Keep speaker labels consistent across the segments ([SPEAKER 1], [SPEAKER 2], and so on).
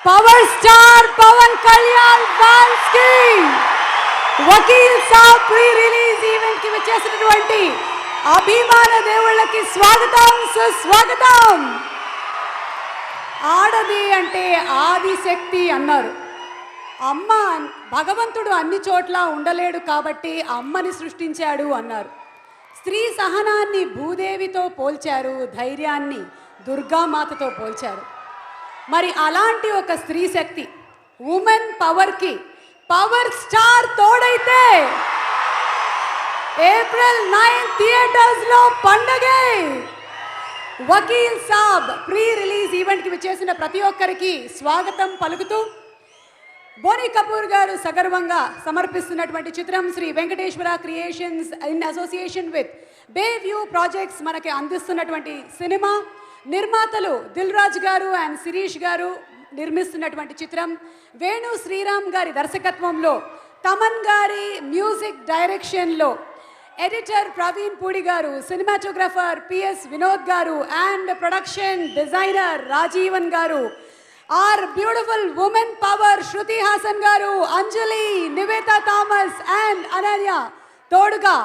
[SPEAKER 1] Power star Pawan Kalyan fans కి Vakeel Saab pre release event కి వచ్చేసినటువంటి అభిమాన దేవుళ్ళకి స్వాగతం సుస్వాగతం. ఆడది అంటే ఆదిశక్తి అన్నారు. అమ్మ భగవంతుడు అన్ని చోట్ల ఉండలేడు కాబట్టి అమ్మని సృష్టించాడు అన్నారు. స్త్రీ సహనాన్ని భూదేవితో పోల్చారు, ధైర్యాన్ని దుర్గామాతతో పోల్చారు. మరి అలాంటి ఒక స్త్రీ శక్తి ఉమెన్ పవర్కి పవర్ స్టార్ తోడైతే ఏప్రిల్ 9 థియేటర్స్లో పండగే. వకీల్ సాబ్ ప్రీ రిలీజ్ ఈవెంట్కి విచ్చేసిన ప్రతి ఒక్కరికి స్వాగతం పలుకుతూ బోనీ కపూర్ గారు సగర్వంగా సమర్పిస్తున్నటువంటి చిత్రం Sri Venkateswara creations in association with bay view projects మనకి అందిస్తున్నటువంటి సినిమా. నిర్మాతలు దిల్ రాజు గారు అండ్ శిరీష్ గారు నిర్మిస్తున్నటువంటి చిత్రం. వేణు శ్రీరామ్ గారి దర్శకత్వంలో, తమన్ గారి మ్యూజిక్ డైరెక్షన్లో, ఎడిటర్ ప్రవీణ్ పూడి గారు, సినిమాటోగ్రఫర్ పిఎస్ వినోద్ గారు అండ్ ప్రొడక్షన్ డిజైనర్ రాజీవన్ గారు, are beautiful women power Shruti Haasan గారు, అంజలి, నివేతా థామస్ అండ్ అనన్య తోడుగా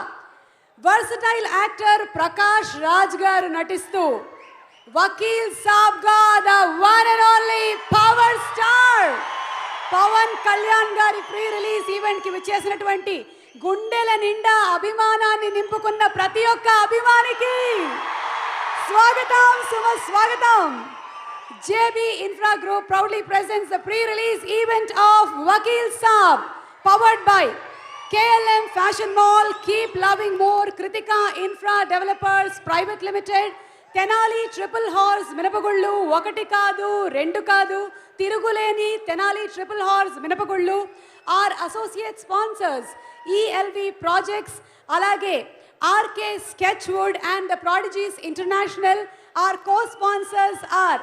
[SPEAKER 1] వర్సటైల్ యాక్టర్ ప్రకాష్ రాజ్ గారు నటిస్తూ వకీల్ సాబ్ గా the one and only power star Pawan Kalyan గారి ప్రీ రిలీజ్ ఈవెంట్ కి విచ్చేసినటువంటి గుండెల నిండా అభిమానాన్ని నింపుకున్న ప్రతి ఒక్క అభిమానికి స్వాగతం స్వాగతం. JB Infra Group proudly presents the pre-release event of Vakil Saab, powered by KLM Fashion Mall, Keep Loving More, Kritika Infra Developers Private Limited, Tenali Triple Horse Minapagullu, ఒకటి కాదు రెండు కాదు తిరుగులేని తెనాలి ట్రిపుల్ హార్స్ మినపగుళ్ళు. our associate sponsors ELV Projects, అలాగే RK Sketchwood and the Prodigies International. our co-sponsors are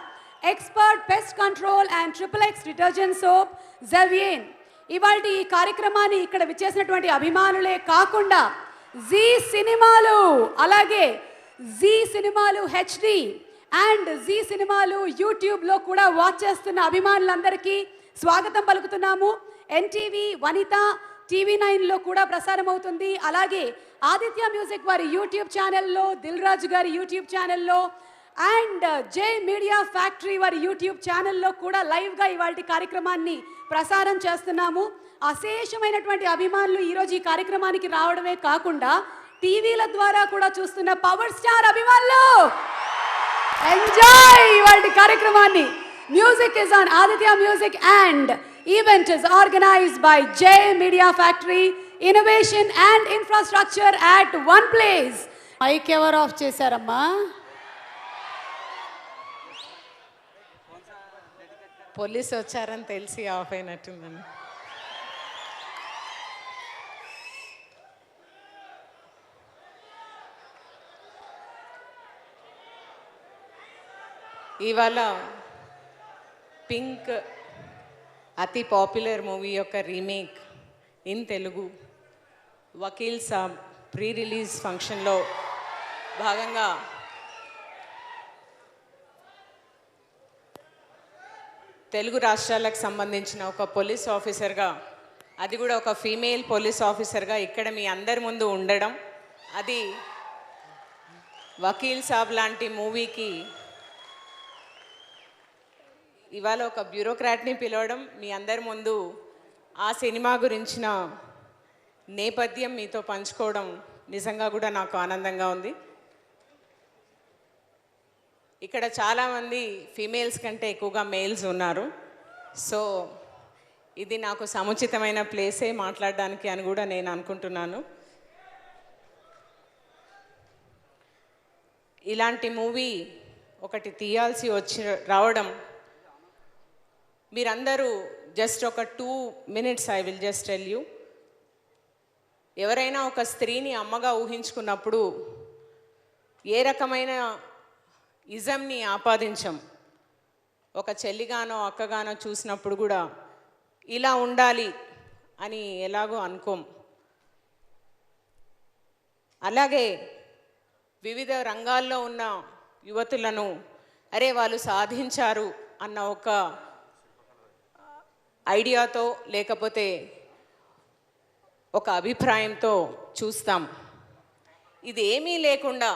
[SPEAKER 1] Expert Pest Control and XXX Detergent Soap, Xavier. ఇవాల్టి ఈ కార్యక్రమాన్ని ఇక్కడ విచ్చేసినటువంటి అభిమానులే కాకుండా జీ సినిమాలు, అలాగే జీ సినిమాలు HD అండ్ జీ సినిమాలు యూట్యూబ్లో కూడా వాచ్ చేస్తున్న అభిమానులందరికీ స్వాగతం పలుకుతున్నాము. NTV, వనిత, TV9లో కూడా ప్రసారం అవుతుంది. అలాగే ఆదిత్య మ్యూజిక్ వారి యూట్యూబ్ ఛానల్లో, దిల్ రాజు గారి యూట్యూబ్ ఛానల్లో అండ్ జే మీడియా ఫ్యాక్టరీ వారి యూట్యూబ్ ఛానల్లో కూడా లైవ్గా ఇవాళ కార్యక్రమాన్ని ప్రసారం చేస్తున్నాము. అశేషమైనటువంటి అభిమానులు ఈరోజు ఈ కార్యక్రమానికి రావడమే కాకుండా టీవీల ద్వారా కూడా చూస్తున్న పవర్ స్టార్ అభిమానులు ఎంజాయ్ ఇవాళ కార్యక్రమాన్ని. Music is on Aditya music and event is organized by J media factory. Innovation and infrastructure at one place. Mike ఎవరు ఆఫ్ చేశారమ్మా?
[SPEAKER 2] పోలీసు వచ్చారని తెలిసి ఆఫ్ అయినట్టుందని. ఇవాళ పింక్ అతి పాపులర్ మూవీ యొక్క remake in Telugu Vakeel Saab pre release ఫంక్షన్లో భాగంగా తెలుగు రాష్ట్రాలకు సంబంధించిన ఒక పోలీస్ ఆఫీసర్గా, అది కూడా ఒక ఫీమేల్ పోలీస్ ఆఫీసర్గా ఇక్కడ మీ అందరి ముందు ఉండడం, అది వకీల్ సాబ్ లాంటి మూవీకి ఇవాళ ఒక బ్యూరోక్రాట్ని పిలవడం, మీ అందరి ముందు ఆ సినిమా గురించిన నేపథ్యం మీతో పంచుకోవడం నిజంగా కూడా నాకు ఆనందంగా ఉంది. ఇక్కడ చాలామంది ఫీమేల్స్ కంటే ఎక్కువగా మేల్స్ ఉన్నారు. సో ఇది నాకు సముచితమైన ప్లేసే మాట్లాడడానికి అని కూడా నేను అనుకుంటున్నాను. ఇలాంటి మూవీ ఒకటి తీయాల్సి రావడం, మీరందరూ జస్ట్ ఒక 2 minutes I will just tell you. ఎవరైనా ఒక స్త్రీని అమ్మగా ఊహించుకున్నప్పుడు ఏ రకమైన ఇజంని ఆపాదించం. ఒక చెల్లిగానో అక్కగానో చూసినప్పుడు కూడా ఇలా ఉండాలి అని ఎలాగో అనుకోం. అలాగే వివిధ రంగాల్లో ఉన్న యువతులను అరే వాళ్ళు సాధించారు అన్న ఒక ఐడియాతో లేకపోతే ఒక అభిప్రాయంతో చూస్తాం. ఇది ఏమీ లేకుండా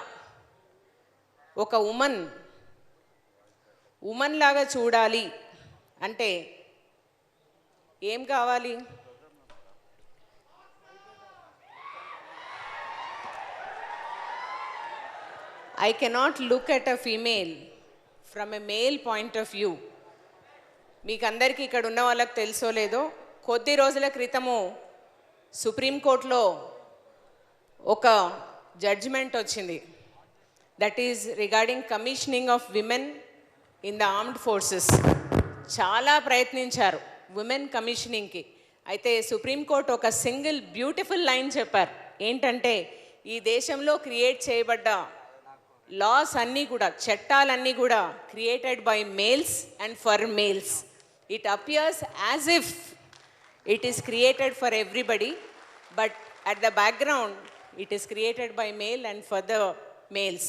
[SPEAKER 2] ఒక ఉమన్ లాగా చూడాలి అంటే ఏం కావాలి? I cannot look at a female from a male point of view. మీకు అందరికీ ఇక్కడ ఉన్న వాళ్ళకి తెలుసో లేదో, కొద్ది రోజుల క్రితము సుప్రీంకోర్టులో ఒక జడ్జిమెంట్ వచ్చింది. That is regarding commissioning of women in the armed forces. చాలా ప్రయత్నించారు విమెన్ కమిషనింగ్కి. అయితే సుప్రీంకోర్టు ఒక సింగిల్ బ్యూటిఫుల్ లైన్ చెప్పారు. ఏంటంటే, ఈ దేశంలో క్రియేట్ చేయబడ్డ లాస్ అన్నీ కూడా, చట్టాలన్నీ కూడా created by males and for males. It appears as if it is created for everybody, but at the background it is created by male and for the males.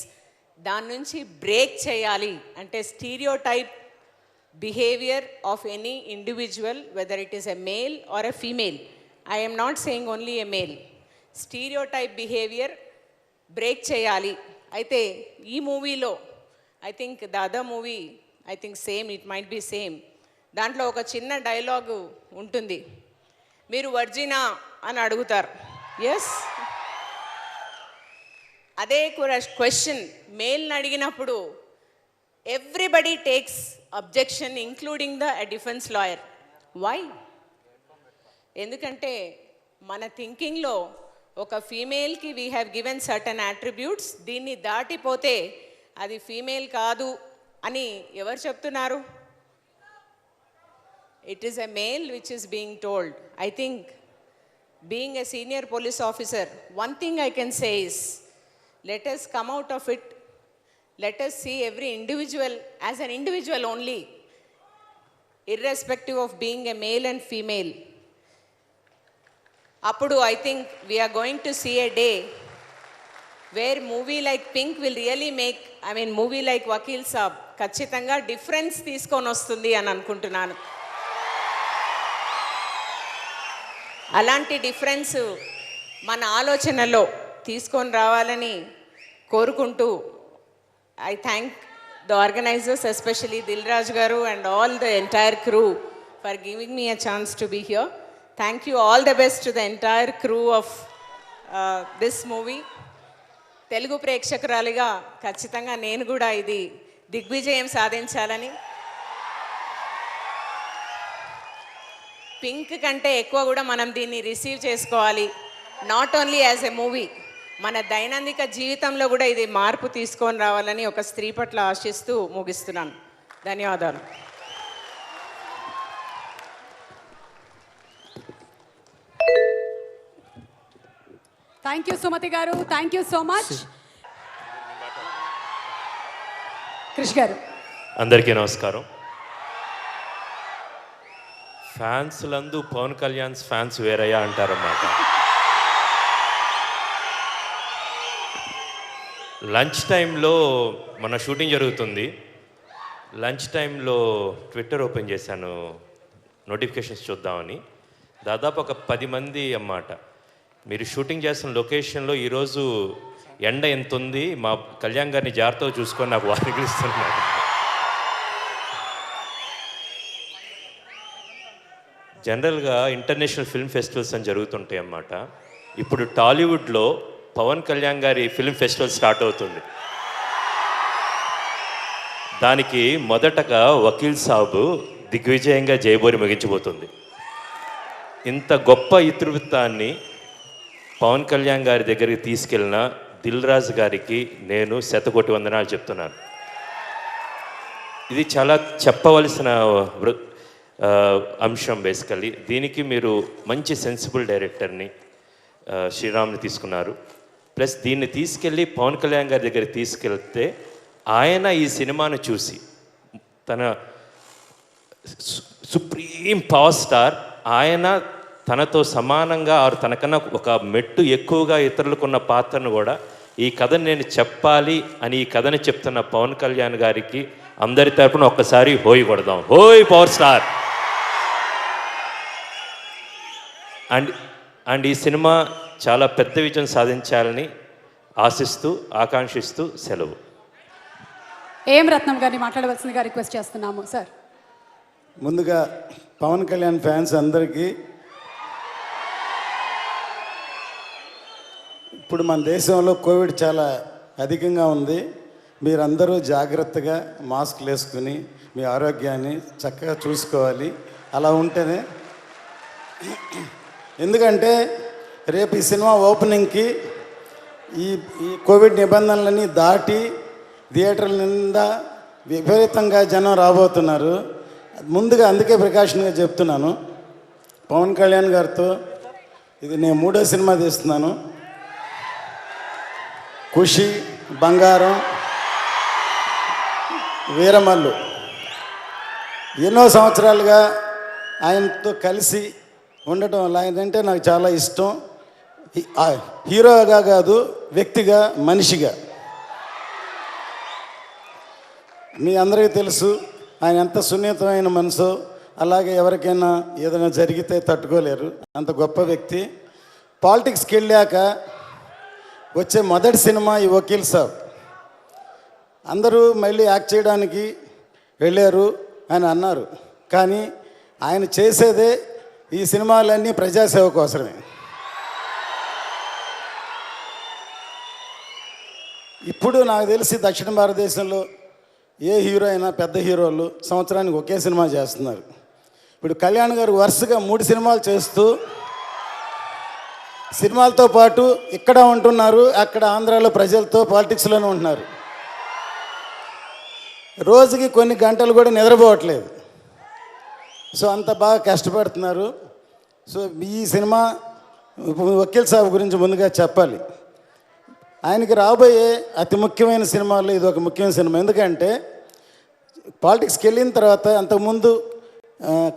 [SPEAKER 2] దాని నుంచి బ్రేక్ చేయాలి అంటే stereotype behaviour of any individual, whether it is a male or a female. I am not saying only a male. Stereotype behaviour break చేయాలి. అయితే ఈ మూవీలో I think the other movie I think same, it might be same. దాంట్లో ఒక చిన్న dialogue ఉంటుంది, మీరు వర్జినా అని అడుగుతారు. ఎస్, అదే క్వశ్చన్ మేల్ని అడిగినప్పుడు everybody takes objection including the defence lawyer. Why? ఎందుకంటే మన థింకింగ్లో ఒక ఫీమేల్కి we have given certain attributes, దీన్ని దాటిపోతే అది ఫీమేల్ కాదు అని ఎవరు చెప్తున్నారు? It is a male which is being told. I think being a senior police officer, one thing I can say is, let us come out of it, let us see every individual as an individual only, irrespective of being a male and female. Appudu I think we are going to see a day where movie like Pink will really make, I mean movie like Vakil Saab ఖచ్చితంగా difference తీసుకొని వస్తుంది అని అనుకుంటున్నాను. అలాంటి difference మన ఆలోచనలో తీసుకొని రావాలని కోరుకుంటూ, I thank the organisers, especially Dil Raju garu and all the entire crew for giving me a chance to be here. Thank you, all the best to the entire crew of this movie. Telugu ప్రేక్షకురాలిగా ఖచ్చితంగా నేను కూడా ఇది దిగ్విజయం సాధించాలని, పింక్ కంటే ఎక్కువ కూడా మనం దీన్ని రిసీవ్ చేసుకోవాలి. Not only as a movie, మన దైనందిక జీవితంలో కూడా ఇది మార్పు తీసుకొని రావాలని ఒక స్త్రీ పట్ల ఆశిస్తూ ముగిస్తున్నాను. ధన్యవాదాలు.
[SPEAKER 1] థ్యాంక్ యూ సుమతి గారు, థ్యాంక్ యూ సో మచ్. కృష్ గారు.
[SPEAKER 3] అందరికీ నమస్కారం. ఫ్యాన్స్లందు పవన్ కళ్యాణ్ ఫ్యాన్స్ వేరయ్యా అంటారన్నమాట. లంచ్ టైంలో మన షూటింగ్ జరుగుతుంది. లంచ్ టైంలో ట్విట్టర్ ఓపెన్ చేశాను నోటిఫికేషన్స్ చూద్దామని. దాదాపు ఒక 10 మంది అన్నమాట, మీరు షూటింగ్ చేస్తున్న లొకేషన్లో ఈరోజు ఎండ ఎంత ఉంది, మా కళ్యాణ్ గారిని జాగ్రత్తగా చూసుకొని నాకు వార్నింగ్లు ఇస్తున్నారు. జనరల్గా ఇంటర్నేషనల్ ఫిల్మ్ ఫెస్టివల్స్ అని జరుగుతుంటాయి అన్నమాట. ఇప్పుడు టాలీవుడ్లో పవన్ కళ్యాణ్ గారి ఫిల్మ్ ఫెస్టివల్ స్టార్ట్ అవుతుంది. దానికి మొదటగా వకీల్ సాబ్ దిగ్విజయంగా జయబోరి ముగించబోతుంది. ఇంత గొప్ప ఇతివృత్తాన్ని పవన్ కళ్యాణ్ గారి దగ్గరికి తీసుకెళ్ళిన దిల్ రాజు గారికి నేను శతకోటి వందనాలు చెప్తున్నాను. ఇది చాలా చెప్పవలసిన అంశం బేసికల్లీ. దీనికి మీరు మంచి సెన్సిబుల్ డైరెక్టర్ని శ్రీరామ్ని తీసుకున్నారు. ప్లస్ దీన్ని తీసుకెళ్ళి పవన్ కళ్యాణ్ గారి దగ్గరికి తీసుకెళ్తే ఆయన ఈ సినిమాను చూసి, తన సుప్రీం పవర్ స్టార్, ఆయన తనతో సమానంగా ఆరు తనకన్నా ఒక మెట్టు ఎక్కువగా ఇతరులకున్న పాత్రను కూడా ఈ కథను నేను చెప్పాలి అని ఈ కథని చెప్తున్న పవన్ కళ్యాణ్ గారికి అందరి తరపున ఒక్కసారి హోయ్ కొడదాం. హోయ్ పవర్ స్టార్. అండ్ అండ్ ఈ సినిమా చాలా పెద్ద విజయం సాధించాలని ఆశిస్తూ ఆకాంక్షిస్తూ సెలవు.
[SPEAKER 1] ఏం రత్నం గారిని మాట్లాడవలసిందిగా రిక్వెస్ట్ చేస్తున్నాము సార్.
[SPEAKER 4] ముందుగా పవన్ కళ్యాణ్ ఫ్యాన్స్ అందరికీ, ఇప్పుడు మన దేశంలో కోవిడ్ చాలా అధికంగా ఉంది. మీరందరూ జాగ్రత్తగా మాస్క్లు వేసుకుని మీ ఆరోగ్యాన్ని చక్కగా చూసుకోవాలి. అలా ఉంటేనే, ఎందుకంటే రేపు ఈ సినిమా ఓపెనింగ్కి ఈ ఈ కోవిడ్ నిబంధనలన్నీ దాటి థియేటర్ల నిండా విపరీతంగా జనం రాబోతున్నారు. ముందుగా అందుకే ప్రికాషన్గా చెప్తున్నాను, పవన్ కళ్యాణ్ గారితో ఇది నేను 3వ సినిమా తీస్తున్నాను. ఖుషి, బంగారం, వీరమల్లు ఎన్నో సంవత్సరాలుగా ఆయనతో కలిసి ఉండటం వల్ల ఆయనంటే నాకు చాలా ఇష్టం. హీరోగా కాదు, వ్యక్తిగా, మనిషిగా. మీ అందరికీ తెలుసు ఆయన ఎంత సున్నితమైన మనసు. అలాగే ఎవరికైనా ఏదైనా జరిగితే తట్టుకోలేరు, అంత గొప్ప వ్యక్తి. పాలిటిక్స్కి వెళ్ళాక వచ్చే మొదటి సినిమా ఈ వకీల్ సాబ్. అందరూ మళ్ళీ యాక్ట్ చేయడానికి వెళ్ళారు అని అన్నారు, కానీ ఆయన చేసేదే ఈ సినిమాలన్నీ ప్రజాసేవ కోసమే. ఇప్పుడు నాకు తెలిసి దక్షిణ భారతదేశంలో ఏ హీరో అయినా, పెద్ద హీరోలు సంవత్సరానికి ఒకే సినిమా చేస్తున్నారు. ఇప్పుడు కళ్యాణ్ గారు వరుసగా 3 సినిమాలు చేస్తూ సినిమాలతో పాటు ఇక్కడ ఉంటున్నారు, అక్కడ ఆంధ్రాలో ప్రజలతో పాలిటిక్స్లోనే ఉంటున్నారు. రోజుకి కొన్ని గంటలు కూడా నిద్రపోవట్లేదు. సో అంత బాగా కష్టపడుతున్నారు. సో ఈ సినిమా వకీల్ సాబ్ గురించి ముందుగా చెప్పాలి. ఆయనకి రాబోయే అతి ముఖ్యమైన సినిమాల్లో ఇది ఒక ముఖ్యమైన సినిమా. ఎందుకంటే పాలిటిక్స్కి వెళ్ళిన తర్వాత అంతకుముందు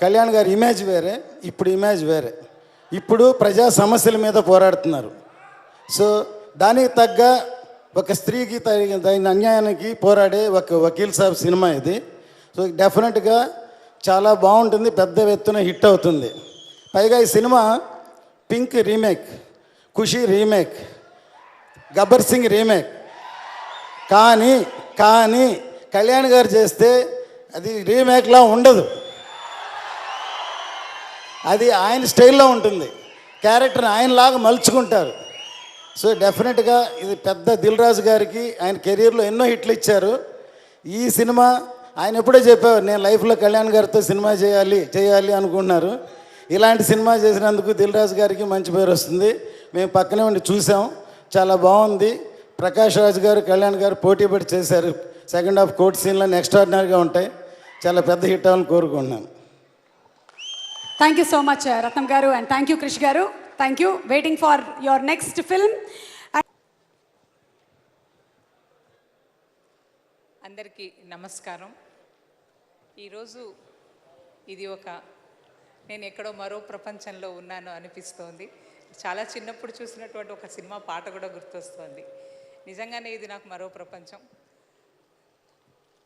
[SPEAKER 4] కళ్యాణ్ గారి ఇమేజ్ వేరే, ఇప్పుడు ఇమేజ్ వేరే. ఇప్పుడు ప్రజా సమస్యల మీద పోరాడుతున్నారు. సో దానికి తగ్గ ఒక స్త్రీకి తగిన అన్యాయానికి పోరాడే ఒక వకీల్ సాబ్ సినిమా ఇది. సో డెఫినెట్గా చాలా బాగుంటుంది, పెద్ద ఎత్తున హిట్ అవుతుంది. పైగా ఈ సినిమా పింక్ రీమేక్, ఖుషి రీమేక్, గబ్బర్ సింగ్ రీమేక్. కానీ కళ్యాణ్ గారు చేస్తే అది రీమేక్లా ఉండదు, అది ఆయన స్టైల్లో ఉంటుంది. క్యారెక్టర్ని ఆయనలాగా మలుచుకుంటారు. సో డెఫినెట్గా ఇది పెద్ద దిల్ రాజు గారికి ఆయన కెరీర్లో ఎన్నో హిట్లు ఇచ్చారు. ఈ సినిమా ఆయన ఎప్పుడో చెప్పారు, నేను లైఫ్లో కళ్యాణ్ గారితో సినిమా చేయాలి అనుకుంటున్నారు. ఇలాంటి సినిమా చేసినందుకు దిల్ రాజు గారికి మంచి పేరు వస్తుంది. మేము పక్కనే ఉండి చూసాం, చాలా బాగుంది. ప్రకాష్ రాజ్ గారు, కళ్యాణ్ గారు పోటీ పడి చేశారు. సెకండ్ హాఫ్ కోర్ట్ సీన్లన్నీ ఎక్స్ట్రాడినరీగా ఉంటాయి. చాలా పెద్ద హిట్ అవ్వాలని కోరుకుంటున్నాను.
[SPEAKER 1] థ్యాంక్ యూ సో మచ్ రత్నం గారు, అండ్ థ్యాంక్ యూ క్రిష్ గారు. Thank you. Waiting for your next film.
[SPEAKER 5] అందరికీ నమస్కారం. ఈరోజు ఇది నేను ఎక్కడో మరో ప్రపంచంలో ఉన్నాను అనిపిస్తోంది. చాలా చిన్నప్పుడు చూసినటువంటి ఒక సినిమా పాట కూడా గుర్తొస్తోంది. నిజంగానే ఇది నాకు మరో ప్రపంచం.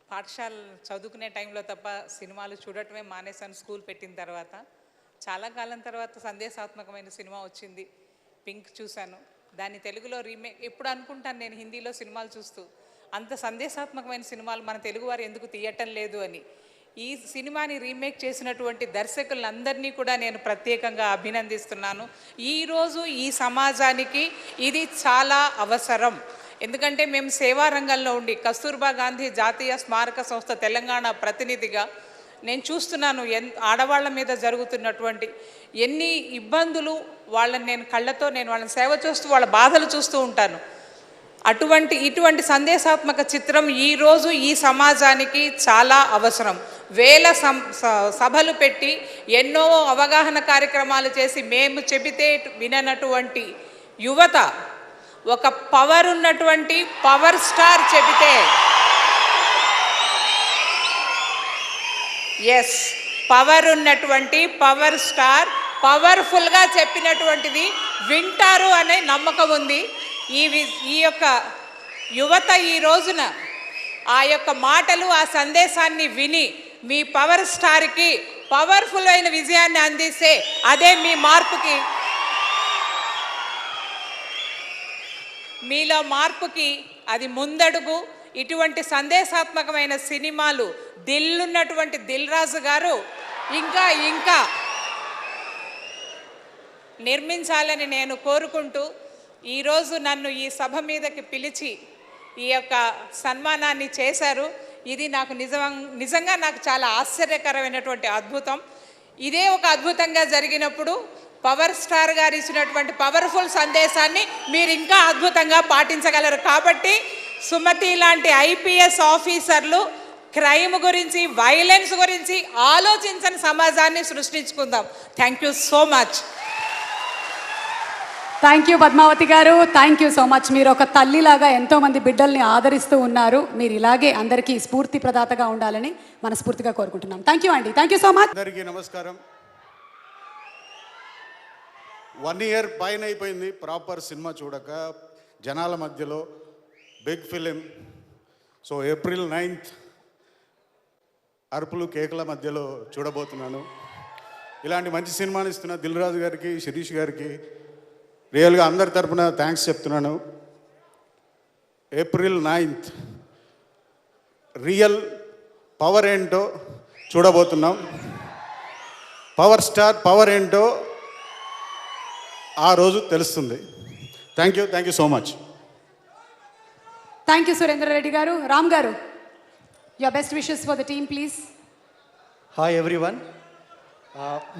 [SPEAKER 5] పాఠశాల చదువుకునే టైంలో తప్ప సినిమాలు చూడటమే మానేశాను. స్కూల్ పెట్టిన తర్వాత చాలా కాలం తర్వాత సందేశాత్మకమైన సినిమా వచ్చింది, పింక్ చూశాను. దాన్ని తెలుగులో రీమేక్. ఎప్పుడు అనుకుంటాను నేను హిందీలో సినిమాలు చూస్తూ, అంత సందేశాత్మకమైన సినిమాలు మన తెలుగువారు ఎందుకు తీయటం లేదు అని. ఈ సినిమాని రీమేక్ చేసినటువంటి దర్శకులందరినీ కూడా నేను ప్రత్యేకంగా అభినందిస్తున్నాను. ఈరోజు ఈ సమాజానికి ఇది చాలా అవసరం. ఎందుకంటే మేము సేవా రంగంలో ఉండి కస్తూర్బా గాంధీ జాతీయ స్మారక సంస్థ తెలంగాణ ప్రతినిధిగా నేను చూస్తున్నాను ఆడవాళ్ళ మీద జరుగుతున్నటువంటి ఎన్ని ఇబ్బందులు. నేను వాళ్ళని సేవ చేస్తూ వాళ్ళ బాధలు చూస్తూ ఉంటాను. ఇటువంటి సందేశాత్మక చిత్రం ఈరోజు ఈ సమాజానికి చాలా అవసరం. వేల సభలు పెట్టి ఎన్నో అవగాహన కార్యక్రమాలు చేసి మేము చెబితే విననటువంటి యువత ఒక పవర్ ఉన్నటువంటి పవర్ స్టార్ చెబితే, ఎస్, పవర్ ఉన్నటువంటి పవర్ స్టార్ పవర్ఫుల్గా చెప్పినటువంటిది వింటారు అనే నమ్మకం ఉంది. ఈ యొక్క యువత ఈ రోజున ఆ యొక్క మాటలు, ఆ సందేశాన్ని విని మీ పవర్ స్టార్కి పవర్ఫుల్ అయిన విజయాన్ని అందిస్తే అదే మీ మార్పుకి మీలో మార్పుకి అది ముందడుగు. ఇటువంటి సందేశాత్మకమైన సినిమాలు దిల్లున్నటువంటి దిల్ రాజు గారు ఇంకా ఇంకా నిర్మించాలని నేను కోరుకుంటూ, ఈరోజు నన్ను ఈ సభ మీదకి పిలిచి ఈ యొక్క సన్మానాన్ని చేశారు. ఇది నాకు నిజంగా నాకు చాలా ఆశ్చర్యకరమైనటువంటి అద్భుతం. ఇదే ఒక అద్భుతంగా జరిగినప్పుడు పవర్ స్టార్ గారు ఇచ్చినటువంటి పవర్ఫుల్ సందేశాన్ని మీరు ఇంకా అద్భుతంగా పాటించగలరు. కాబట్టి సుమతి లాంటి ఐపీఎస్ ఆఫీసర్లు క్రైమ్ గురించి, వైలెన్స్ గురించి ఆలోచించని సమాజాన్ని సృష్టించుకుందాం. Thank you so much.
[SPEAKER 1] Thank you Padmavathi garu, thank you so much. మీరు ఒక తల్లిలాగా ఎంతోమంది బిడ్డల్ని ఆదరిస్తూ ఉన్నారు. మీరు ఇలాగే అందరికీ స్ఫూర్తి ప్రదాతగా ఉండాలని మనస్ఫూర్తిగా కోరుకుంటున్నాం. థ్యాంక్ యూ అండి, థ్యాంక్ యూ సో మచ్.
[SPEAKER 6] అందరికీ నమస్కారం. 1 year పైన అయిపోయింది ప్రాపర్ సినిమా చూడక, జనాల మధ్యలో big film. So April 9th అరుపులు కేకల మధ్యలో చూడబోతున్నాను. ఇలాంటి మంచి సినిమాని ఇస్తున్న దిల్ రాజు గారికి, శిరీష్ గారికి రియల్గా అందరి తరపున థ్యాంక్స్ చెప్తున్నాను. April 9th రియల్ పవర్ ఏంటో చూడబోతున్నాం. పవర్ స్టార్ పవర్ ఏంటో ఆ రోజు తెలుస్తుంది. Thank you so much.
[SPEAKER 1] Thank you Surender Reddy garu. Ram గారు, your best wishes for the team please.
[SPEAKER 7] Hi everyone.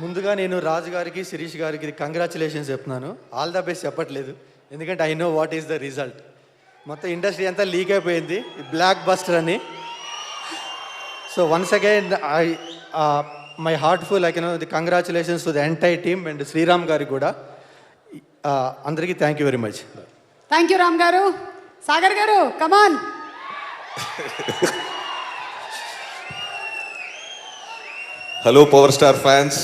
[SPEAKER 7] ముందుగా నేను రాజు గారికి, శిరీష్ గారికి కంగ్రాచులేషన్స్ చెప్తున్నాను. ఆల్ ద బెస్ట్ చెప్పట్లేదు, ఎందుకంటే I know what is the result. మొత్తం ఇండస్ట్రీ అంతా లీక్ అయిపోయింది ఈ బ్లాక్ బస్టర్ అని. So once again my heartful the congratulations to the entire team and Sriram గారికి కూడా. అందరికీ thank you very much.
[SPEAKER 1] Thank you Ram గారు. సాగర్ గారు, come on.
[SPEAKER 8] Hello power star fans,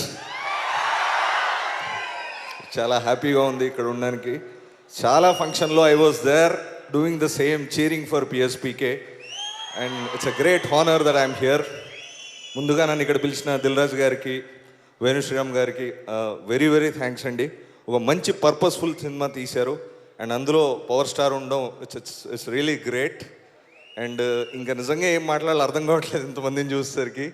[SPEAKER 8] చాలా హ్యాపీగా ఉంది ఇక్కడ ఉండడానికి. చాలా ఫంక్షన్లో I was there doing the same, cheering for PSPK, and it's a great honour that I'm here. ముందుగా నన్ను ఇక్కడ పిలిచిన దిల్ రాజు గారికి, వేణు శ్రీరామ్ గారికి వెరీ వెరీ థ్యాంక్స్ అండి. ఒక మంచి పర్పస్ఫుల్ సినిమా తీశారు అండ్ అందులో పవర్ స్టార్ ఉండడం ఇట్స్ రియలీ గ్రేట్. అండ్ ఇంకా నిజంగా ఏం మాట్లాడాలో అర్థం కావట్లేదు ఇంతమందిని చూసేసరికి.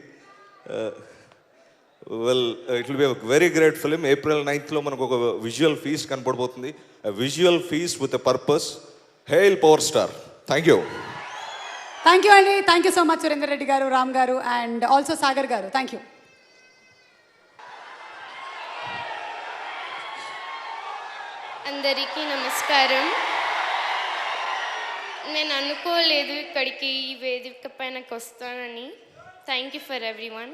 [SPEAKER 8] Well, it will be a very great film. April 9th మనకు ఒక విజువల్ ఫీస్ట్ కనపడబోతుంది. Visual feast with a purpose. Hail power star. Thank you.
[SPEAKER 1] Thank you అండి, thank you so much Surender Reddy garu, Ram garu and also Sagar garu. Thank you.
[SPEAKER 9] అందరికీ నమస్కారం. నేను అనుకోలేదు ఇక్కడికి ఈ వేదిక పైనకి వస్తానని. Thank you for everyone.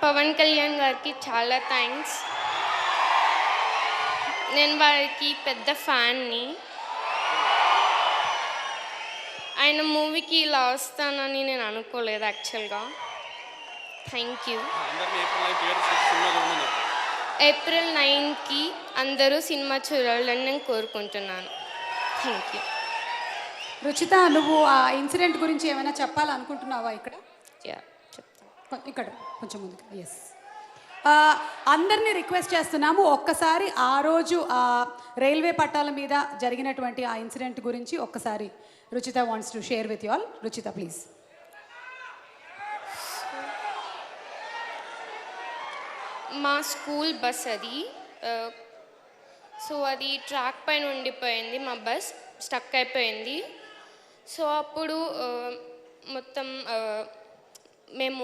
[SPEAKER 9] Pawan Kalyan గారికి చాలా థ్యాంక్స్. నేను వారికి పెద్ద ఫ్యాన్ని. ఆయన మూవీకి ఇలా వస్తానని నేను అనుకోలేదు యాక్చువల్గా. Thank you. April 9th అందరూ సినిమా చూడాలని నేను కోరుకుంటున్నాను. Thank you.
[SPEAKER 1] రుచిత, నువ్వు ఆ ఇన్సిడెంట్ గురించి ఏమైనా చెప్పాలనుకుంటున్నావా? ఇక్కడ
[SPEAKER 9] చెప్తాను.
[SPEAKER 1] ఇక్కడ కొంచెం ముందుకు. ఎస్, అందరినీ రిక్వెస్ట్ చేస్తున్నాము, ఒక్కసారి ఆ రోజు ఆ రైల్వే పట్టాల మీద జరిగినటువంటి ఆ ఇన్సిడెంట్ గురించి ఒక్కసారి Ruchitha wants to share with you all. Ruchitha please.
[SPEAKER 9] మా స్కూల్ బస్ అది. సో అది ట్రాక్ పైన ఉండిపోయింది, మా బస్ స్టక్ అయిపోయింది. సో అప్పుడు మొత్తం మేము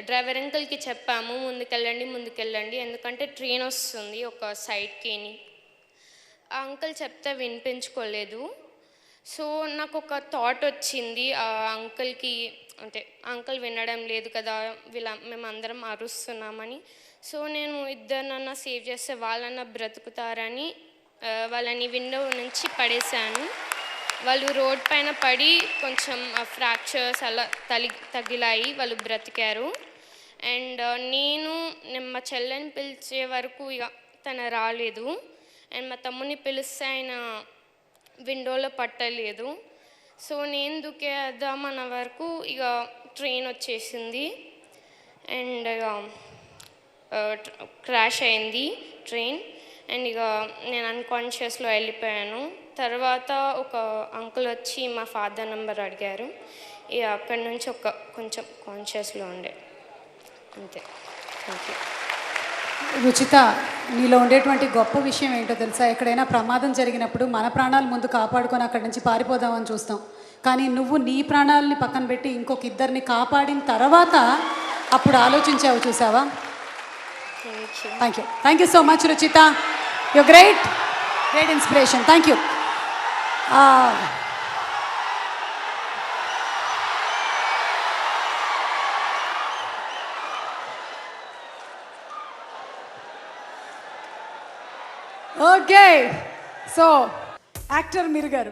[SPEAKER 9] డ్రైవర్ అంకుల్కి చెప్పాము, ముందుకెళ్ళండి ఎందుకంటే ట్రైన్ వస్తుంది ఒక సైడ్కి. ఆ అంకుల్ చెప్తే వినిపించుకోలేదు. సో నాకు ఒక థాట్ వచ్చింది, ఆ అంకుల్కి అంటే అంకుల్ వినడం లేదు కదా, మేమందరం అరుస్తున్నామని. సో నేను ఇద్దరినన్నా సేవ్ చేస్తే వాళ్ళన్నా బ్రతుకుతారని వాళ్ళని విండో నుంచి పడేశాను. వాళ్ళు రోడ్ పైన పడి కొంచెం ఫ్రాక్చర్స్ అలా తగిలాయి, వాళ్ళు బ్రతికారు. అండ్ నేను మా చెల్లెని పిలిచే వరకు ఇక తను రాలేదు. అండ్ మా తమ్ముని పిలిస్తే ఆయన విండోలో పట్టలేదు. సో నేను దూకేద్దామన్న వరకు ఇక ట్రైన్ వచ్చేసింది అండ్ క్రాష్ అయింది ట్రైన్ అండ్ ఇక నేను అన్కాన్షియస్లో వెళ్ళిపోయాను. తర్వాత ఒక అంకుల్ వచ్చి మా ఫాదర్ నెంబర్ అడిగారు. ఇక అక్కడి నుంచి కొంచెం కాన్షియస్లో ఉండే అంతే. Thank you.
[SPEAKER 1] రుచిత, నీలో ఉండేటువంటి గొప్ప విషయం ఏంటో తెలుసా? ఎక్కడైనా ప్రమాదం జరిగినప్పుడు మన ప్రాణాలు ముందు కాపాడుకొని అక్కడి నుంచి పారిపోదామని చూస్తాం, కానీ నువ్వు నీ ప్రాణాలని పక్కన పెట్టి ఇంకొక ఇద్దరిని కాపాడిన తర్వాత అప్పుడు ఆలోచించావు, చూసావా? Thank you. Thank you so much Ruchitha. You great inspiration. Thank you. Okay, so actor మీరు గారు.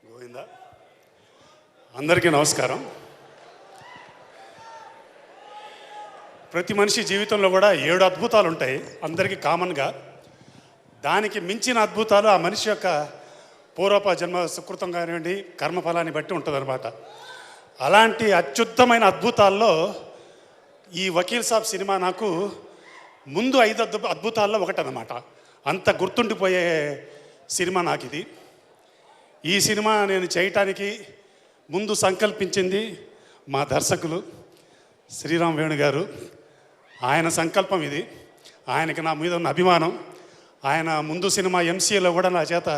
[SPEAKER 10] గోవిందా, అందరికీ నమస్కారం. ప్రతి మనిషి జీవితంలో కూడా 7 అద్భుతాలు ఉంటాయి అందరికీ కామన్గా. దానికి మించిన అద్భుతాలు ఆ మనిషి యొక్క పూర్వప జన్మ సుకృతం కానివ్వండి, కర్మఫలాన్ని బట్టి ఉంటుందన్నమాట. అలాంటి అత్యుత్తమైన అద్భుతాల్లో ఈ వకీల్ సాబ్ సినిమా నాకు ముందు 5 అద్భుతాల్లో ఒకటన్నమాట. అంత గుర్తుండిపోయే సినిమా నాకు ఇది. ఈ సినిమా నేను చేయటానికి ముందు సంకల్పించింది మా దర్శకులు శ్రీరామ్ వేణు గారు. ఆయన సంకల్పం ఇది. ఆయనకి నా మీద ఉన్న అభిమానం. ఆయన ముందు సినిమా ఎంసీఏలో కూడా నా చేత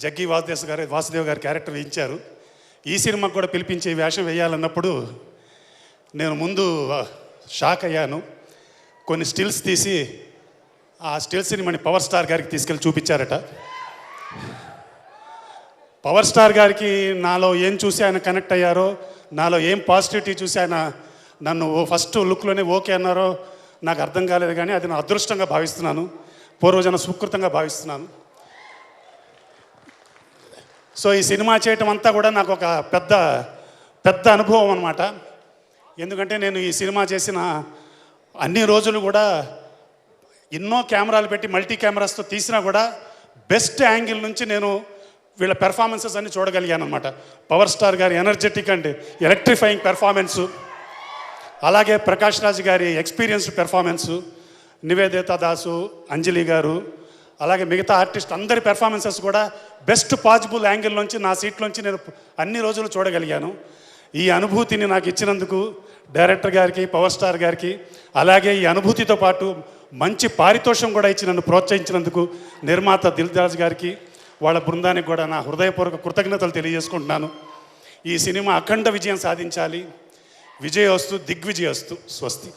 [SPEAKER 10] జగ్గి వాసుదేవ్ గారి క్యారెక్టర్ వేయించారు. ఈ సినిమాకు కూడా పిలిపించి వేషం వేయాలన్నప్పుడు నేను ముందు షాక్ అయ్యాను. కొన్ని స్టిల్స్ తీసి ఆ స్టిల్స్ని మన పవర్ స్టార్ గారికి తీసుకెళ్ళి చూపించారట. పవర్ స్టార్ గారికి నాలో ఏం చూసి ఆయన కనెక్ట్ అయ్యారో, నాలో ఏం పాజిటివిటీ చూసి ఆయన నన్ను ఫస్ట్ లుక్లోనే ఓకే అన్నారో నాకు అర్థం కాలేదు, కానీ అది నా అదృష్టంగా భావిస్తున్నాను, పూర్వజన సుకృతంగా భావిస్తున్నాను. సో ఈ సినిమా చేయటం అంతా కూడా నాకు ఒక పెద్ద అనుభవం అన్నమాట. ఎందుకంటే నేను ఈ సినిమా చేసిన అన్ని రోజులు కూడా ఎన్నో కెమెరాలు పెట్టి మల్టీ కెమెరాస్తో తీసినా కూడా బెస్ట్ యాంగిల్ నుంచి నేను వీళ్ళ పెర్ఫార్మెన్సెస్ అన్ని చూడగలిగాను అనమాట. పవర్ స్టార్ గారి ఎనర్జెటిక్ అండ్ ఎలక్ట్రిఫైయింగ్ పెర్ఫార్మెన్సు, అలాగే ప్రకాష్ రాజ్ గారి ఎక్స్పీరియన్స్డ్ పెర్ఫార్మెన్సు, నివేదిత దాసు, అంజలి గారు, అలాగే మిగతా ఆర్టిస్ట్ అందరి పెర్ఫార్మెన్సెస్ కూడా బెస్ట్ పాసిబుల్ యాంగిల్ నుంచి నా సీట్లోంచి నేను అన్ని రోజులు చూడగలిగాను. ఈ అనుభూతిని నాకు ఇచ్చినందుకు డైరెక్టర్ గారికి, పవర్ స్టార్ గారికి, అలాగే ఈ అనుభూతితో పాటు మంచి పారితోషం కూడా ఇచ్చి నన్ను ప్రోత్సహించినందుకు నిర్మాత దిల్ రాజు గారికి, వాళ్ళ బృందానికి కూడా నా హృదయపూర్వక కృతజ్ఞతలు తెలియజేసుకుంటున్నాను. ఈ సినిమా అఖండ విజయం సాధించాలి. విజయోస్తు, దిగ్విజయోస్తు, స్వస్తి.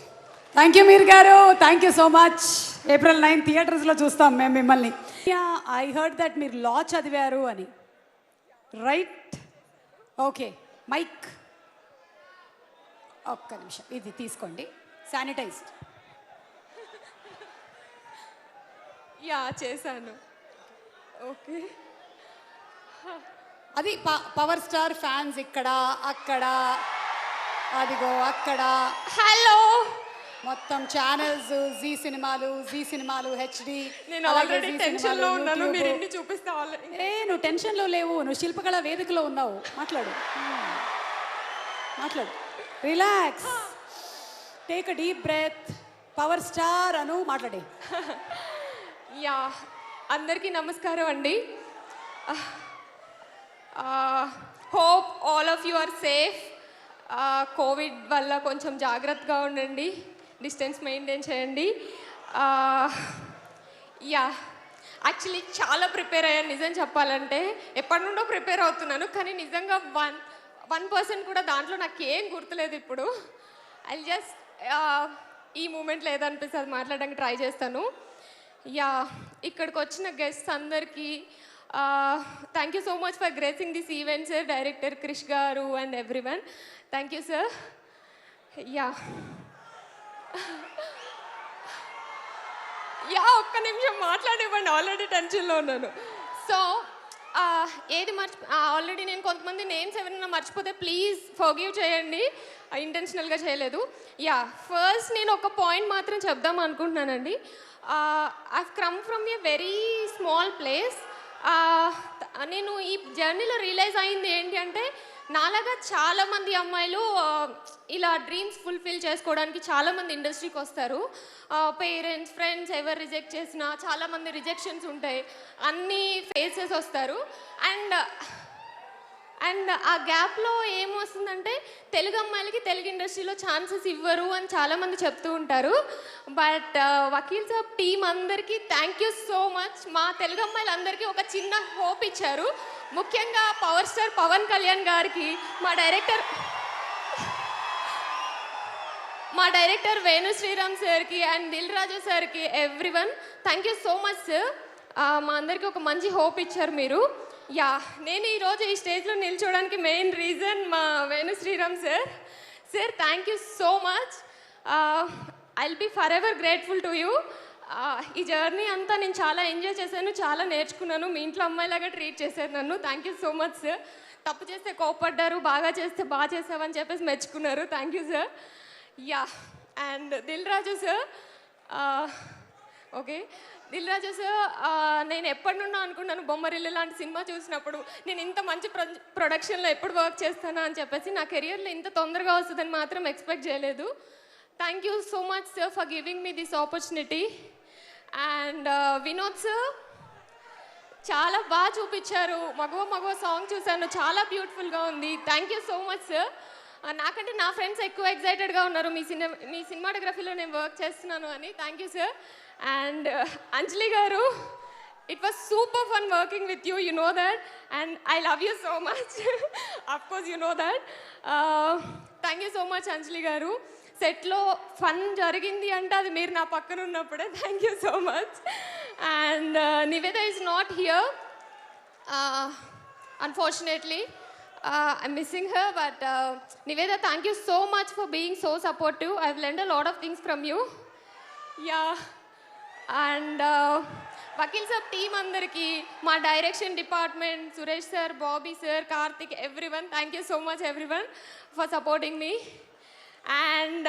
[SPEAKER 1] థ్యాంక్ యూ మీర్ గారు. Thank you so much. April 9 థియేటర్స్లో చూస్తాం మేము మిమ్మల్ని. ఐ హర్డ్ దట్ మీరు లా చదివారు అని, రైట్? ఓకే, మైక్ ఒక్క నిమిషం, ఇది తీసుకోండి, శానిటైజ్డ్.
[SPEAKER 11] యా చేశాను. ఓకే,
[SPEAKER 1] అది పవర్ స్టార్ ఫ్యాన్స్ ఇక్కడ, అక్కడ, అదిగో అక్కడ.
[SPEAKER 11] హలో,
[SPEAKER 1] మొత్తం ఛానల్స్, జీ సినిమాలు హెచ్డి.
[SPEAKER 11] నేను ఆల్రెడీ టెన్షన్లో ఉన్నాను, మీరు ఎన్ని చూపిస్తా.
[SPEAKER 1] నువ్వు టెన్షన్లో లేవు, నువ్వు శిల్పకళ వేదికలో ఉన్నావు. మాట్లాడు, relax, take a deep breath. Power star అను, మాట్లాడే.
[SPEAKER 11] యా, అందరికీ నమస్కారం అండి. Hope all of you are safe. Covid వల్ల కొంచెం జాగ్రత్తగా ఉండండి, డిస్టెన్స్ మెయింటైన్ చేయండి. యా, యాక్చువల్లీ చాలా ప్రిపేర్ అయ్యాను నిజం చెప్పాలంటే. ఎప్పటి నుండో ప్రిపేర్ అవుతున్నాను, కానీ నిజంగా 1% కూడా దాంట్లో నాకు ఏం గుర్తులేదు ఇప్పుడు. ఐ జస్ట్ ఈ మూమెంట్లో ఏదనిపిస్తే అది మాట్లాడడానికి ట్రై చేస్తాను. యా, ఇక్కడికి వచ్చిన గెస్ట్స్ అందరికీ thank you so much for gracing this event sir, director Krish garu and everyone. Thank you sir. Yeah ఒక్క నిమిషం మాట్లాడివ్వండి, ఆల్రెడీ టెన్షన్లో ఉన్నాను. సో ఏది ఆల్రెడీ నేను కొంతమంది నేమ్స్ ఎవరైనా మర్చిపోతే ప్లీజ్ ఫర్గివ్ చేయండి, ఇంటెన్షనల్గా చేయలేదు. యా, ఫస్ట్ నేను ఒక పాయింట్ మాత్రం చెప్దాం అనుకుంటున్నానండి. I come from a very small place. నేను ఈ జర్నీలో రియలైజ్ అయింది ఏంటి అంటే నాలాగా చాలామంది అమ్మాయిలు ఇలా డ్రీమ్స్ ఫుల్ఫిల్ చేసుకోవడానికి చాలామంది ఇండస్ట్రీకి వస్తారు. పేరెంట్స్, ఫ్రెండ్స్ ఎవరు రిజెక్ట్ చేసినా చాలామంది రిజెక్షన్స్ ఉంటాయి, అన్నీ ఫేసెస్ వస్తారు. అండ్ ఆ గ్యాప్లో ఏమొస్తుందంటే తెలుగు అమ్మాయిలకి తెలుగు ఇండస్ట్రీలో ఛాన్సెస్ ఇవ్వరు అని చాలామంది చెప్తూ ఉంటారు. బట్ వకీల్ సాబ్ టీం అందరికీ థ్యాంక్ యూ సో మచ్. మా తెలుగు అమ్మాయిలందరికీ ఒక చిన్న హోప్ ఇచ్చారు. ముఖ్యంగా పవర్ స్టార్ పవన్ కళ్యాణ్ గారికి, మా డైరెక్టర్ వేణు శ్రీరామ్ సార్కి అండ్ దిల్ రాజు సార్కి everyone thank you so much sir. మా అందరికీ ఒక మంచి హోప్ ఇచ్చారు మీరు. నేను ఈరోజు ఈ స్టేజ్లో నిల్చోడానికి మెయిన్ రీజన్ మా Venu Sriram sir. Sir thank you so much. I will be forever grateful to you. ఈ జర్నీ అంతా నేను చాలా ఎంజాయ్ చేశాను, చాలా నేర్చుకున్నాను. మీ ఇంట్లో అమ్మాయిలాగా ట్రీట్ చేశారు నన్ను. Thank you so much sir. తప్పు చేస్తే కోప్పడ్డారు, బాగా చేస్తే బాగా చేసావని చెప్పేసి మెచ్చుకున్నారు. Thank you sir. And Dil Raju sir, okay Dil Raju sir, నేను ఎప్పటి నుండో అనుకున్నాను బొమ్మరిల్లు లాంటి సినిమా చూసినప్పుడు నేను ఇంత మంచి ప్రొడక్షన్లో ఎప్పుడు వర్క్ చేస్తానా అని చెప్పేసి. నా కెరియర్లో ఇంత తొందరగా వస్తుందని మాత్రం ఎక్స్పెక్ట్ చేయలేదు. Thank you so much sir for giving me this opportunity. And Vinod sir చాలా బాగా చూపించారు. మగవ సాంగ్ చూశాను, చాలా బ్యూటిఫుల్గా ఉంది. Thank you so much sir. నాకంటే నా ఫ్రెండ్స్ ఎక్కువ ఎక్సైటెడ్గా ఉన్నారు మీ సినిమాటోగ్రఫీలో నేను వర్క్ చేస్తున్నాను అని. Thank you sir. And Anjali garu, it was super fun working with you, you know that, and I love you so much. Of course you know that. Thank you so much Anjali garu. సెట్లో fun జరిగింది అంటే అది మీరు నా పక్కన ఉన్నప్పుడే. Thank you so much. And Niveda is not here unfortunately. I'm missing her, but Niveda, thank you so much for being so supportive. I've learned a lot of things from you. And Vakil Sab team andarki, my direction department, Suresh sir, Bobby sir, Karthik, everyone, thank you so much everyone for supporting me. And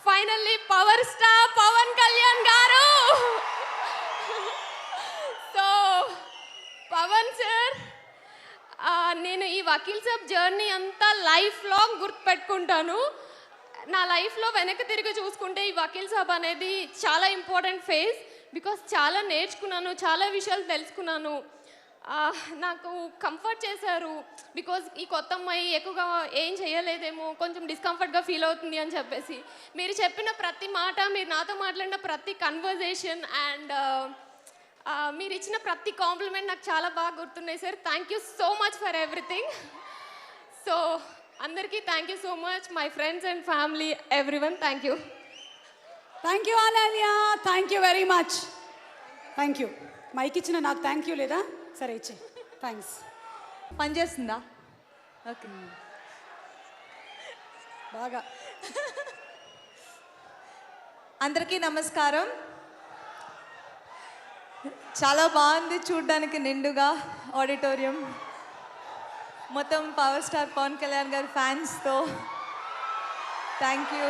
[SPEAKER 11] finally, power star Pawan Kalyan garu. So, Pavan sir, నేను ఈ Vakeel Saab journey అంతా life long గుర్తుపెట్టుకుంటాను. నా లైఫ్లో వెనక్కి తిరిగి చూసుకుంటే ఈ వకీల్ సాబ్ అనేది చాలా ఇంపార్టెంట్ ఫేజ్. బికాస్ చాలా నేర్చుకున్నాను, చాలా విషయాలు తెలుసుకున్నాను. నాకు కంఫర్ట్ చేశారు. బికాజ్ ఈ కొత్త అమ్మాయి ఎక్కువగా ఏం చేయలేదేమో, కొంచెం డిస్కంఫర్ట్గా ఫీల్ అవుతుంది అని చెప్పేసి మీరు చెప్పిన ప్రతి మాట, మీరు నాతో మాట్లాడిన ప్రతి కన్వర్జేషన్ అండ్ మీరు ఇచ్చిన ప్రతి కాంప్లిమెంట్ నాకు చాలా బాగా గుర్తున్నాయి sir. Thank you so much for everything. So అందరికీ thank you so much, my friends and family, everyone. Thank you.
[SPEAKER 1] Thank you Ananya, thank you very much. Thank you. Mike ఇచ్చిన నాకు థ్యాంక్ యూ లేదా? సరే ఇచ్చే. థ్యాంక్స్.
[SPEAKER 12] పనిచేస్తుందా? Okay
[SPEAKER 1] బాగా.
[SPEAKER 12] అందరికీ నమస్కారం. చాలా బాగుంది చూడ్డానికి, నిండుగా ఆడిటోరియం మొత్తం పవర్ స్టార్ పవన్ కళ్యాణ్ గారి ఫ్యాన్స్తో. Thank you.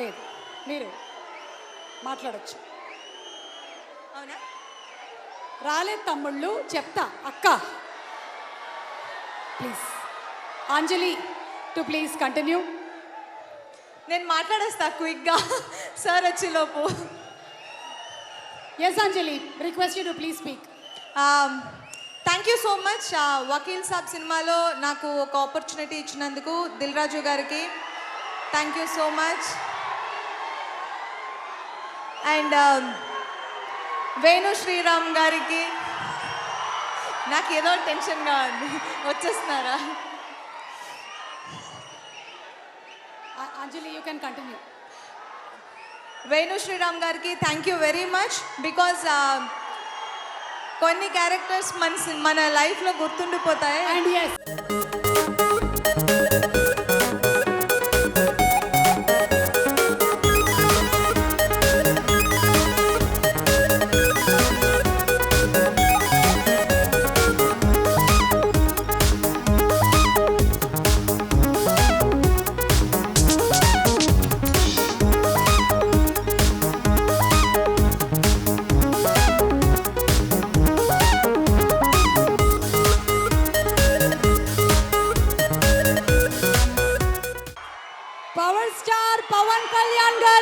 [SPEAKER 1] లేదు, మీరు మాట్లాడచ్చు.
[SPEAKER 12] అవునా?
[SPEAKER 1] రాలేదు తమ్ముళ్ళు, చెప్తా. అక్క please, Anjali to please continue.
[SPEAKER 12] నేను మాట్లాడేస్తా క్విక్గా సార్ వచ్చేలోపు.
[SPEAKER 1] Yes Anjali, request you to please speak.
[SPEAKER 12] Thank you so much. Vakeel Saab సినిమాలో నాకు ఒక ఆపర్చునిటీ ఇచ్చినందుకు దిల్ రాజు గారికి thank you so much. And Venu Sriram గారికి, నాకు ఏదో టెన్షన్గా ఉంది, వచ్చేస్తున్నారా?
[SPEAKER 1] Anjali, you can continue.
[SPEAKER 12] Venu Sriram గారికి thank you very much. Because కొన్ని క్యారెక్టర్స్ మన లైఫ్లో గుర్తుండిపోతాయి.
[SPEAKER 1] అండ్ ఎస్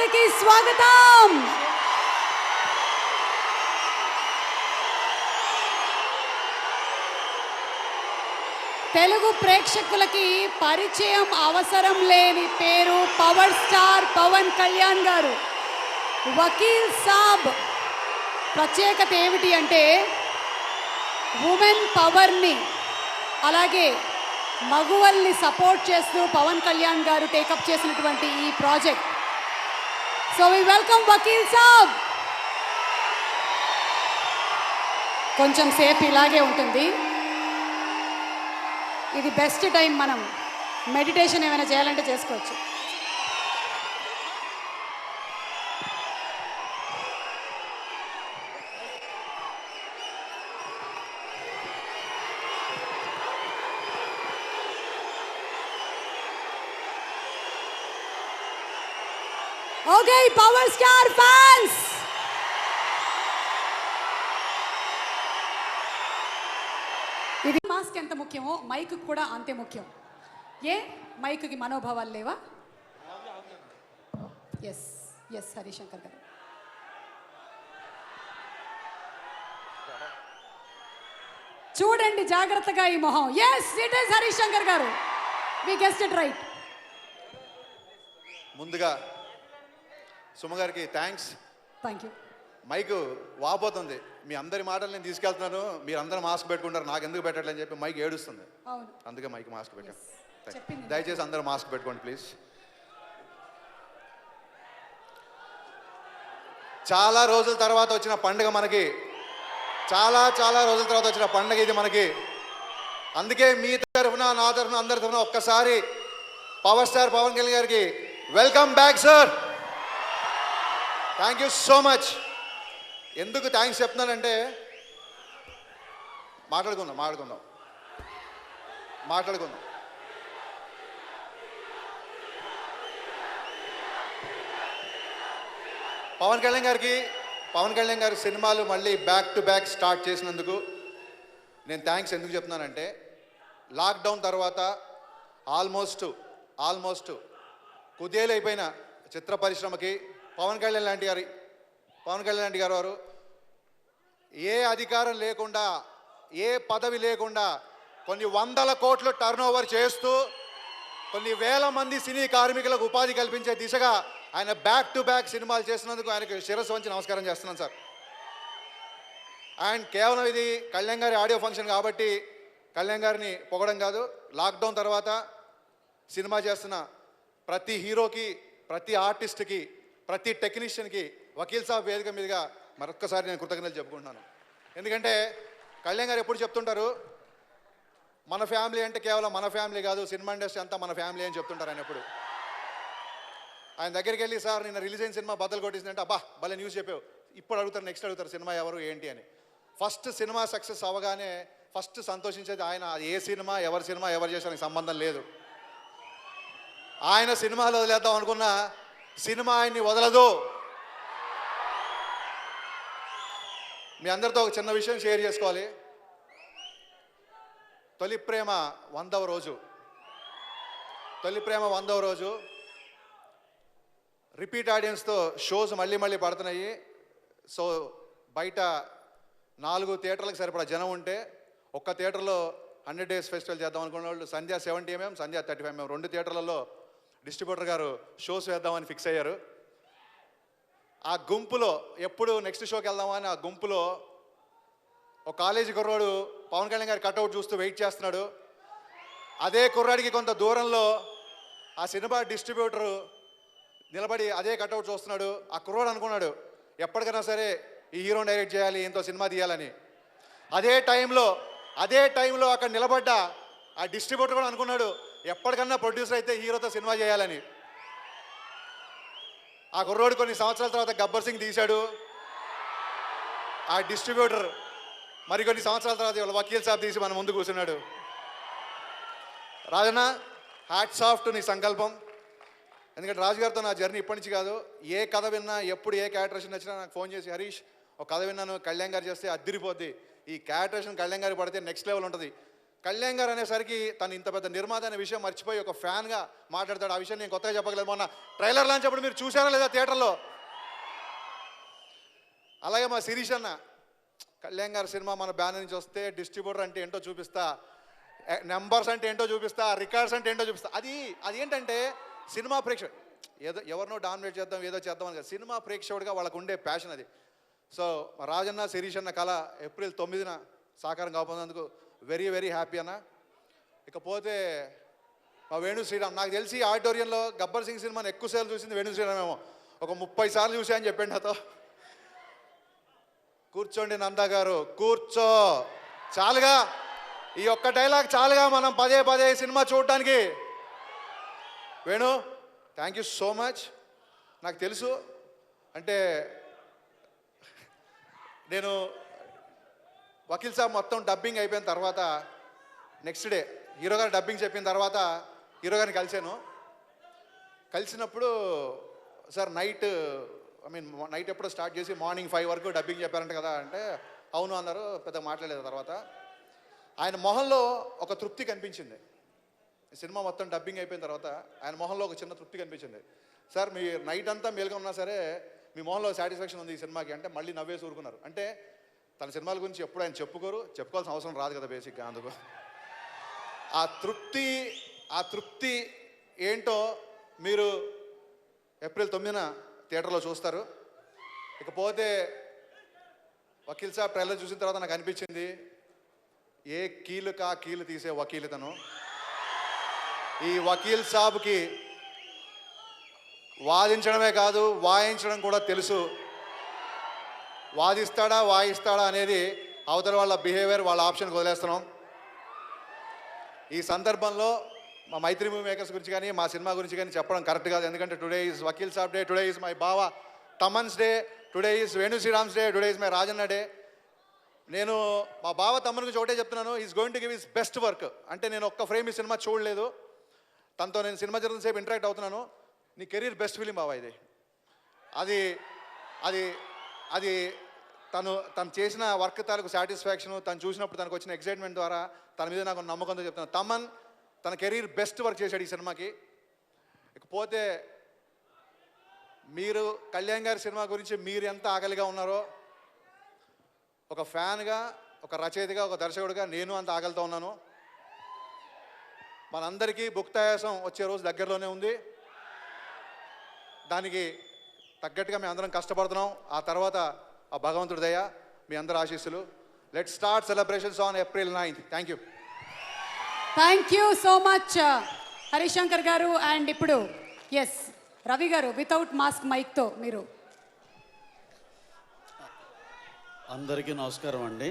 [SPEAKER 1] గారికి స్వాగతం. తెలుగు ప్రేక్షకులకి పరిచయం అవసరం లేని పేరు పవర్ స్టార్ పవన్ కళ్యాణ్ గారు. వకీల్ సాబ్ ప్రత్యేకత ఏమిటి అంటే ఉమెన్ పవర్ని అలాగే మగువల్ని సపోర్ట్ చేస్తూ పవన్ కళ్యాణ్ గారు టేకప్ చేసినటువంటి ఈ project. So we welcome Vakeel Saab. కొంచెం సేపు ఇలాగే ఉంటుంది. ఇది బెస్ట్ టైం, మనం మెడిటేషన్ ఏమైనా చేయాలంటే చేసుకోవచ్చు. ఓకే పవర్ స్టార్ ఫ్యాన్స్, ఇది మాస్క్ ఎంత ముఖ్యమో మైక్ కూడా అంతే ముఖ్యం. ఏ మైక్కి మనోభావాలు లేవా? ఎస్ ఎస్ హరిశంకర్ గారు. చూడండి జాగ్రత్తగా ఈ మొహం. ఎస్ ఇట్ ఇస్ హరిశంకర్ గారు. వి గెస్ట్ ఇట్ రైట్.
[SPEAKER 13] ముందుగా సుమ గారికి థ్యాంక్స్.
[SPEAKER 1] Thank you.
[SPEAKER 13] మైక్ వాపోతుంది, మీ అందరి మాటలు నేను తీసుకెళ్తున్నాను, మీరు అందరూ మాస్క్ పెట్టుకుంటారు, నాకు ఎందుకు పెట్టట్లేని చెప్పి మైక్ ఏడుస్తుంది. అందుకే మైక్ మాస్క్ పెట్టాను. దయచేసి అందరూ మాస్క్ పెట్టుకోండి ప్లీజ్. చాలా రోజుల తర్వాత వచ్చిన పండుగ మనకి, చాలా చాలా రోజుల తర్వాత వచ్చిన పండుగ ఇది మనకి. అందుకే మీ తరఫున నా తరఫున అందరి తరఫున ఒక్కసారి పవర్ స్టార్ పవన్ కళ్యాణ్ గారికి welcome back sir. Thank you so much. ఎందుకు థ్యాంక్స్ చెప్తున్నానంటే మాట్లాడుకుందాం. పవన్ కళ్యాణ్ గారి సినిమాలు మళ్ళీ బ్యాక్ టు బ్యాక్ స్టార్ట్ చేసినందుకు నేను థ్యాంక్స్ ఎందుకు చెప్తున్నానంటే, లాక్డౌన్ తర్వాత ఆల్మోస్ట్ కుదేలైపోయిన చిత్ర పరిశ్రమకి పవన్ కళ్యాణ్ లాంటి గారు వారు ఏ అధికారం లేకుండా, ఏ పదవి లేకుండా కొన్ని వందల కోట్లు టర్న్ ఓవర్ చేస్తూ కొన్ని వేల మంది సినీ కార్మికులకు ఉపాధి కల్పించే దిశగా ఆయన బ్యాక్ టు బ్యాక్ సినిమాలు చేసినందుకు ఆయనకు శిరస్సు వంచి నమస్కారం చేస్తున్నాను సార్. అండ్ కేవలం ఇది కళ్యాణ్ గారి ఆడియో ఫంక్షన్ కాబట్టి కళ్యాణ్ గారిని పొగడం కాదు, లాక్డౌన్ తర్వాత సినిమా చేస్తున్న ప్రతి హీరోకి, ప్రతి ఆర్టిస్ట్కి, ప్రతి టెక్నీషియన్కి వకీల్ సాబ్ వేదిక మీదుగా మరొక్కసారి నేను కృతజ్ఞతలు చెప్పుకుంటున్నాను. ఎందుకంటే కళ్యాణ్ గారు ఎప్పుడు చెప్తుంటారు, మన ఫ్యామిలీ అంటే కేవలం మన ఫ్యామిలీ కాదు, సినిమా ఇండస్ట్రీ అంతా మన ఫ్యామిలీ అని చెప్తుంటారు ఆయన ఎప్పుడు. ఆయన దగ్గరికి వెళ్ళి సార్ నిన్న రిలీజ్ అయిన సినిమా బద్దలు కొట్టేసిందంటే అబ్బా భలే న్యూస్ చెప్పావు, ఇప్పుడు అడుగుతారు, నెక్స్ట్ అడుగుతారు సినిమా ఎవరు ఏంటి అని. ఫస్ట్ సినిమా సక్సెస్ అవ్వగానే ఫస్ట్ సంతోషించేది ఆయన. ఏ సినిమా ఎవరు చేసానికి సంబంధం లేదు. ఆయన సినిమాలు వదిలేద్దాం అనుకున్న సినిమా ఆయన్ని వదలదు. మీ అందరితో ఒక చిన్న విషయం షేర్ చేసుకోవాలి. తొలి ప్రేమ 100వ రోజు రిపీట్ ఆడియన్స్తో షోస్ మళ్ళీ పడుతున్నాయి. సో బయట 4 థియేటర్లకు సరిపడా జనం ఉంటే ఒక్క థియేటర్లో 100 డేస్ ఫెస్టివల్ చేద్దాం అనుకున్న వాళ్ళు సంధ్య 70 mm, సంధ్య 35 mm 2 థియేటర్లలో డిస్ట్రిబ్యూటర్ గారు షోస్ వేద్దామని ఫిక్స్ అయ్యారు. ఆ గుంపులో ఎప్పుడు నెక్స్ట్ షోకి వెళ్దామని ఆ గుంపులో ఒక కాలేజీ కుర్రాడు పవన్ కళ్యాణ్ గారి కట్అవుట్ చూస్తూ వెయిట్ చేస్తున్నాడు. అదే కుర్రాడికి కొంత దూరంలో ఆ సినిమా డిస్ట్రిబ్యూటరు నిలబడి అదే కట్అవుట్ చూస్తున్నాడు. ఆ కుర్రాడు అనుకున్నాడు ఎప్పటికైనా సరే ఈ హీరోని డైరెక్ట్ చేయాలి, ఎంతో సినిమా తీయాలని. అదే టైంలో అక్కడ నిలబడ్డ ఆ డిస్ట్రిబ్యూటర్ కూడా అనుకున్నాడు ఎప్పటికన్నా ప్రొడ్యూసర్ అయితే హీరోతో సినిమా చేయాలని. ఆ కుర్రోడు కొన్ని సంవత్సరాల తర్వాత గబ్బర్ సింగ్ తీశాడు. ఆ డిస్ట్రిబ్యూటర్ మరికొన్ని సంవత్సరాల తర్వాత ఇవాళ వకీల్ సాబ్ తీసి మన ముందు కూర్చున్నాడు. రాజన్న హ్యాట్స్ ఆఫ్ టు నీ సంకల్పం. ఎందుకంటే రాజుగారితో నా జర్నీ ఇప్పటి నుంచి కాదు, ఏ కథ విన్నా, ఎప్పుడు ఏ క్యారెక్టరేషన్ వచ్చినా నాకు ఫోన్ చేసి హరీష్ ఒక కథ విన్నాను, కళ్యాణ్ గారు చేస్తే అద్దిరిపోద్ది, ఈ క్యారెక్టరేషన్ కళ్యాణ్ గారికి పడితే నెక్స్ట్ లెవెల్ ఉంటుంది, కళ్యాణ్ గారు అనేసరికి తను ఇంత పెద్ద నిర్మాత అనే విషయం మర్చిపోయి ఒక ఫ్యాన్గా మాట్లాడతాడు. ఆ విషయం నేను కొత్తగా చెప్పగలేదు. మొన్న ట్రైలర్ లాంచ్ అప్పుడు మీరు చూసారా లేదా థియేటర్లో? అలాగే మా శిరీష్ అన్న, కళ్యాణ్ గారి సినిమా మన బ్యానర్ నుంచి వస్తే డిస్ట్రిబ్యూటర్ అంటే ఏంటో చూపిస్తా, నెంబర్స్ అంటే ఏంటో చూపిస్తా, రికార్డ్స్ అంటే ఏంటో చూపిస్తా. అది ఏంటంటే సినిమా ప్రేక్షకుడు ఏదో ఎవరినో డామినేట్ చేద్దాం ఏదో చేద్దాం అని కాదు, సినిమా ప్రేక్షకుడిగా వాళ్ళకు ఉండే ప్యాషన్ అది. సో మా రాజన్న శిరీష్ అన్న కళ ఏప్రిల్ 9న సాకారం కాబోతున్నందుకు వెరీ వెరీ హ్యాపీ అన్న. ఇకపోతే మా వేణు శ్రీరామ్, నాకు తెలిసి ఆడిటోరియంలో గబ్బర్ సింగ్ సినిమాని ఎక్కువసార్లు చూసింది వేణు శ్రీరామ్ ఏమో, ఒక 30 సార్లు చూసా అని చెప్పండి నాతో. కూర్చోండి నందా గారు, కూర్చో, చాలుగా ఈ ఒక్క డైలాగ్ చాలుగా మనం పదే పదే సినిమా చూడటానికి. Venu, thank you so much. నాకు తెలుసు అంటే నేను వకీల్ సాబ్ మొత్తం డబ్బింగ్ అయిపోయిన తర్వాత నెక్స్ట్ డే హీరో గారు డబ్బింగ్ చెప్పిన తర్వాత హీరో గారిని కలిసినప్పుడు సార్ నైట్ ఎప్పుడో స్టార్ట్ చేసి మార్నింగ్ 5 వరకు డబ్బింగ్ చెప్పారంట కదా అంటే అవును అన్నారు. పెద్దగా మాట్లాడలేదు. తర్వాత ఆయన మొహంలో ఒక తృప్తి కనిపించింది. సినిమా మొత్తం డబ్బింగ్ అయిపోయిన తర్వాత ఆయన మొహంలో ఒక చిన్న తృప్తి కనిపించింది. సార్ మీ నైట్ అంతా మేలుగా ఉన్నా సరే మీ మొహంలో సాటిస్ఫాక్షన్ ఉంది ఈ సినిమాకి అంటే మళ్ళీ నవ్వేసి ఊరుకున్నారు. అంటే తన సినిమాల గురించి ఎప్పుడు ఆయన చెప్పుకోవాల్సిన అవసరం రాదు కదా బేసిక్గా. అందుకు ఆ తృప్తి ఏంటో మీరు ఏప్రిల్ 9న థియేటర్లో చూస్తారు. ఇకపోతే వకీల్ సాబ్ ట్రైలర్ చూసిన తర్వాత నాకు అనిపించింది ఏ కీలుకా కీలు తీసే వకీలుతను. ఈ వకీల్ సాబ్కి వాదించడమే కాదు వాయించడం కూడా తెలుసు. వాయిస్తాడా అనేది అవతల వాళ్ళ బిహేవియర్, వాళ్ళ ఆప్షన్కి వదిలేస్తున్నాం. ఈ సందర్భంలో మా మైత్రి మూవీ మేకర్స్ గురించి కానీ మా సినిమా గురించి కానీ చెప్పడం కరెక్ట్ కాదు. ఎందుకంటే today is Vakeel Saab day, today is my బావ Thaman's day, today is Venu Sriram's day, today is my Rajanna day. నేను మా బావ తమ్మన్ గురించి ఒకటే చెప్తున్నాను, is going to give is best work. అంటే నేను ఒక్క ఫ్రేమ్ ఈ సినిమా చూడలేదు, తనతో నేను సినిమా జరుగుతున్న సేపు ఇంటరాక్ట్ అవుతున్నాను. నీ కెరీర్ బెస్ట్ ఫిలిం బావా ఇది. అది అది అది తను చేసిన వర్క్ తాలూకు సాటిస్ఫాక్షన్, తను చూసినప్పుడు తనకు వచ్చిన ఎక్సైట్మెంట్ ద్వారా తన మీద నాకు నమ్మకంతో చెప్తున్నాను. తమన్ తన కెరీర్ బెస్ట్ వర్క్ చేశాడు ఈ సినిమాకి. ఇకపోతే మీరు కళ్యాణ్ గారి సినిమా గురించి మీరు ఎంత ఆకలిగా ఉన్నారో ఒక ఫ్యాన్గా, ఒక రచయితగా, ఒక దర్శకుడిగా నేను అంత ఆకలితో ఉన్నాను. మనందరికీ భుక్తాయాసం వచ్చే రోజు దగ్గరలోనే ఉంది. దానికి తగ్గట్టుగా మేము అందరం కష్టపడుతున్నాం. ఆ తర్వాత ఆ భగవంతుడి దయ, మీ అందరి ఆశీస్సులు. Let's start celebrations on April 9th. Thank you.
[SPEAKER 1] Thank you so much Harishankar గారు. అండ్ ఇప్పుడు ఎస్ రవి గారు వితౌట్ మాస్క్ మైక్తో మీరు.
[SPEAKER 14] అందరికీ నమస్కారం అండి.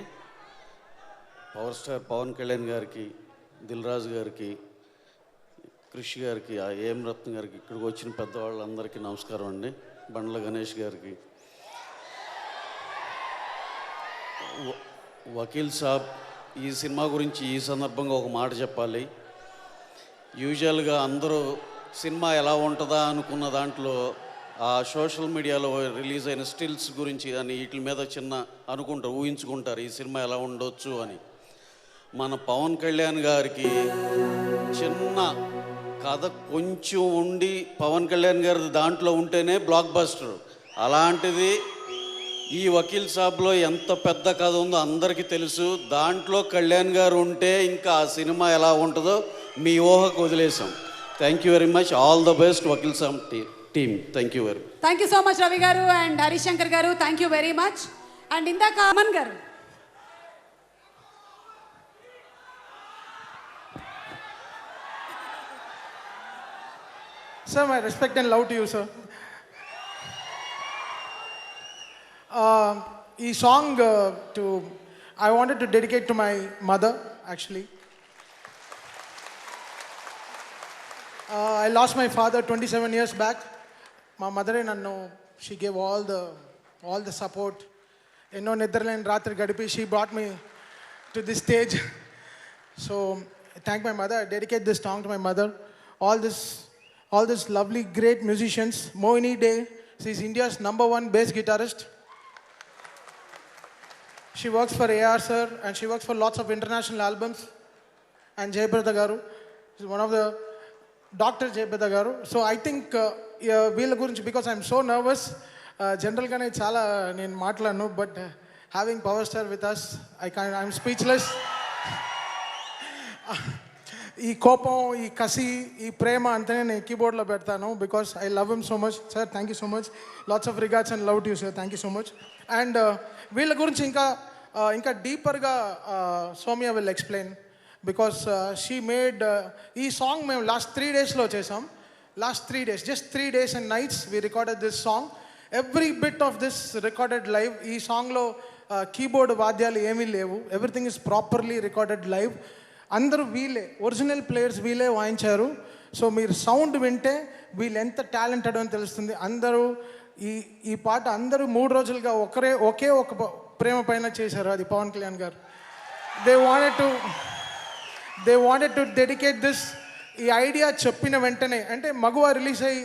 [SPEAKER 14] పవర్ స్టార్ పవన్ కళ్యాణ్ గారికి, దిల్ రాజు గారికి, కృషి గారికి, ఏం రత్న గారికి, ఇక్కడికి వచ్చిన పెద్దవాళ్ళందరికీ నమస్కారం అండి. బండ్ల గణేష్ గారికి. వకీల్ సాబ్ ఈ సినిమా గురించి ఈ సందర్భంగా ఒక మాట చెప్పాలి. యూజువల్గా అందరూ సినిమా ఎలా ఉంటుందా అనుకున్న దాంట్లో ఆ సోషల్ మీడియాలో రిలీజ్ అయిన స్టిల్స్ గురించి అని వీటి మీద చిన్న ఊహించుకుంటారు ఈ సినిమా ఎలా ఉండొచ్చు అని. మన పవన్ కళ్యాణ్ గారికి చిన్న కథ కొంచెం ఉండి పవన్ కళ్యాణ్ గారి దాంట్లో ఉంటేనే బ్లాక్ బస్టర్. అలాంటిది ఈ వకీల్ సాబ్లో ఎంత పెద్ద కథ ఉందో అందరికీ తెలుసు. దాంట్లో కళ్యాణ్ గారు ఉంటే ఇంకా ఆ సినిమా ఎలా ఉంటుందో మీ ఊహకు వదిలేసాం. Thank you very much. All the best Vakeel Saab team. Thank you very much.
[SPEAKER 1] Thank you so much Ravi గారు అండ్ హరిశంకర్ గారు. Thank you very much. And ఇందాక అమన్ గారు.
[SPEAKER 15] Sir, my respect and love to you, sir. This song I wanted to dedicate to my mother, actually. I lost my father 27 years back. My mother and she gave all the support. Netherlands Ratri Gadipi, she brought me to this stage. So I thank my mother. I dedicate this song to my mother. All this lovely, great musicians. Moini Day, she's India's #1 bass guitarist. She works for AR sir and she works for lots of international albums. and Jayapratha Garu is one of the Dr. Jayapratha Garu. So I think వీళ్ళ గురించి because I'm so nervous. జనరల్గానే చాలా నేను మాట్లాడను, but having power star with us I'm speechless. ఈ కోపం, ఈ కసి, ఈ ప్రేమ అంతనే నేను కీబోర్డ్లో పెడతాను because I love him so much. Sir thank you so much. Lots of regards and love to you sir. Thank you so much. And వీళ్ళ గురించి ఇంకా డీపర్గా Soumya will explain because she made ఈ సాంగ్ మేము లాస్ట్ 3 daysలో చేసాం. Last 3 days, just 3 days and nights we recorded this song. Every bit of this recorded live. ఈ సాంగ్లో కీబోర్డ్ వాద్యాలు ఏమీ లేవు. Everything is properly recorded live. అందరూ వీళ్ళే, ఒరిజినల్ ప్లేయర్స్ వీళ్ళే వాయించారు. సో మీరు సౌండ్ వింటే వీళ్ళు ఎంత టాలెంటెడ్ అని తెలుస్తుంది. అందరూ ఈ పాట అందరూ 3 రోజులుగా ఒకే ఒక ప్రేమ పైన చేశారు, అది పవన్ కళ్యాణ్ గారు. They wanted to dedicate this. ఈ ఐడియా చెప్పిన వెంటనే, అంటే మగువ రిలీజ్ అయ్యి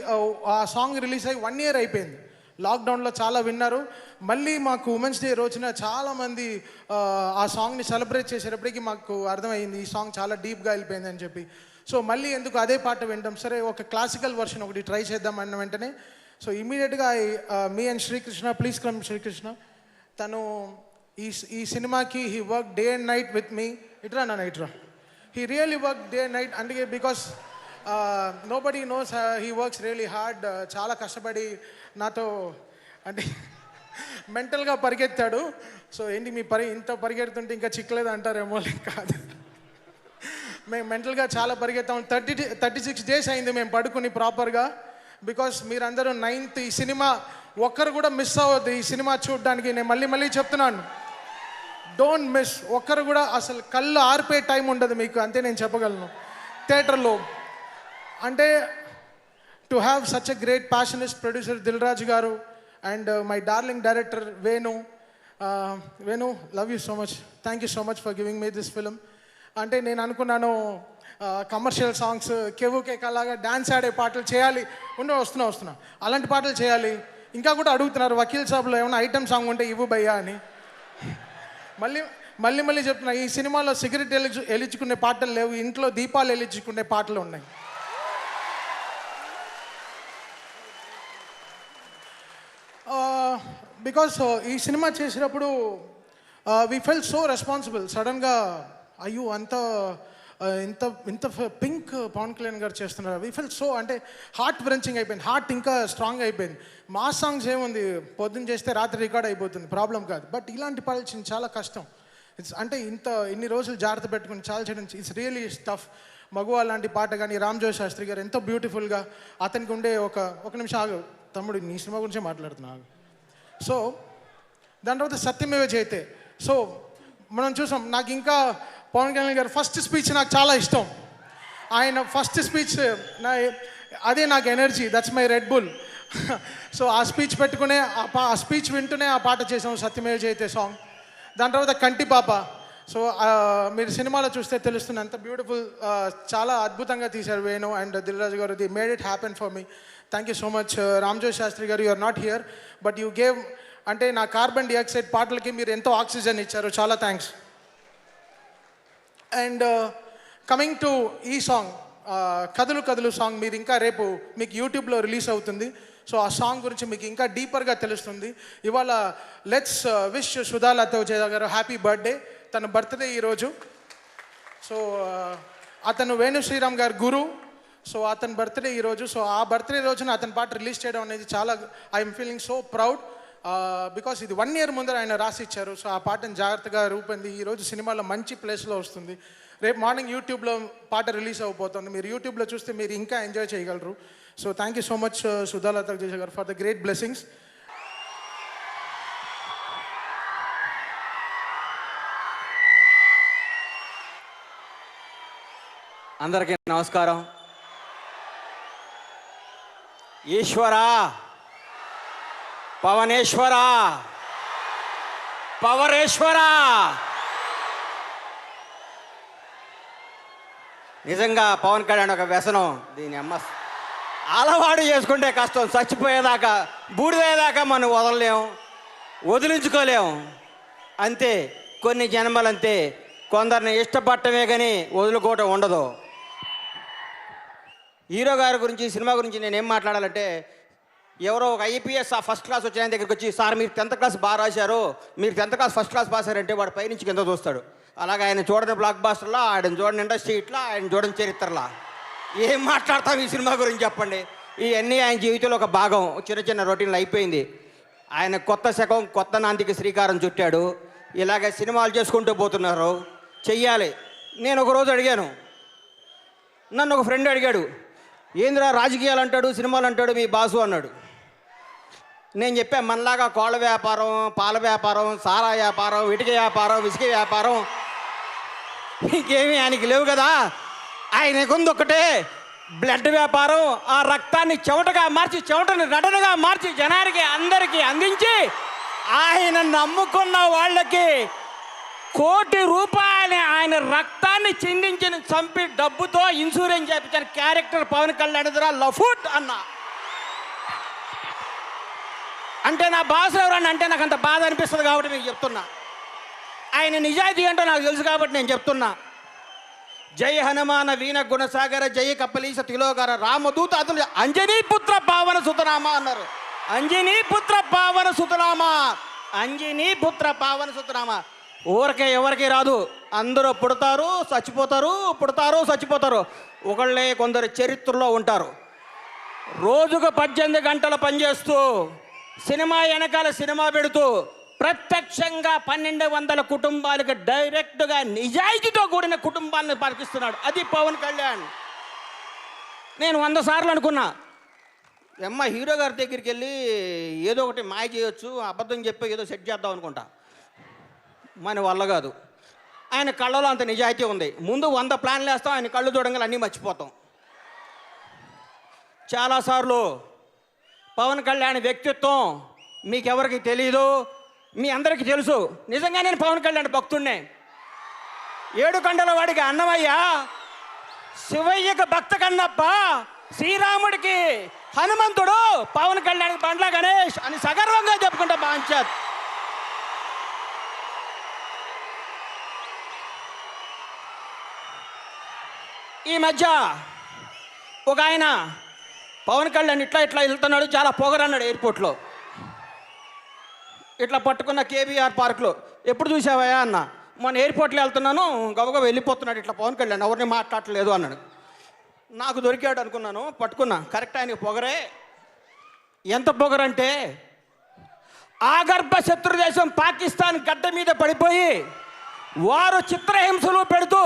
[SPEAKER 15] ఆ సాంగ్ రిలీజ్ అయ్యి 1 year అయిపోయింది. లాక్డౌన్లో చాలా విన్నారు. మళ్ళీ మాకు ఉమెన్స్ డే రోజున చాలామంది ఆ సాంగ్ని సెలబ్రేట్ చేసేటప్పటికి మాకు అర్థమైంది ఈ సాంగ్ చాలా డీప్గా వెళ్ళిపోయింది అని చెప్పి. సో మళ్ళీ ఎందుకు అదే పాట వింటాం, సరే ఒక క్లాసికల్ వర్షన్ ఒకటి ట్రై చేద్దాం అన్న వెంటనే సో ఇమీడియట్గా me and Srikrishna, please come Srikrishna, తను ఈ సినిమాకి he work day and night with me. ఇట్రా నా ఇట్రా. He really worked day and night, and because nobody knows he works really hard. చాలా కష్టపడి నాతో అంటే మెంటల్గా పరిగెత్తాడు. సో ఏంటి మీ ఇంత పరిగెడుతుంటే ఇంకా చిక్కలేదు అంటారేమో, కాదు, మేము మెంటల్గా చాలా పరిగెత్తాం. 36 days అయింది మేము పడుకుని ప్రాపర్గా. బికాస్ మీరందరూ 9th ఈ సినిమా ఒక్కరు కూడా మిస్ అవ్వద్దు. ఈ సినిమా చూడడానికి నేను మళ్ళీ చెప్తున్నాను, డోంట్ మిస్. ఒక్కరు కూడా అసలు కళ్ళు ఆర్పే టైం ఉండదు మీకు, అంతే నేను చెప్పగలను. థియేటర్లో అంటే to have such a great passionist producer Dil Raju garu and my darling director Venu. Love you so much. Thank you so much for giving me this film. అంటే నేను అనుకున్నాను కమర్షియల్ సాంగ్స్, కేవు కేకలాగా డ్యాన్స్ ఆడే పాటలు చేయాలి, వస్తున్నా అలాంటి పాటలు చేయాలి. ఇంకా కూడా అడుగుతున్నారు వకీల్ సాబ్లో ఏమైనా ఐటమ్ సాంగ్ ఉంటే ఇవ్వు భయ్యా అని. మళ్ళీ చెప్తున్నా, ఈ సినిమాలో సిగరెట్ ఎలిచుకునే పాటలు లేవు, ఇంట్లో దీపాలు ఎలిచుకునే పాటలు ఉన్నాయి. బికాస్ ఈ సినిమా చేసేటప్పుడు వీ ఫెల్ సో రెస్పాన్సిబుల్. సడన్గా అయ్యో ఇంత పింక్ పవన్ కళ్యాణ్ గారు చేస్తున్నారు. వీ ఫెల్ సో, అంటే హార్ట్ బ్రెంచింగ్ అయిపోయింది. హార్ట్ ఇంకా స్ట్రాంగ్ అయిపోయింది. మా సాంగ్స్ ఏముంది, పొద్దున్న చేస్తే రాత్రి రికార్డ్ అయిపోతుంది, ప్రాబ్లం కాదు. బట్ ఇలాంటి పాటలు చాలా కష్టం. అంటే ఇన్ని రోజులు జాగ్రత్త పెట్టుకుని చాలా చేయడం ఇట్స్ రియలీ టఫ్. మగువ లాంటి పాట కానీ రామ్జోయ్ శాస్త్రి గారు ఎంతో బ్యూటిఫుల్గా, అతనికి ఉండే ఒక నిమిషం ఆగు తమ్ముడు, నీ సినిమా గురించే మాట్లాడుతున్నాను. సో దాని తర్వాత సత్యమేవ జయతే. సో మనం చూసాం, నాకు ఇంకా పవన్ కళ్యాణ్ గారు ఫస్ట్ స్పీచ్ నాకు చాలా ఇష్టం. ఆయన ఫస్ట్ స్పీచ్ అదే నాకు energy, that's my red bull. So ఆ స్పీచ్ పెట్టుకునే ఆ స్పీచ్ వింటూనే ఆ పాట చేసాం, సత్యమేవ జయతే సాంగ్. దాని తర్వాత కంటి పాప. సో మీరు సినిమాలో చూస్తే తెలుస్తుంది అంత బ్యూటిఫుల్, చాలా అద్భుతంగా తీశారు వేణు అండ్ దిల్ రాజు గారు. The made it happen for me. Thank you so much. Ramjoy Shastri గారు, you are not here but you gave, అంటే నా కార్బన్ డైఆక్సైడ్ పాటలకి మీరు ఎంతో ఆక్సిజన్ ఇచ్చారు, చాలా థ్యాంక్స్. అండ్ కమింగ్ టు ఈ సాంగ్, కదులు కదులు సాంగ్, మీరు ఇంకా రేపు మీకు యూట్యూబ్లో రిలీజ్ అవుతుంది. సో ఆ సాంగ్ గురించి మీకు ఇంకా డీపర్గా తెలుస్తుంది. ఇవాళ లెట్స్ విష్ సుధాలత గారు హ్యాపీ బర్త్డే. తన బర్త్డే ఈరోజు. సో అతను వేణు శ్రీరామ్ గారు గురు. సో అతని బర్త్డే ఈరోజు. సో ఆ బర్త్డే రోజున అతని పాట రిలీజ్ చేయడం అనేది చాలా, I'm feeling so proud. Because ఇది 1 year ముందర ఆయన రాసి ఇచ్చారు. సో ఆ పాటను జాగ్రత్తగా రూపొంది ఈరోజు సినిమాలో మంచి ప్లేస్లో వస్తుంది. రేపు మార్నింగ్ యూట్యూబ్లో పాట రిలీజ్ అయిపోతుంది. మీరు యూట్యూబ్లో చూస్తే మీరు ఇంకా ఎంజాయ్ చేయగలరు. So thank you so much Sudhalatha గారు ఫర్ ద గ్రేట్ బ్లెస్సింగ్స్.
[SPEAKER 16] అందరికీ నమస్కారం. ఈశ్వరా, పవనేశ్వరా, పవరేశ్వరా, నిజంగా పవన్ కళ్యాణ్ ఒక వ్యసనం. దీని అమ్మ అలవాటు చేసుకుంటే కష్టం. చచ్చిపోయేదాకా, బూడిదేదాకా మనం వదలలేం, వదిలించుకోలేం. అంతే, కొన్ని జన్మలంతే, కొందరిని ఇష్టపడటమే కానీ వదులుకోవటం ఉండదు. హీరో గారి గురించి, సినిమా గురించి నేను ఏం మాట్లాడాలంటే, ఎవరో ఒక ఐపీఎస్ ఫస్ట్ క్లాస్ వచ్చిన ఆయన దగ్గరికి వచ్చి, సార్ మీరు 10th క్లాస్ బాగా రాశారు, మీరు 10th class first class pass అయ్యారంటే వాడు పైనుంచి కింద చూస్తాడు. అలాగే ఆయన చూడని బ్లాక్ బాస్టర్లా, ఆయన చూడని ఇండస్ట్రీ ఇట్లా, ఆయన చూడని చరిత్రలా. ఏం మాట్లాడతాం ఈ సినిమా గురించి చెప్పండి? ఇవన్నీ ఆయన జీవితంలో ఒక భాగం. చిన్న చిన్న రొటీన్లు అయిపోయింది. ఆయన కొత్త శకం, కొత్త నాందికి శ్రీకారం చుట్టాడు. ఇలాగే సినిమాలు చేసుకుంటూ పోతున్నారు. చెయ్యాలి. నేను ఒకరోజు అడిగాను, నన్ను ఒక ఫ్రెండ్ అడిగాడు, ఏందిరా రాజకీయాలు అంటాడు, సినిమాలు అంటాడు మీ బాసు అన్నాడు. నేను చెప్పాను, మనలాగా కోళ్ళ వ్యాపారం, పాల వ్యాపారం, సారా వ్యాపారం, ఇటుక వ్యాపారం, ఇసుక వ్యాపారం ఇంకేమీ ఆయనకి లేవు కదా. ఆయనకుంది ఒకటే బ్లడ్ వ్యాపారం. ఆ రక్తాన్ని చెమటగా మార్చి, చెమటని నటనగా మార్చి జనానికి అందరికీ అందించి ఆయన నమ్ముకున్న వాళ్ళకి ₹1,00,00,000 ఆయన రక్తాన్ని చిందించిన చంపి డబ్బుతో ఇన్సూరెన్స్ చేయించిన క్యారెక్టర్ పవన్ కళ్యాణ్ లఫుట్ అన్న. అంటే నా బాస్ ఎవరన్నా అంటే నాకు అంత బాధ అనిపిస్తుంది కాబట్టి మీకు చెప్తున్నా. ఆయన నిజాయితీ ఏంటో నాకు తెలుసు కాబట్టి నేను చెప్తున్నా. జై హనుమాన వీణ గుణసాగర జయ కపలీస తిలోగర రామదూత అతను అంజనీ పుత్ర పావన సుతనామా అన్నారు. అంజనీ పుత్ర పావన సుతనామా, అంజనీ పుత్ర పావన సుతనామా. ఊరికే ఎవరికి రాదు. అందరూ పుడతారు, చచ్చిపోతారు, పుడతారు, చచ్చిపోతారు. ఒకళ్ళే కొందరు చరిత్రలో ఉంటారు. రోజుకు 18 గంటలు పనిచేస్తూ, సినిమా వెనకాల సినిమా పెడుతూ ప్రత్యక్షంగా 1200 కుటుంబాలకు డైరెక్ట్గా నిజాయితీతో కూడిన కుటుంబాలను పరికిస్తున్నాడు. అది పవన్ కళ్యాణ్. నేను 100 సార్లు అనుకున్నా, హీరో గారి దగ్గరికి వెళ్ళి ఏదో ఒకటి మాయ చేయొచ్చు, అబద్ధం చెప్పి ఏదో సెట్ చేద్దాం అనుకుంటా. మన వల్ల కాదు. ఆయన కళ్ళలో అంత నిజాయితీ ఉంది. ముందు 100 ప్లాన్లు వేస్తాం, ఆయన కళ్ళు చూడంగా అన్నీ మర్చిపోతాం. చాలాసార్లు పవన్ కళ్యాణ్ వ్యక్తిత్వం మీకెవరికి తెలీదు, మీ అందరికీ తెలుసు. నిజంగా నేను పవన్ కళ్యాణ్ భక్తుడినే. 7 కొండల వాడికి అన్నమయ్య, శివయ్యకి భక్త కన్నప్ప, శ్రీరాముడికి హనుమంతుడు, పవన్ కళ్యాణ్కి బండ్ల గణేష్ అని సగర్వంగా చెప్పుకుంటా బాంచత్. ఈ మధ్య ఒక ఆయన పవన్ కళ్యాణ్ ఇట్లా ఇట్లా వెళ్తున్నాడు, చాలా పొగరన్నాడు ఎయిర్పోర్ట్లో. ఇట్లా పట్టుకున్న కేబీఆర్ పార్క్లో. ఎప్పుడు చూసావయ్యా అన్న? మొన్న ఎయిర్పోర్ట్లో వెళ్తున్నాను, గబగబా వెళ్ళిపోతున్నాడు ఇట్లా పవన్ కళ్యాణ్, ఎవరిని మాట్లాడలేదు అన్నాడు. నాకు దొరికాడు అనుకున్నాను, పట్టుకున్నా. కరెక్ట్, ఆయనకి పొగరే. ఎంత పొగరంటే, ఆగర్భ శత్రు దేశం పాకిస్తాన్ గడ్డ మీద పడిపోయి వారు చిత్రహింసలు పెడుతూ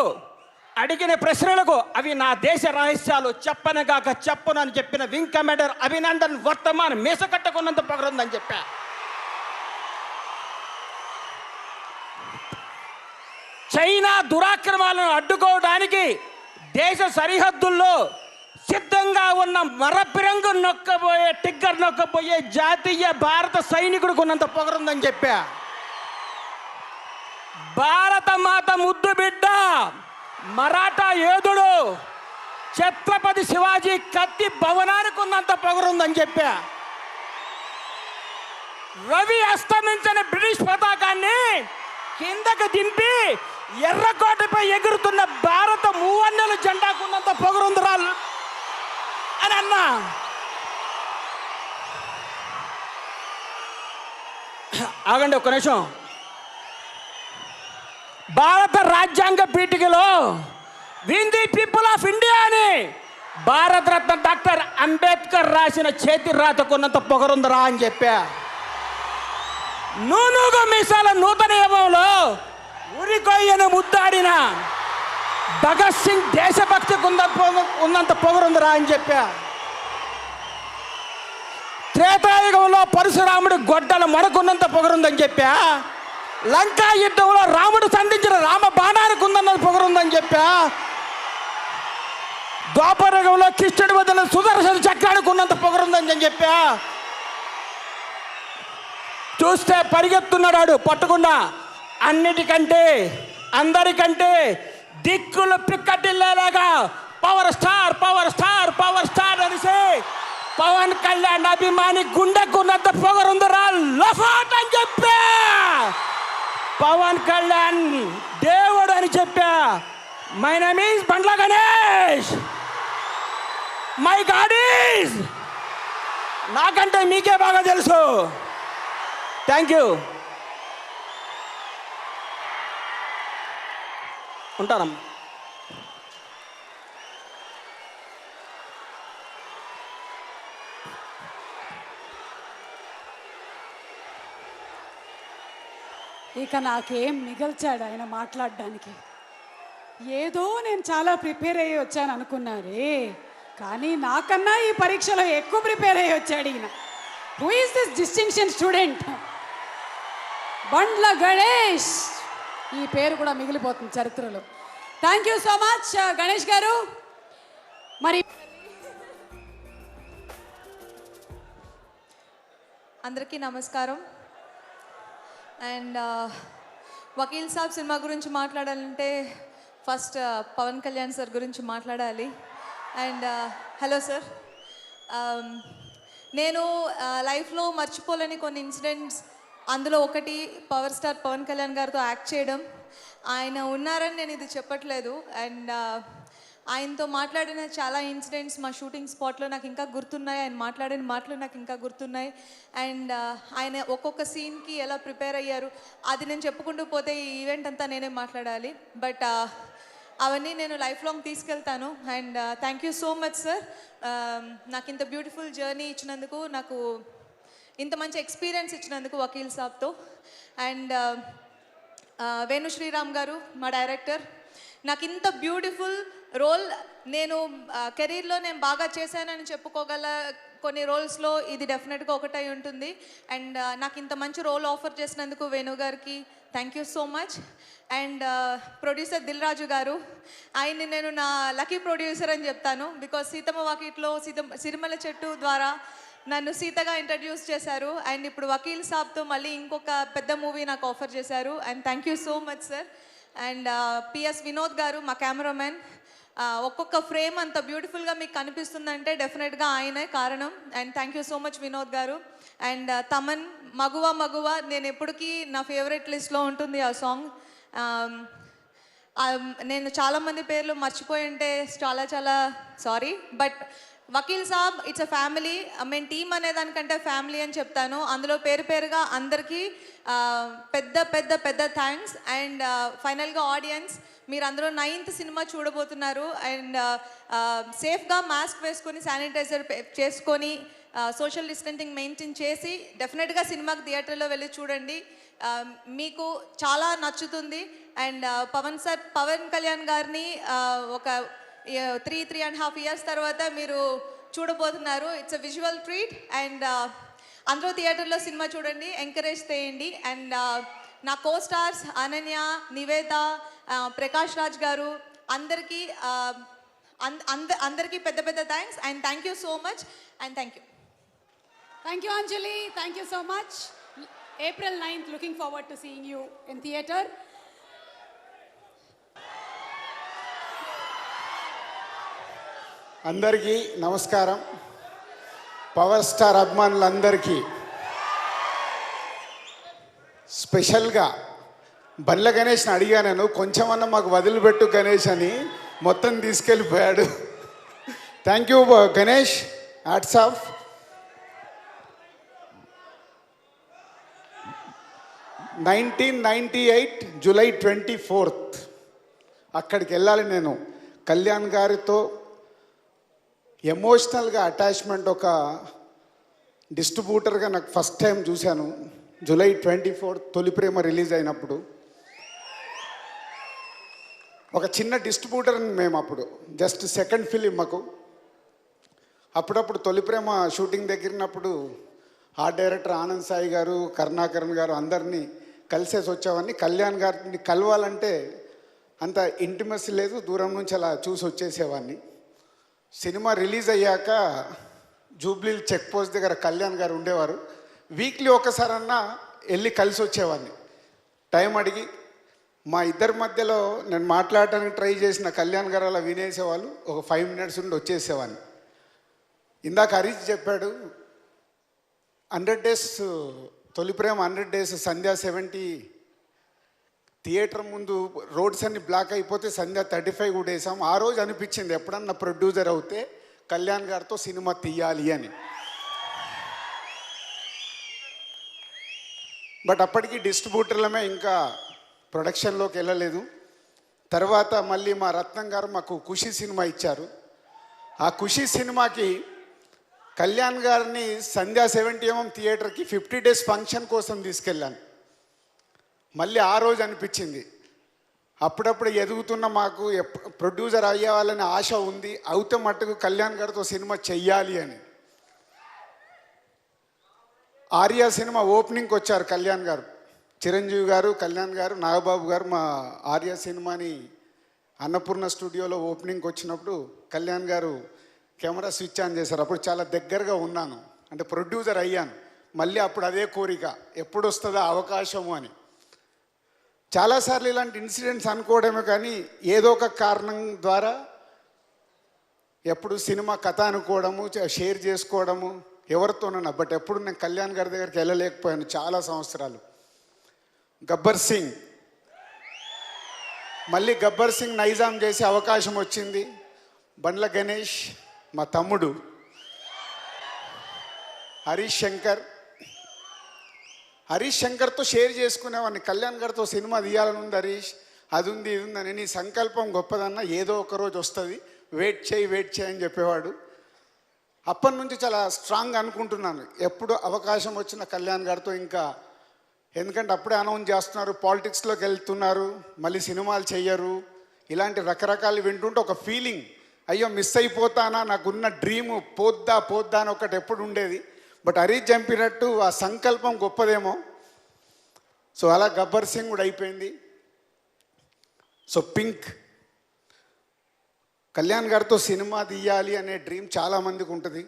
[SPEAKER 16] అడిగిన ప్రశ్నలకు అవి నా దేశ రహస్యాలు, చెప్పనగాక చెప్పను అని చెప్పిన వింగ్ కమాండర్ అభినందన్ వర్తమాన్ మీస కట్టుకున్నంత పొగరుందని చెప్పా. చైనా దురాక్రమాలను అడ్డుకోవడానికి దేశ సరిహద్దుల్లో సిద్ధంగా ఉన్న మరపిరంగు నొక్కబోయే, టిగ్గర్ నొక్కబోయే జాతీయ భారత సైనికుడికి ఉన్నంత పొగరుందని చెప్పా. భారత మాత ముద్దు బిడ్డ మరాఠా యోధుడు ఛత్రపతి శివాజీ కత్తి భవనానికి ఉన్నంత పొగరుందని చెప్పా. రవి అస్తమించిన బ్రిటిష్ పతాకాన్ని కిందకు దింపి ఎర్రకోటపై ఎగురుతున్న భారత మూవన్నెల జెండాకున్నంత పొగరుందిరా అని అన్నా. ఆగండి ఒక్క నిమిషం. భారత రాజ్యాంగ పీఠికలో we the people of India అని భారతరత్న డాక్టర్ అంబేద్కర్ రాసిన చేతి రాతకున్నంత పొగరుందిరా అని చెప్పా. నూనూగు మీసాల నూతన యుగంలో ఉరికొయ్యను ముద్దాడిన భగత్ సింగ్ దేశభక్తికి ఉన్నంత పొగరుందిరా అని చెప్పా. త్రేతాయుగంలో పరశురాముడి గొడ్డల మడకున్నంత పొగరుందని చెప్పా. లంకా యుద్ధంలో రాముడు సంధించిన రామ బాణానికి ఉందన్న పొగరుందని చెప్పా. ద్వాపరయుగంలో కృష్ణుడి వదిలిన సుదర్శన చక్రానికి ఉన్నంత పొగరుందని చెప్పా. చూస్తే పరిగెత్తున్నాడు పట్టుకున్నా. అన్నిటికంటే అందరికంటే దిక్కులు పిక్కటిల్లేలాగా power star power star power star అనేసి పవన్ కళ్యాణ్ అభిమాని గుండెకున్నంత పొగరుందరా లఫాట్ అని చెప్పా. పవన్ కళ్యాణ్ దేవుడు అని చెప్పా. My name is Bandla Ganesh. My god is, నాకంటే మీకే బాగా తెలుసు. Thank you. ఉంటానమ్మా.
[SPEAKER 1] ఇక నాకేం మిగల్చాడు ఆయన మాట్లాడడానికి. ఏదో నేను చాలా ప్రిపేర్ అయ్యి వచ్చాను అనుకున్నారే, కానీ నాకన్నా ఈ పరీక్షలో ఎక్కువ ప్రిపేర్ అయ్యి వచ్చాడు ఈయన. Who is this distinction student? Bandla Ganesh. ఈ పేరు కూడా మిగిలిపోతుంది చరిత్రలో. Thank you so much Ganesh గారు. మరి
[SPEAKER 12] అందరికీ నమస్కారం. అండ్ వకీల్ సాబ్ సినిమా గురించి మాట్లాడాలంటే ఫస్ట్ పవన్ కళ్యాణ్ సార్ గురించి మాట్లాడాలి. అండ్ హలో సార్, నేను లైఫ్లో మర్చిపోలేని కొన్ని ఇన్సిడెంట్స్, అందులో ఒకటి పవర్ స్టార్ పవన్ కళ్యాణ్ గారితో యాక్ట్ చేయడం. ఆయన ఉన్నారని నేను ఇది చెప్పట్లేదు. అండ్ ఆయనతో మాట్లాడిన చాలా ఇన్సిడెంట్స్ మా షూటింగ్ స్పాట్లో నాకు ఇంకా గుర్తున్నాయి. ఆయన మాట్లాడిన మాటలు నాకు ఇంకా గుర్తున్నాయి. అండ్ ఆయన ఒక్కొక్క సీన్కి ఎలా ప్రిపేర్ అయ్యారు అది నేను చెప్పుకుంటూ పోతే ఈ ఈవెంట్ అంతా నేనే మాట్లాడాలి. బట్ అవన్నీ నేను లైఫ్ లాంగ్ తీసుకెళ్తాను. And thank you so much sir, నాకు ఇంత బ్యూటిఫుల్ జర్నీ ఇచ్చినందుకు, నాకు ఇంత మంచి ఎక్స్పీరియన్స్ ఇచ్చినందుకు వకీల్ సాబ్తో. అండ్ వేణు శ్రీరామ్ గారు మా డైరెక్టర్, నాకు ఇంత బ్యూటిఫుల్ రోల్ నేను కెరీర్లో నేను బాగా చేశానని చెప్పుకోగల కొన్ని రోల్స్లో ఇది డెఫినెట్గా ఒకటై ఉంటుంది. అండ్ నాకు ఇంత మంచి రోల్ ఆఫర్ చేసినందుకు వేణు గారికి thank you so much. And producer Dil Raju గారు, ఆయన్ని నేను నా లక్కీ ప్రొడ్యూసర్ అని చెప్తాను. బికాజ్ సీతమ్మ వాకిట్లో సిరిమల చెట్టు ద్వారా నన్ను సీతగా ఇంట్రడ్యూస్ చేశారు. అండ్ ఇప్పుడు వకీల్ సాబ్తో మళ్ళీ ఇంకొక పెద్ద మూవీ నాకు ఆఫర్ చేశారు. And thank you so much sir. And PS Vinod గారు మా కెమెరామెన్, ఒక్కొక్క ఫ్రేమ్ అంత బ్యూటిఫుల్గా మీకు కనిపిస్తుందంటే డెఫినెట్గా ఆయనే కారణం. And thank you so much Vinod గారు. అండ్ తమన్ మగువ మగువ, నేను ఎప్పటికీ నా ఫేవరెట్ లిస్ట్లో ఉంటుంది ఆ సాంగ్. నేను చాలామంది పేర్లు మర్చిపోయి ఉంటే చాలా చాలా sorry. But Vakeel Saab it's a family. మేము టీమ్ అనేదానికంటే ఫ్యామిలీ అని చెప్తాను. అందులో పేరు పేరుగా అందరికీ పెద్ద పెద్ద పెద్ద థ్యాంక్స్. అండ్ ఫైనల్గా ఆడియన్స్, మీరందరూ 9th సినిమా చూడబోతున్నారు. అండ్ సేఫ్గా మాస్క్ వేసుకొని శానిటైజర్ చేసుకొని సోషల్ డిస్టెన్సింగ్ మెయింటైన్ చేసి డెఫినెట్గా సినిమాకి థియేటర్లో వెళ్ళి చూడండి, మీకు చాలా నచ్చుతుంది. అండ్ పవన్ కళ్యాణ్ గారిని ఒక 3.5 years తర్వాత మీరు చూడబోతున్నారు. It's a visual treat. And అందరూ థియేటర్లో సినిమా చూడండి, ఎంకరేజ్ చేయండి. అండ్ నా కో స్టార్స్ అనన్య, నివేద, ప్రకాష్ రాజ్ గారు అందరికీ అందరికీ పెద్ద పెద్ద thanks. And thank you so much. And thank you.
[SPEAKER 1] Thank you Anjali. Thank you so much. April 9th, looking forward to seeing you in theatre.
[SPEAKER 17] అందరికీ నమస్కారం. పవర్ స్టార్ అభిమానులందరికీ స్పెషల్గా బండ్ల గణేష్ని అడిగాను, కొంచెమన్నా మాకు వదిలిపెట్టు గణేష్ అని, మొత్తం తీసుకెళ్ళిపోయాడు. Thank you Ganesh, hats off. (1998) July 24th అక్కడికి వెళ్ళాలి నేను. కళ్యాణ్ గారితో ఎమోషనల్గా అటాచ్మెంట్ ఒక డిస్ట్రిబ్యూటర్గా నాకు ఫస్ట్ టైం చూశాను. July 24th తొలి ప్రేమ రిలీజ్ అయినప్పుడు ఒక చిన్న డిస్ట్రిబ్యూటర్ మేము అప్పుడు, జస్ట్ సెకండ్ ఫిలిం మాకు. అప్పుడప్పుడు తొలి ప్రేమ షూటింగ్ దగ్గరనప్పుడు ఆర్ట్ డైరెక్టర్ ఆనంద్ సాయి గారు, కరుణాకరణ్ గారు అందరినీ కలిసేసి వచ్చేవాడిని. కళ్యాణ్ గారిని కలవాలంటే అంత ఇంటిమసీ లేదు, దూరం నుంచి అలా చూసి వచ్చేసేవాడిని. సినిమా రిలీజ్ అయ్యాక జూబ్లీ చెక్ పోస్ట్ దగ్గర కళ్యాణ్ గారు ఉండేవారు. వీక్లీ ఒకసారన్నా వెళ్ళి కలిసి వచ్చేవాడిని. టైం అడిగి మా ఇద్దరి మధ్యలో నేను మాట్లాడటానికి ట్రై చేసిన కళ్యాణ్ గారు అలా వినేసేవాళ్ళు. ఒక 5 minutes ఉండి వచ్చేసేవాడిని. ఇందాక హరీష్ చెప్పాడు 100 days తొలి ప్రేమ, 100 days సంధ్యా 70 థియేటర్ ముందు రోడ్స్ అన్ని బ్లాక్ అయిపోతే సంధ్య 35 కూడా వేసాం. ఆ రోజు అనిపించింది ఎప్పుడన్నా ప్రొడ్యూసర్ అవుతే కళ్యాణ్ గారితో సినిమా తీయాలి అని. బట్ అప్పటికి డిస్ట్రిబ్యూటర్లమే ఇంకా ప్రొడక్షన్లోకి వెళ్ళలేదు. తర్వాత మళ్ళీ మా రత్నం గారు మాకు ఖుషి సినిమా ఇచ్చారు. ఆ ఖుషి సినిమాకి కళ్యాణ్ గారిని సంధ్యా 70mm థియేటర్కి 50 days ఫంక్షన్ కోసం తీసుకెళ్ళాను. మళ్ళీ ఆ రోజు అనిపించింది అప్పుడప్పుడు ఎదుగుతున్న మాకు ప్రొడ్యూసర్ అయ్యేవాళ్ళని ఆశ ఉంది, అవుతే మట్టుకు కళ్యాణ్ గారితో సినిమా చెయ్యాలి అని. ఆర్య సినిమా ఓపెనింగ్కి వచ్చారు కళ్యాణ్ గారు, చిరంజీవి గారు, కళ్యాణ్ గారు, నాగబాబు గారు. మా ఆర్య సినిమాని అన్నపూర్ణ స్టూడియోలో ఓపెనింగ్కి వచ్చినప్పుడు కళ్యాణ్ గారు కెమెరా స్విచ్ ఆన్ చేశారు. అప్పుడు చాలా దగ్గరగా ఉన్నాను, అంటే ప్రొడ్యూసర్ అయ్యాను. మళ్ళీ అప్పుడు అదే కోరిక, ఎప్పుడు వస్తుందా అవకాశము అని. చాలాసార్లు ఇలాంటి ఇన్సిడెంట్స్ అనుకోవడమే కానీ ఏదో ఒక కారణం ద్వారా ఎప్పుడు సినిమా కథ అనుకోవడము, షేర్ చేసుకోవడము ఎవరితోనన్నా. బట్ ఎప్పుడు నేను కళ్యాణ్ గారి దగ్గరికి వెళ్ళలేకపోయాను చాలా సంవత్సరాలు. గబ్బర్ సింగ్, మళ్ళీ గబ్బర్ సింగ్ నైజాం చేసే అవకాశం వచ్చింది. బండ్ల గణేష్, మా తమ్ముడు హరీష్ శంకర్తో షేర్ చేసుకునేవాడిని. కళ్యాణ్ గారితో సినిమా తీయాలని ఉంది హరీష్, అది ఉంది ఇది ఉందని. నీ సంకల్పం గొప్పదన్నా, ఏదో ఒక రోజు వస్తుంది, వెయిట్ చేయి అని చెప్పేవాడు. అప్పటి నుంచి చాలా స్ట్రాంగ్ అనుకుంటున్నాను ఎప్పుడు అవకాశం వచ్చిన కళ్యాణ్ గారితో. ఇంకా ఎందుకంటే అప్పుడే అనౌన్స్ చేస్తున్నారు, పాలిటిక్స్లోకి వెళ్తున్నారు, మళ్ళీ సినిమాలు చెయ్యరు, ఇలాంటి రకరకాలు వింటుంటే ఒక ఫీలింగ్, అయ్యో మిస్ అయిపోతానా, నాకున్న డ్రీము పోద్దా అని ఒకటి ఎప్పుడు ఉండేది. బట్ హరీష్ చంపినట్టు ఆ సంకల్పం గొప్పదేమో. సో అలా గబ్బర్ సింగ్ కూడా అయిపోయింది. సో పింక్, కళ్యాణ్ గారితో సినిమా తీయాలి అనే డ్రీమ్ చాలామందికి ఉంటుంది.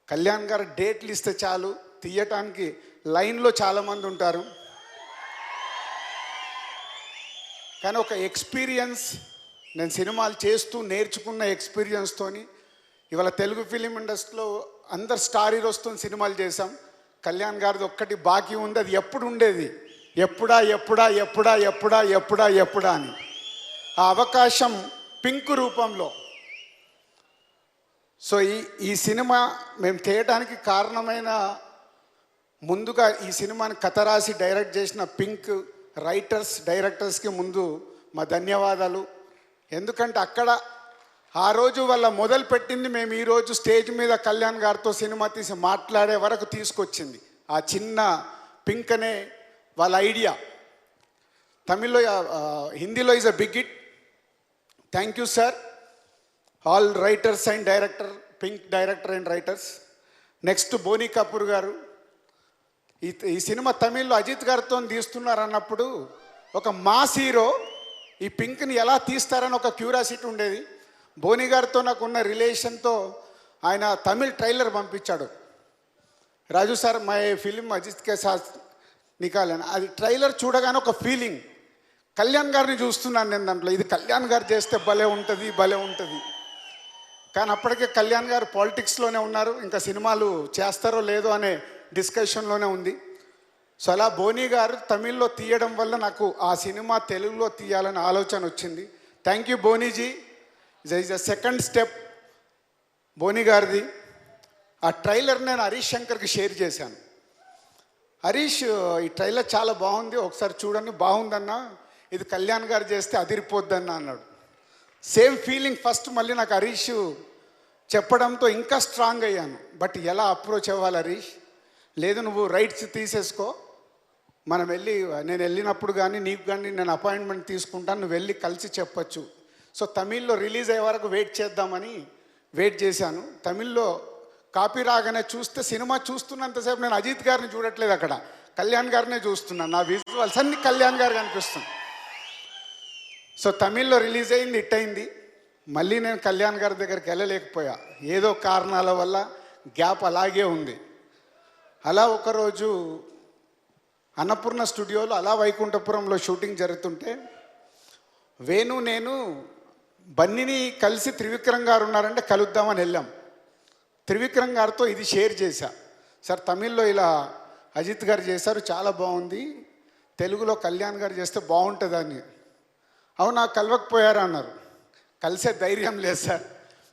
[SPEAKER 17] కళ్యాణ్ గారు డేట్లు ఇస్తే చాలు, తీయటానికి లైన్లో చాలామంది ఉంటారు. కానీ ఒక ఎక్స్పీరియన్స్, నేను సినిమాలు చేస్తూ నేర్చుకున్న ఎక్స్పీరియన్స్తోని ఇవాళ తెలుగు ఫిలిం ఇండస్ట్రీలో అందరు స్టార్ హీరోస్తో సినిమాలు చేశాం. కళ్యాణ్ గారిది ఒక్కటి బాకీ ఉంది, అది ఎప్పుడు ఉండేది, ఎప్పుడా అని. ఆ అవకాశం పింక్ రూపంలో. సో ఈ సినిమా మేము చేయడానికి కారణమైన, ముందుగా ఈ సినిమాని కథ రాసి డైరెక్ట్ చేసిన పింక్ డైరెక్టర్స్కి ముందు మా ధన్యవాదాలు. ఎందుకంటే అక్కడ ఆ రోజు వాళ్ళ మొదలు పెట్టింది మేము ఈరోజు స్టేజ్ మీద కళ్యాణ్ గారితో సినిమా తీసి మాట్లాడే వరకు తీసుకొచ్చింది ఆ చిన్న పింక్ అనే వాళ్ళ ఐడియా. తమిళ్లో, హిందీలో is a big hit. Thank you sir, all writers and director, Pink director and writers. Next Boney Kapoor గారు. ఈ సినిమా తమిళ్లో అజిత్ గారితో తీస్తున్నారు అన్నప్పుడు ఒక మాస్ హీరో ఈ పింక్ని ఎలా తీస్తారని ఒక క్యూరియాసిటీ ఉండేది. బోనీ గారితో నాకున్న రిలేషన్తో ఆయన తమిళ్ ట్రైలర్ పంపించాడు. రాజు సార్ మై ఫిలిం అజిత్ కే సాత్ నికాలని. అది ట్రైలర్ చూడగానే ఒక ఫీలింగ్, కళ్యాణ్ గారిని చూస్తున్నాను నేను దాంట్లో, ఇది కళ్యాణ్ గారు చేస్తే భలే ఉంటుంది. కానీ అప్పటికే కళ్యాణ్ గారు పాలిటిక్స్లోనే ఉన్నారు, ఇంకా సినిమాలు చేస్తారో లేదో అనే డిస్కషన్లోనే ఉంది. సో అలా బోనీ గారు తమిళ్లో తీయడం వల్ల నాకు ఆ సినిమా తెలుగులో తీయాలని ఆలోచన వచ్చింది. Thank you బోనీజీ. Is the second step Boney గారిది. ఆ ట్రైలర్ నేను హరీష్ శంకర్కి షేర్ చేశాను. హరీష్, ఈ ట్రైలర్ చాలా బాగుంది, ఒకసారి చూడండి, బాగుందన్నా, ఇది కళ్యాణ్ గారు చేస్తే అదిరిపోద్దన్నా అన్నాడు. సేమ్ ఫీలింగ్ ఫస్ట్ మళ్ళీ నాకు హరీష్ చెప్పడంతో ఇంకా స్ట్రాంగ్ అయ్యాను. బట్ ఎలా అప్రోచ్ అవ్వాలి హరీష్? లేదు నువ్వు రైట్స్ తీసేసుకో, మనం నేను వెళ్ళినప్పుడు కానీ నీకు కానీ నేను అపాయింట్మెంట్ తీసుకుంటాను, నువ్వు వెళ్ళి కలిసి చెప్పచ్చు. సో తమిళ్లో రిలీజ్ అయ్యే వరకు వెయిట్ చేద్దామని వెయిట్ చేశాను. తమిళ్లో కాపీ రాగానే చూస్తే సినిమా చూస్తున్నంతసేపు నేను అజిత్ గారిని చూడట్లేదు, అక్కడ కళ్యాణ్ గారినే చూస్తున్నాను. నా విజువల్స్ అన్ని కళ్యాణ్ గారు కనిపిస్తుంది. సో తమిళ్లో రిలీజ్ అయింది, హిట్ అయింది. మళ్ళీ నేను కళ్యాణ్ గారి దగ్గరికి వెళ్ళలేకపోయా, ఏదో కారణాల వల్ల గ్యాప్ అలాగే ఉంది. అలా ఒకరోజు అన్నపూర్ణ స్టూడియోలో అలా వైకుంఠపురంలో షూటింగ్ జరుగుతుంటే వేణు నేను బన్నీని కలిసి త్రివిక్రమ్ గారు ఉన్నారంటే కలుద్దామని వెళ్ళాం. త్రివిక్రమ్ గారితో ఇది షేర్ చేశా, సార్ తమిళ్లో ఇలా అజిత్ గారు చేశారు, చాలా బాగుంది, తెలుగులో కళ్యాణ్ గారు చేస్తే బాగుంటుందని. అవునా, కలవకపోయారా అన్నారు. కలిసే ధైర్యం లేదు సార్.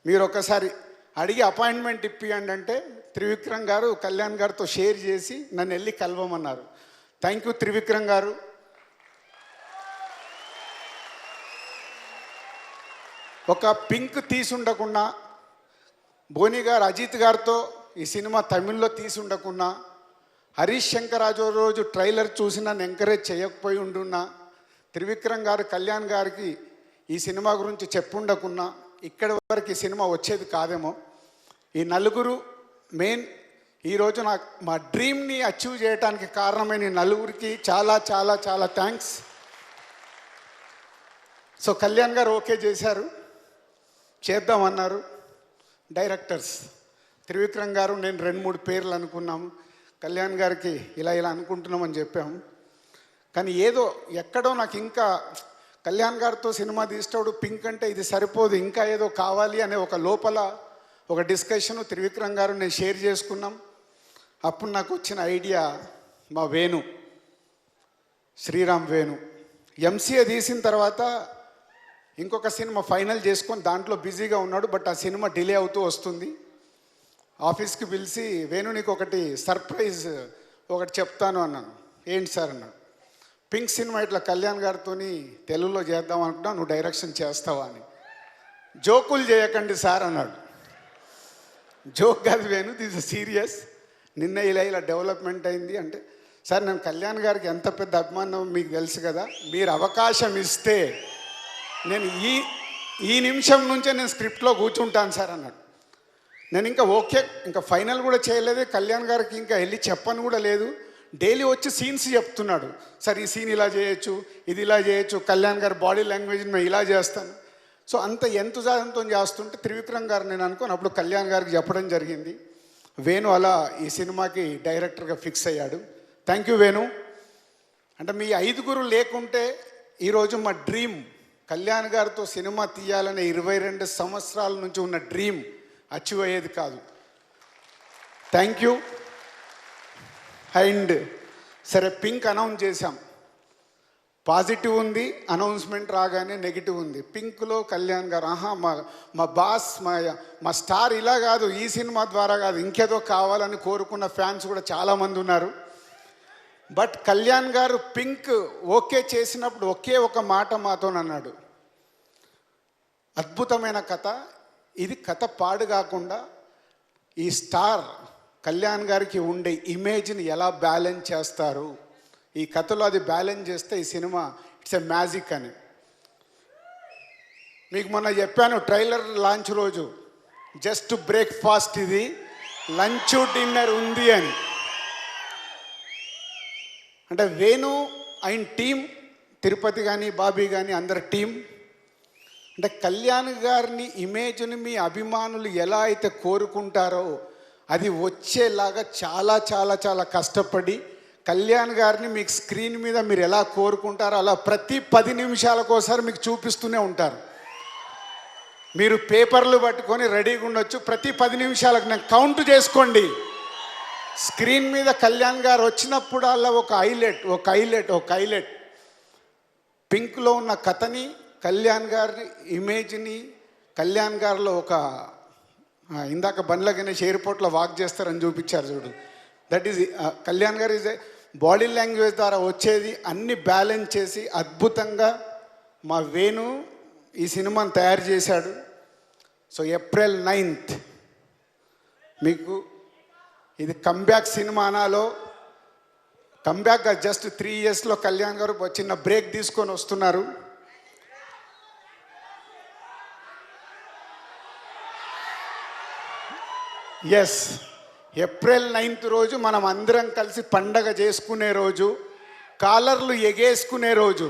[SPEAKER 17] మీరు ఒకసారి అడిగి అపాయింట్మెంట్ ఇప్పియండి అంటే త్రివిక్రమ్ గారు కళ్యాణ్ గారితో షేర్ చేసి నన్ను వెళ్ళి కలవమన్నారు. థ్యాంక్ యూ త్రివిక్రమ్ గారు. ఒక పింక్ తీసుండకుండా, బోని గారు అజిత్ గారితో ఈ సినిమా తమిళ్లో తీసుండకున్నా, హరీష్ శంకరాజు రోజు ట్రైలర్ చూసి నన్ను ఎంకరేజ్ చేయకపోయి ఉండున్నా, త్రివిక్రమ్ గారు కళ్యాణ్ గారికి ఈ సినిమా గురించి చెప్పుండకున్నా ఇక్కడి వరకు ఈ సినిమా వచ్చేది కాదేమో. ఈ నలుగురు మెయిన్ ఈరోజు నాకు మా డ్రీమ్ని అచీవ్ చేయడానికి కారణమైన ఈ నలుగురికి చాలా చాలా చాలా థ్యాంక్స్. సో కళ్యాణ్ గారు ఓకే చేశారు, చేద్దామన్నారు. డైరెక్టర్స్ త్రివిక్రమ్ గారు నేను 2-3 పేర్లు అనుకున్నాము. కళ్యాణ్ గారికి ఇలా ఇలా అనుకుంటున్నామని చెప్పాము. కానీ ఏదో ఎక్కడో నాకు ఇంకా కళ్యాణ్ గారితో సినిమా తీస్తాడు, పింక్ అంటే ఇది సరిపోదు, ఇంకా ఏదో కావాలి అనే ఒక లోపల ఒక డిస్కషను త్రివిక్రమ్ గారు నేను షేర్ చేసుకున్నాం. అప్పుడు నాకు వచ్చిన ఐడియా మా వేణు, శ్రీరామ్ వేణు ఎంసీఏ తీసిన తర్వాత ఇంకొక సినిమా ఫైనల్ చేసుకొని దాంట్లో బిజీగా ఉన్నాడు. బట్ ఆ సినిమా డిలే అవుతూ వస్తుంది. ఆఫీస్కి పిలిచి వేణు నీకు ఒకటి సర్ప్రైజ్ ఒకటి చెప్తాను అన్నాను. ఏంటి సార్ అన్నాడు. పింక్ సినిమా ఇట్లా కళ్యాణ్ గారితో తెలుగులో చేద్దాం అనుకున్నా, నువ్వు డైరెక్షన్ చేస్తావా అని. జోకులు చేయకండి సార్ అన్నాడు. జోక్ కాదు వేణు, దిస్ ఇస్ సీరియస్. నిన్న ఇలా డెవలప్మెంట్ అయింది అంటే, సార్ నేను కళ్యాణ్ గారికి ఎంత పెద్ద అభిమానం మీకు తెలుసు కదా, మీరు అవకాశం ఇస్తే నేను ఈ నిమిషం నుంచే నేను స్క్రిప్ట్లో కూర్చుంటాను సార్ అన్నాడు. నేను ఇంకా ఓకే, ఇంకా ఫైనల్ కూడా చేయలేదు. కళ్యాణ్ గారికి ఇంకా వెళ్ళి చెప్పను కూడా లేదు. డైలీ వచ్చి సీన్స్ చెప్తున్నాడు, సార్ ఈ సీన్ ఇలా చేయొచ్చు, ఇది ఇలా చేయొచ్చు, కళ్యాణ్ గారి బాడీ లాంగ్వేజ్ మేము ఇలా చేస్తాను. సో అంత ఎంతుజాదంతో చేస్తుంటే త్రివిక్రమ్ గారు నేను అనుకోని అప్పుడు కళ్యాణ్ గారికి చెప్పడం జరిగింది. వేణు అలా ఈ సినిమాకి డైరెక్టర్గా ఫిక్స్ అయ్యాడు. Thank you Venu. అంటే మీ 5 లేకుంటే ఈరోజు మా డ్రీమ్ కళ్యాణ్ గారితో సినిమా తీయాలనే 22 సంవత్సరాల నుంచి ఉన్న డ్రీమ్ అచీవ్ అయ్యేది కాదు. Thank you. అండ్ సరే పింక్ అనౌన్స్ చేశాం, పాజిటివ్ ఉంది. అనౌన్స్మెంట్ రాగానే నెగిటివ్ ఉంది. పింక్లో కళ్యాణ్ గారు మా బాస్ మా స్టార్ ఇలా కాదు, ఈ సినిమా ద్వారా కాదు, ఇంకేదో కావాలని కోరుకున్న ఫ్యాన్స్ కూడా చాలామంది ఉన్నారు. బట్ కళ్యాణ్ గారు పింక్ ఓకే చేసినప్పుడు ఒకే ఒక మాట మాతో అన్నాడు, అద్భుతమైన కథ, ఇది కథ పాడు కాకుండా ఈ స్టార్ కళ్యాణ్ గారికి ఉండే ఇమేజ్ని ఎలా బ్యాలెన్స్ చేస్తారు, ఈ కథలో అది బ్యాలెన్స్ చేస్తే ఈ సినిమా ఇట్స్ ఎ మ్యాజిక్ అని. మీకు మొన్న చెప్పాను ట్రైలర్ లాంచ్ రోజు, జస్ట్ బ్రేక్ఫాస్ట్ ఇది, లంచ్ డిన్నర్ ఉంది అని. అంటే వేణు ఆయన టీం, తిరుపతి కానీ బాబీ కానీ అందరి టీం, అంటే కళ్యాణ్ గారిని ఇమేజ్ని మీ అభిమానులు ఎలా అయితే కోరుకుంటారో అది వచ్చేలాగా చాలా చాలా చాలా కష్టపడి కళ్యాణ్ గారిని మీకు స్క్రీన్ మీద మీరు ఎలా కోరుకుంటారో అలా ప్రతి 10 నిమిషాలకోసారి మీకు చూపిస్తూనే ఉంటారు. మీరు పేపర్లు పట్టుకొని రెడీగా ఉండొచ్చు. ప్రతి 10 నిమిషాలకు నేను కౌంట్ చేసుకోండి, స్క్రీన్ మీద కళ్యాణ్ గారు వచ్చినప్పుడు అలా ఒక హైలైట్ పింక్లో ఉన్న కథని, కళ్యాణ్ గారి ఇమేజ్ని, కళ్యాణ్ గారిలో ఒక ఇందాక బండ్ల గణేష్ ఎయిర్పోర్ట్లో వాక్ చేస్తారని చూపించారు చూడు, దట్ ఈజ్ కళ్యాణ్ గారు ఈజ్ బాడీ లాంగ్వేజ్ ద్వారా వచ్చేది అన్ని బ్యాలెన్స్ చేసి అద్భుతంగా మా వేణు ఈ సినిమాని తయారు చేశాడు. సో April 9th మీకు ఇది కంబ్యాక్ సినిమా అనాలో, కంబ్యాక్ జస్ట్ 3 yearsలో కళ్యాణ్ గారు చిన్న బ్రేక్ తీసుకొని వస్తున్నారు. ఎస్, April 9th రోజు మనం అందరం కలిసి పండగ చేసుకునే రోజు, కాలర్లు ఎగేసుకునే రోజు.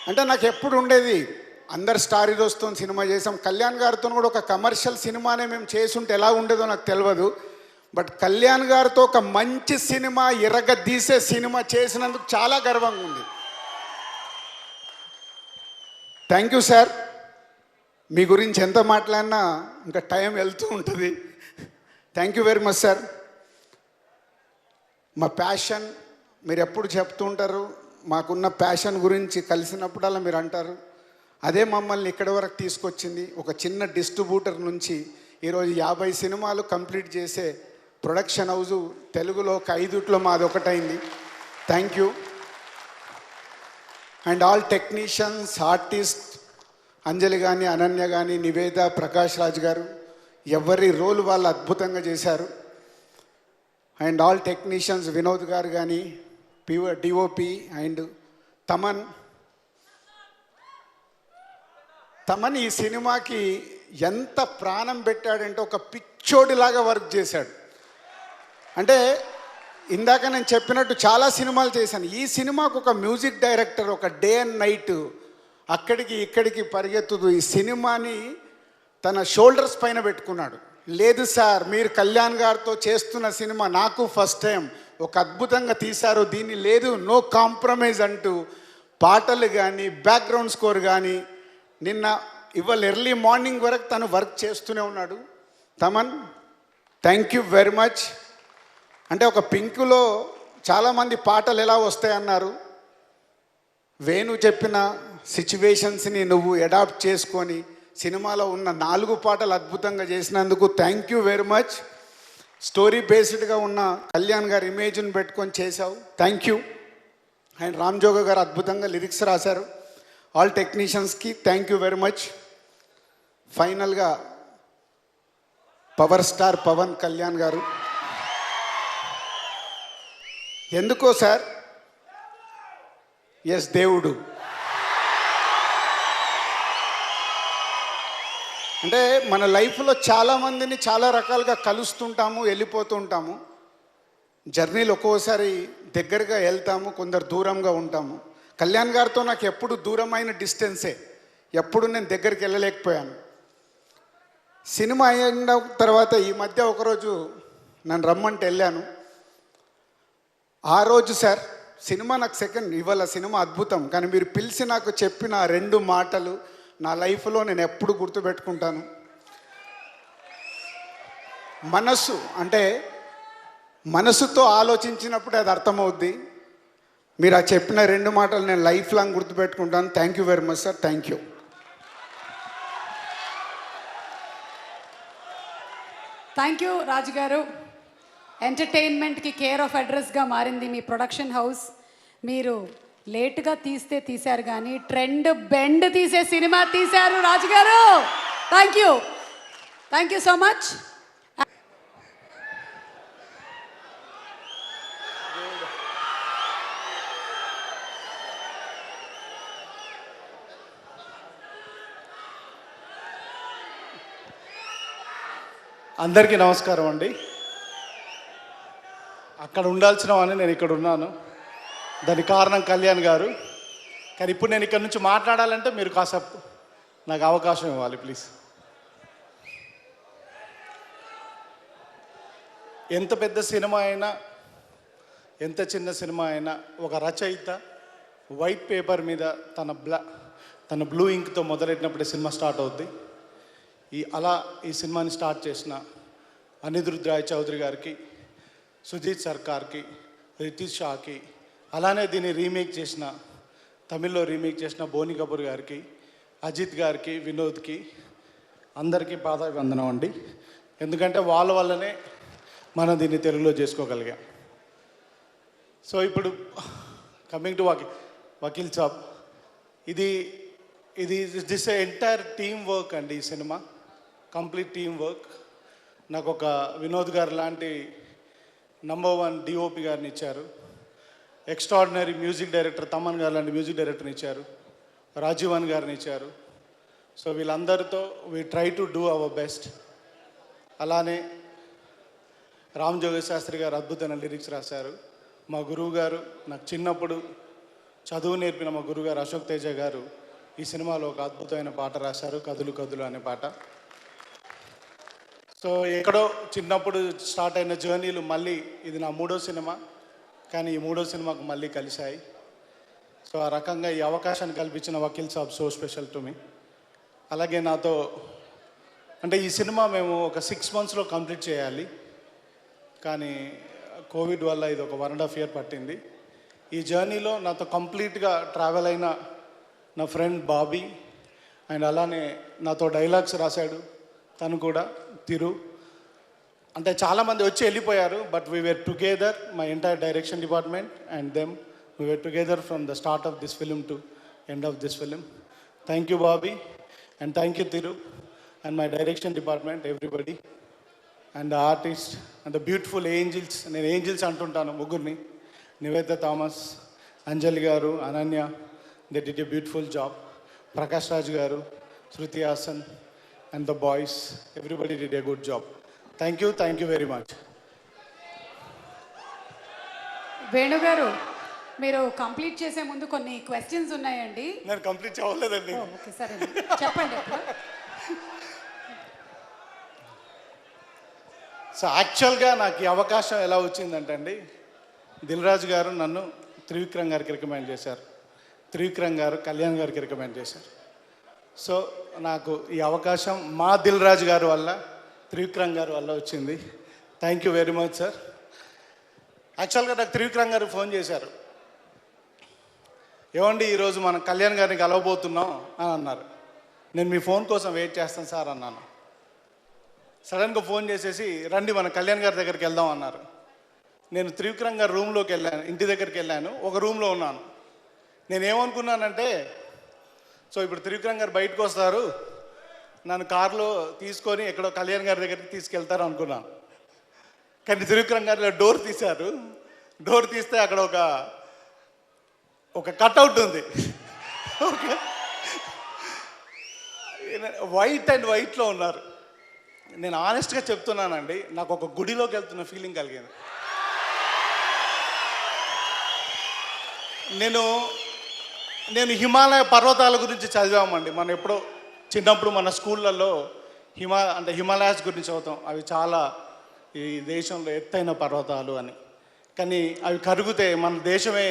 [SPEAKER 17] అంటే నాకు ఎప్పుడు ఉండేది, అందరు స్టార్ హీరోస్తో సినిమా చేసాం, కళ్యాణ్ గారితో కూడా ఒక కమర్షియల్ సినిమానే మేము చేసుంటే ఎలా ఉండేదో నాకు తెలియదు. బట్ కళ్యాణ్ గారితో ఒక మంచి సినిమా, ఇరగదీసే సినిమా చేసినందుకు చాలా గర్వంగా ఉంది. Thank you sir. మీ గురించి ఎంత మాట్లాడినా ఇంకా టైం వెళ్తూ ఉంటుంది. Thank you very much sir. మా ప్యాషన్ మీరు ఎప్పుడు చెప్తూ ఉంటారు, మాకున్న ప్యాషన్ గురించి కలిసినప్పుడల్లా మీరు అంటారు. అదే మమ్మల్ని ఇక్కడి వరకు తీసుకొచ్చింది. ఒక చిన్న డిస్ట్రిబ్యూటర్ నుంచి ఈరోజు 50 సినిమాలు కంప్లీట్ చేసే ప్రొడక్షన్ హౌజు తెలుగులో ఒక 5 మాది ఒకటైంది. Thank you. And all technicians, artist, Anjali కానీ, అనన్య కానీ, నివేద, ప్రకాష్ రాజ్ గారు, ఎవరి రోల్ వాళ్ళు అద్భుతంగా చేశారు. అండ్ ఆల్ టెక్నీషియన్స్, వినోద్ గారు కానీ, డిఓపి అండ్ తమన్ ఈ సినిమాకి ఎంత ప్రాణం పెట్టాడంటే ఒక పిచ్చోడిలాగా వర్క్ చేశాడు. అంటే ఇందాక నేను చెప్పినట్టు చాలా సినిమాలు చేశాను. ఈ సినిమాకు ఒక మ్యూజిక్ డైరెక్టర్ ఒక డే అండ్ నైట్ అక్కడికి ఇక్కడికి పరిగెత్తుతూ ఈ సినిమాని తన షోల్డర్స్ పైన పెట్టుకున్నాడు. లేదు సార్, మీరు కళ్యాణ్ గారితో చేస్తున్న సినిమా నాకు ఫస్ట్ టైం, ఒక అద్భుతంగా తీశారు, దీన్ని లేదు నో కాంప్రమైజ్ అంటూ పాటలు కానీ బ్యాక్గ్రౌండ్ స్కోర్ కానీ ఇవాళ ఎర్లీ మార్నింగ్ వరకు తను వర్క్ చేస్తూనే ఉన్నాడు. Thaman, thank you very much. అంటే ఒక పింకులో చాలామంది పాటలు ఎలా వస్తాయన్నారు, వేణు చెప్పిన సిచ్యువేషన్స్ని నువ్వు అడాప్ట్ చేసుకొని సినిమాలో ఉన్న 4 పాటలు అద్భుతంగా చేసినందుకు thank you very much. Story బేస్డ్గా ఉన్న కళ్యాణ్ గారి ఇమేజ్ని పెట్టుకొని చేశావు, thank you. And Ram Joga గారు అద్భుతంగా లిరిక్స్ రాశారు. ఆల్ టెక్నీషియన్స్కి థ్యాంక్ యూ వెరీ మచ్. ఫైనల్గా పవర్ స్టార్ పవన్ కళ్యాణ్ గారు. ఎందుకో సార్, ఎస్ దేవుడు. అంటే మన లైఫ్లో చాలామందిని చాలా రకాలుగా కలుస్తుంటాము, వెళ్ళిపోతూ ఉంటాము. జర్నీలు ఒక్కోసారి దగ్గరగా వెళ్తాము, కొందరు దూరంగా ఉంటాము. కళ్యాణ్ గారితో నాకు ఎప్పుడు దూరమైన డిస్టెన్సే, ఎప్పుడు నేను దగ్గరికి వెళ్ళలేకపోయాను. సినిమా అయిన తర్వాత ఈ మధ్య ఒకరోజు నన్ను రమ్మంటే వెళ్ళాను. ఆ రోజు సార్ సినిమా నాకు ఇవాళ సినిమా అద్భుతం, కానీ మీరు పిలిచి నాకు చెప్పిన 2 మాటలు నా లైఫ్లో నేను ఎప్పుడు గుర్తుపెట్టుకుంటాను. మనస్సు అంటే మనసుతో ఆలోచించినప్పుడు అది అర్థమవుద్ది. మీరు ఆ చెప్పిన 2 మాటలు నేను లైఫ్ లాంగ్ గుర్తుపెట్టుకుంటాను. Thank you very much sir, thank you.
[SPEAKER 1] Thank you Raju గారు. ఎంటర్టైన్మెంట్కి కేర్ ఆఫ్ అడ్రస్గా మారింది మీ ప్రొడక్షన్ హౌస్. మీరు లేట్గా తీశారు కానీ ట్రెండ్ బెండ్ తీసే సినిమా తీశారు రాజు గారు. Thank you so much.
[SPEAKER 10] అందరికీ నమస్కారం అండి. అక్కడ ఉండాల్సిన వాడిని నేను ఇక్కడ ఉన్నాను, దానికి కారణం కళ్యాణ్ గారు. కానీ ఇప్పుడు నేను ఇక్కడ నుంచి మాట్లాడాలంటే మీరు కాసేపు నాకు అవకాశం ఇవ్వాలి ప్లీజ్. ఎంత పెద్ద సినిమా అయినా, ఎంత చిన్న సినిమా అయినా, ఒక రచయిత వైట్ పేపర్ మీద తన బ్లూ ఇంక్తో మొదలెట్టినప్పుడే సినిమా స్టార్ట్ అవుద్ది. ఈ సినిమాని స్టార్ట్ చేసిన అనిరుద్ రాయ్ చౌదరి గారికి, సుజీత్ సర్కార్కి, రితీష్ షాకి, అలానే దీన్ని తమిళ్లో రీమేక్ చేసిన బోని కపూర్ గారికి, అజిత్ గారికి, వినోద్కి, అందరికీ పాదాభివందనం అండి. ఎందుకంటే వాళ్ళ వల్లనే మనం దీన్ని తెలుగులో చేసుకోగలిగాం. సో ఇప్పుడు coming to Vakeel Saab, this entire team work అండి. ఈ సినిమా కంప్లీట్ టీమ్ వర్క్. నాకు ఒక వినోద్ గారు లాంటి నంబర్ 1 డిఓపి గారిని ఇచ్చారు, ఎక్స్ట్రాడినరీ మ్యూజిక్ డైరెక్టర్ తమన్ గారు లాంటి మ్యూజిక్ డైరెక్టర్ని ఇచ్చారు, రాజీవన్ గారిని ఇచ్చారు. సో వీళ్ళందరితో we try to do our best. అలానే రామ్ జోగేష్ శాస్త్రి గారు అద్భుతమైన లిరిక్స్ రాశారు. మా గురువు గారు, నాకు చిన్నప్పుడు చదువు నేర్పిన మా గురువుగారు అశోక్ తేజ గారు ఈ సినిమాలో ఒక అద్భుతమైన పాట రాశారు, కదులు కదులు అనే పాట. సో ఎక్కడో చిన్నప్పుడు స్టార్ట్ అయిన జర్నీలు మళ్ళీ ఇది నా 3వ సినిమా, కానీ ఈ 3వ సినిమాకు మళ్ళీ కలిశాయి. సో ఆ రకంగా ఈ అవకాశాన్ని కల్పించిన Vakeel Saab so special to me. అలాగే నాతో అంటే ఈ సినిమా మేము ఒక 6 monthsలో కంప్లీట్ చేయాలి, కానీ
[SPEAKER 18] కోవిడ్ వల్ల ఇది ఒక 1.5 year పట్టింది. ఈ జర్నీలో నాతో కంప్లీట్గా ట్రావెల్ అయిన నా ఫ్రెండ్ బాబీ అండ్ అలానే నాతో డైలాగ్స్ రాశాడు తను కూడా తిరు. అంటే చాలామంది వచ్చి వెళ్ళిపోయారు, but we were together, my entire direction department and them we were together from the start of this film to end of this film. Thank you Bobby and thank you Thiru and my direction department, everybody and the artist and the beautiful angels. నేను angels అంటుంటాను ముగ్గురిని, నివేత థామస్, అంజలి గారు, Ananya, they did a beautiful job. Prakash Raj గారు, Shruti Haasan and the boys, everybody did a good job. Thank you very much.
[SPEAKER 1] వేణుగారు, మీరు complete చేసే ముందు కొన్ని క్వశ్చన్స్ ఉన్నాయండి.
[SPEAKER 18] నేను కంప్లీట్ అవ్వలేదండి.
[SPEAKER 1] ఓకే, సరే చెప్పండి.
[SPEAKER 18] సో యాక్చువల్గా నాకు ఈ అవకాశం ఎలా వచ్చిందంటే అండి, దిల్ రాజు గారు నన్ను త్రివిక్రమ్ గారికి రికమెండ్ చేశారు, త్రివిక్రమ్ గారు కళ్యాణ్ గారికి రికమెండ్ చేశారు. సో నాకు ఈ అవకాశం మా దిల్ రాజు గారి వల్ల, త్రివిక్రమ్ గారి వల్ల వచ్చింది. Thank you very much sir. యాక్చువల్గా నాకు త్రివిక్రమ్ గారు ఫోన్ చేశారు, ఏమండి ఈరోజు మనం కళ్యాణ్ గారిని కలవబోతున్నాం అని అన్నారు. నేను మీ ఫోన్ కోసం వెయిట్ చేస్తాను సార్ అన్నాను. సడన్గా ఫోన్ చేసేసి రండి మన కళ్యాణ్ గారి దగ్గరికి వెళ్దాం అన్నారు. నేను త్రివిక్రమ్ గారి రూమ్లోకి వెళ్ళాను, ఇంటి దగ్గరికి వెళ్ళాను, ఒక రూమ్లో ఉన్నాను. నేను ఏమనుకున్నానంటే, సో ఇప్పుడు త్రివిక్రమ్ గారు బయటకు వస్తారు, నన్ను కారులో తీసుకొని ఎక్కడో కళ్యాణ్ గారి దగ్గరికి తీసుకెళ్తారు అనుకున్నాను. కానీ త్రివిక్రమ్ గారు డోర్ తీశారు. డోర్ తీస్తే అక్కడ ఒక కట్అవుట్ ఉంది, ఓకే, వైట్ అండ్ వైట్లో ఉన్నారు. నేను ఆనెస్ట్గా చెప్తున్నానండి, నాకు ఒక గుడిలోకి వెళ్తున్న ఫీలింగ్ కలిగింది. నేను హిమాలయ పర్వతాల గురించి చదివామండి. మనం ఎప్పుడో చిన్నప్పుడు మన స్కూళ్ళల్లో హిమాలయాస్ గురించి చదువుతాం, అవి చాలా ఈ దేశంలో ఎత్తైన పర్వతాలు అని. కానీ అవి కరిగితే మన దేశమే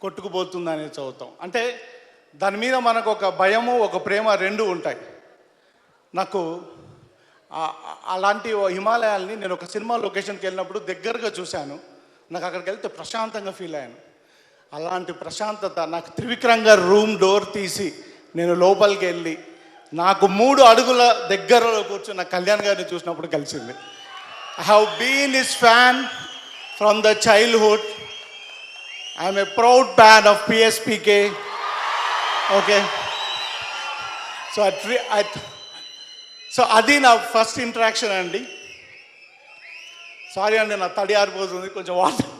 [SPEAKER 18] కొట్టుకుపోతుందని చదువుతాం. అంటే దాని మీద మనకు ఒక భయము, ఒక ప్రేమ రెండు ఉంటాయి. నాకు అలాంటి హిమాలయాల్ని నేను ఒక సినిమా లొకేషన్కి వెళ్ళినప్పుడు దగ్గరగా చూశాను. నాకు అక్కడికి వెళ్తే ప్రశాంతంగా ఫీల్ అయ్యాను. అలాంటి ప్రశాంతత నాకు త్రివిక్రమ్ గారు రూమ్ డోర్ తీసి నేను లోపలికి వెళ్ళి నాకు 3 అడుగుల దగ్గరలో కూర్చున్న కళ్యాణ్ గారిని చూసినప్పుడు కలిసింది. I have been his fan from the childhood. I'm a proud fan of PSPK. Okay, so అది నా ఫస్ట్ ఇంటరాక్షన్ అండి. సారీ అండి, నా తడి ఆరిపోతుంది, కొంచెం వాటర్.